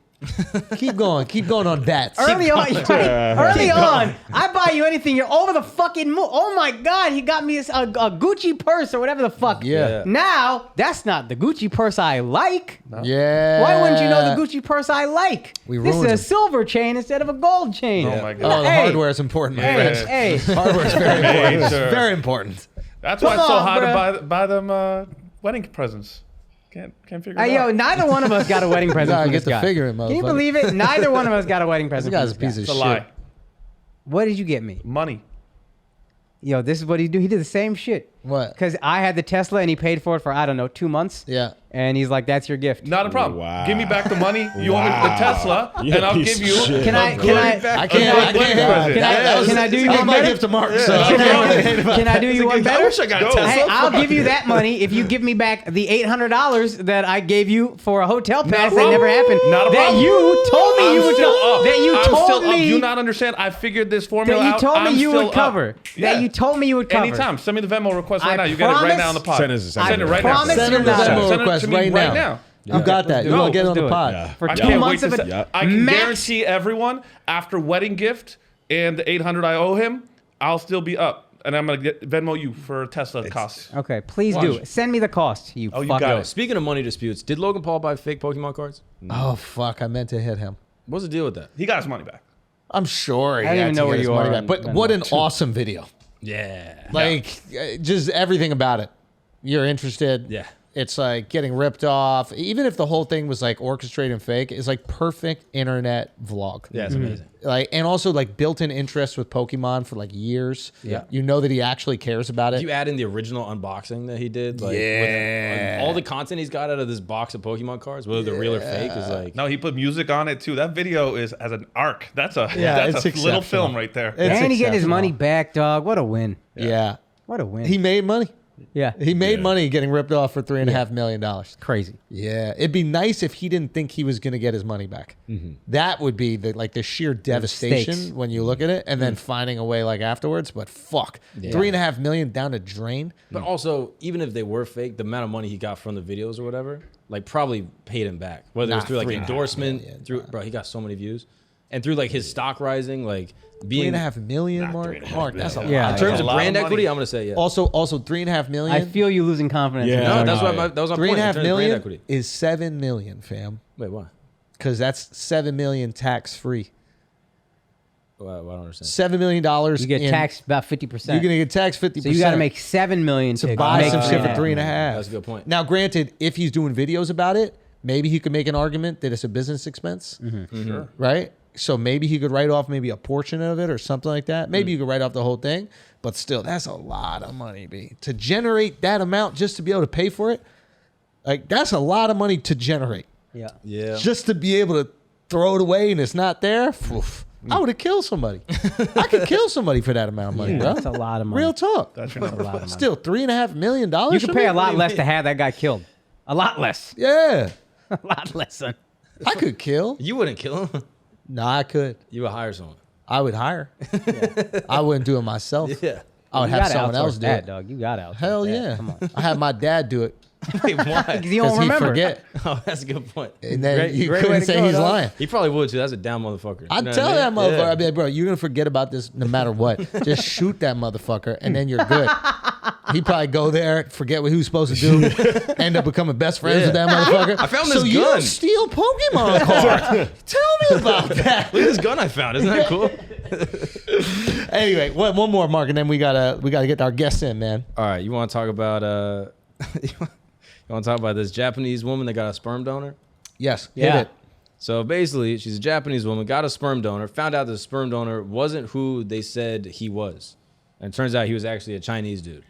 Keep going on that. Early on, I buy you anything, you're over the fucking moon. Oh my God, he got me a Gucci purse or whatever the fuck. Yeah. Now, that's not the Gucci purse I like. No. Yeah. Why wouldn't you know the Gucci purse I like? We This is ruined a it. silver chain instead of a gold chain. Oh my God. Oh, the Hey. hardware is important, my Hey, friend. hey. Hardware is very important. It's sure. very important. That's why Come it's so on, hard bruh. to buy them wedding presents. Can't figure it Hey, out. yo, neither one of us got a wedding present gotta from get this the guy. figure, Can you motherfucker. believe it? Neither one of us got a wedding This present guy's a from this piece guy. of It's a shit. lie. What did you get me? Money. Yo, this is what he do. He did the same shit. What? Because I had the Tesla and he paid for it for, I don't know, 2 months. Yeah. And he's like, that's your gift. Not a problem. Wow. Give me back the money. You owe me the Tesla, You and I'll piece give of you. shit. Can I- a can good- I- I a can't. good I wedding can't. present. Can I do you That's one my better? gift to Mark. So Can I can I do you one better? I wish I got a Go. Tesla. Hey, I'll give you that money if you give me back the $800 that I gave you for a hotel pass that problem. never happened. Not a that problem. you told me I'm you would still up. That you I'm told still up. me. You not understand? I figured this formula That you out. told me I'm you still would cover. up. That you told me you would cover. Anytime. Send me the Venmo request right I now. You get it right promise- now on the pod. Send it right now. promise Send you're him the not. Venmo Send it request to me right right now. now. You got that. You No, want to get it on let's the do it. pod. Yeah. For I 2 can't wait months to of it. say, I can max- guarantee everyone after wedding gift and the $800 I owe him, I'll still be up, and I'm gonna get Venmo you for Tesla costs. Okay, please do it. Send me the cost. You Oh, you fuck. got Yo, it. speaking of money disputes, did Logan Paul buy fake Pokemon cards? Oh fuck! I meant to hit him. What's the deal with that? He got his money back. I'm sure. He I don't had even to know get where his you money are back. on But Venmo. what an awesome video! Yeah. Like just everything about it. You're interested. Yeah. It's like getting ripped off. Even if the whole thing was like orchestrated and fake, it's like perfect internet vlog. Yeah, it's amazing. Like and also like built-in interest with Pokemon for like years. Yeah. You know that he actually cares about it. You add in the original unboxing that he did, like Yeah. with all the content he's got out of this box of Pokemon cards, whether they're real or fake, is like No, he put music on it too. That video is as an arc. That's a Yeah, that's it's a little exceptional. film right there. It's And he getting his exceptional. money back, dog. What a win. Yeah. What a win. He made money. yeah. He made money getting ripped off for $3.5 million. Crazy. Yeah, it'd be nice if he didn't think he was going to get his money back. That would be the sheer devastation stakes. when you look at it, and then finding a way like afterwards. But fuck, $3.5 million down the drain. But also, even if they were fake, the amount of money he got from the videos or whatever, like probably paid him back. Whether it was Nah, through like $3.5 endorsement, million, through bro, he got so many views, and through like his stock rising, like being $3.5 million, Mark. That's a lot. Yeah. in terms a of lot brand of equity, money. I'm gonna say yeah. Also $3.5 million. I feel you losing confidence. Yeah. in no, yourself. that's no, what yeah. that was my point. in $3.5 terms of brand million equity. is $7 million, fam. Wait, why? Because that's $7 million tax free. Well, I don't understand. $7 million. You get taxed about 50%. You're gonna get taxed 50%. So you got to make $7 million to buy make some shit for $3.5 3.5. million. That's a good point. Now, granted, if he's doing videos about it, maybe he could make an argument that it's a business expense, Sure. right? So maybe he could write off maybe a portion of it or something like that. Maybe you could write off the whole thing, but still, that's a lot of money, B. To generate that amount just to be able to pay for it, like that's a lot of money to generate. Yeah. Yeah. Just to be able to throw it away and it's not there, oof, I would have killed somebody. I could kill somebody for that amount of money, bro. That's a lot of money. Real talk. That's your number. a lot of money. Still, $3.5 million. You could pay a lot for me? less to have that guy killed. A lot less. Yeah, A lot less, son. I could kill. You wouldn't kill him. No, I could. You would hire someone. I would hire. I wouldn't do it myself. Yeah. I would You have gotta someone outsource else do that, it. dog. You got to Hell that. yeah. Come on. I have my dad do it Wait, why? Because you because don't he remember. forget. Oh, that's a good point. And then Great- you great way couldn't to say go, he's dog. lying. He probably would too. That's a down motherfucker. I'd You know tell what I that mean? motherfucker, Yeah. I'd be like, bro, you're going to forget about this no matter what. Just shoot that motherfucker and then you're good. He'd probably go there, forget what he was supposed to do, end up becoming best friends with that motherfucker. I found so this you gun. steal Pokemon cards. Tell me about that. Look at this gun I found. Isn't that cool? Anyway, one more, Mark, and then we gotta get our guests in, man. All right, you want to talk about you want to talk about this Japanese woman that got a sperm donor? Yes, Yeah. hit it. So basically, she's a Japanese woman, got a sperm donor, found out the sperm donor wasn't who they said he was. And it turns out he was actually a Chinese dude.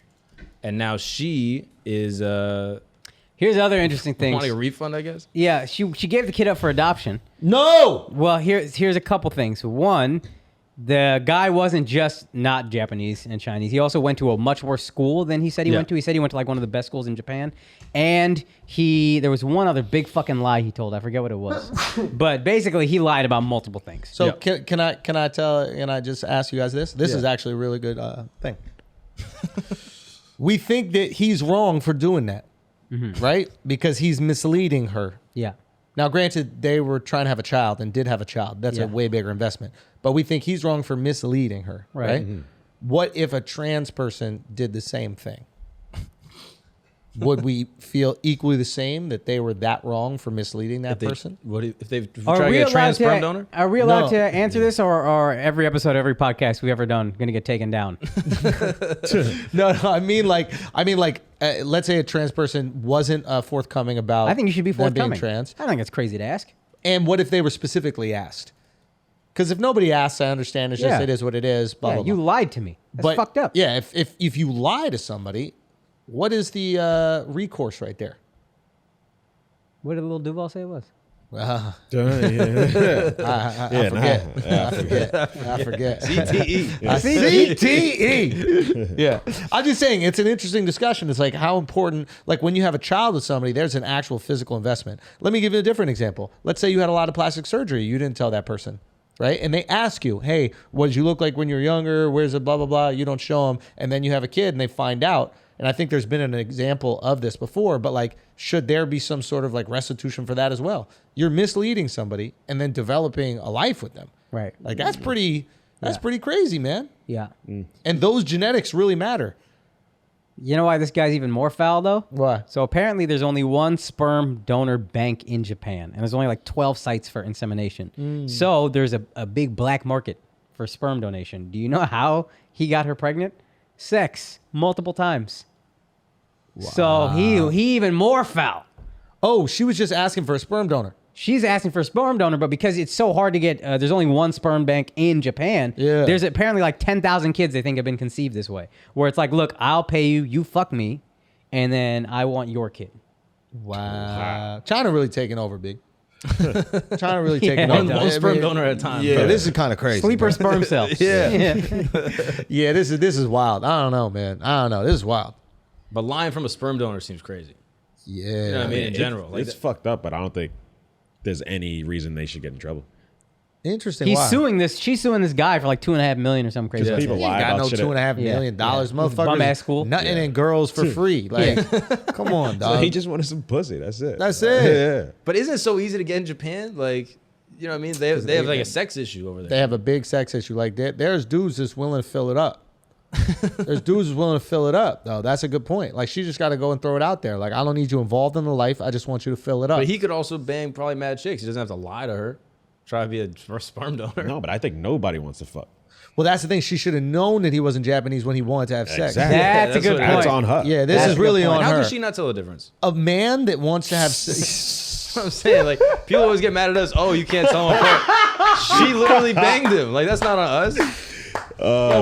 And now she is Here's other interesting things. wanting a refund, I guess. Yeah, she gave the kid up for adoption. No. Well, here's a couple things. One, the guy wasn't just not Japanese and Chinese. He also went to a much worse school than he said he went to. He said he went to like one of the best schools in Japan. And there was one other big fucking lie he told. I forget what it was. But basically, he lied about multiple things. So can I just ask you guys this? This is actually a really good thing. We think that he's wrong for doing that, right? Because he's misleading her. Yeah. Now, granted, they were trying to have a child and did have a child. That's a way bigger investment. But we think he's wrong for misleading her, right? What if a trans person did the same thing? Would we feel equally the same that they were that wrong for misleading that person? If they try to get a trans sperm donor? Are we allowed No. to answer this, or every episode, every podcast we've ever done going to get taken down? No, I mean like, let's say a trans person wasn't forthcoming about. I think you should be them being forthcoming. trans. I think it's crazy to ask. And what if they were specifically asked? Because if nobody asks, I understand. It's just it is what it is. Blah, Yeah, blah, you blah. lied to me. That's fucked up. Yeah, if you lie to somebody, what is the recourse right there? What did Lil Duval say it was? I forget. CTE. CTE. Yeah. I'm just saying it's an interesting discussion. It's like how important, like when you have a child with somebody, there's an actual physical investment. Let me give you a different example. Let's say you had a lot of plastic surgery. You didn't tell that person, right? And they ask you, hey, what did you look like when you were younger? Where's the blah, blah, blah? You don't show them. And then you have a kid and they find out. And I think there's been an example of this before, but like, should there be some sort of like restitution for that as well? You're misleading somebody and then developing a life with them. Right. Like that's pretty crazy, man. Yeah. And those genetics really matter. You know why this guy's even more foul, though? Why? So apparently there's only one sperm donor bank in Japan, and there's only like 12 sites for insemination. So there's a big black market for sperm donation. Do you know how he got her pregnant? Sex multiple times. Wow. So he even more foul. Oh, she was just asking for a sperm donor. She's asking for a sperm donor, but because it's so hard to get, there's only one sperm bank in Japan. Yeah. There's apparently like 10,000 kids they think have been conceived this way, where it's like, look, I'll pay you, you fuck me, and then I want your kid. Wow. China really taking over, big. China really taking over. One sperm donor at a time. Yeah, bro. this is kind of crazy. Sleeper sperm cells. Yeah, this is wild. I don't know, man. I don't know. This is wild. But lying from a sperm donor seems crazy. Yeah. You know what I mean? In general. Like It's fucked up, but I don't think there's any reason they should get in trouble. Interesting. He's Why? suing this. She's suing this guy for like $2.5 million or something crazy. Just people You lie ain't got about no shit. $2.5 million, motherfuckers. Bum-ass school. Nothing in girls for free. Like, come on, So dog. he just wanted some pussy. That's it. That's it. Yeah. But isn't it so easy to get in Japan? Like, you know what I mean? They have like a sex issue over there. They have a big sex issue. Like, there's dudes that's willing to fill it up. There's dudes that's willing to fill it up, though. That's a good point. Like, she just got to go and throw it out there. Like, I don't need you involved in the life. I just want you to fill it up. But he could also bang probably mad chicks. He doesn't have to lie to her. Try to be a sperm donor. No, but I think nobody wants to fuck. Well, that's the thing. She should have known that he wasn't Japanese when he wanted to have sex. Exactly. That's a that's good what it point. That's on her. Yeah, this That's is a good really point. on How her. can she not tell the difference? A man that wants to have That's what I'm saying. Like, people always get mad at us. Oh, you can't tell him apart. She literally banged him. Like, that's not on us.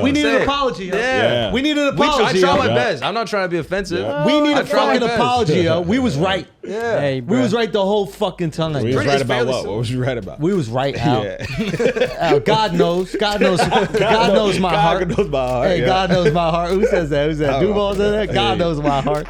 we need an Say. apology. Yo. Yeah. We need an I apology. try my yo. best. I'm not trying to be offensive. We need I a try my fucking best. apology, yo. We was right. Yeah. Hey, We bruh. was right the whole fucking time. We was Pretty- right it's about fairly what? simple. What was you right about? We was right, Al. Yeah. Al, God knows. God knows my heart. God knows my heart. Hey, yeah. God knows my heart. Who says that? Who says that? I don't Duval know. says that? God Yeah. knows my heart.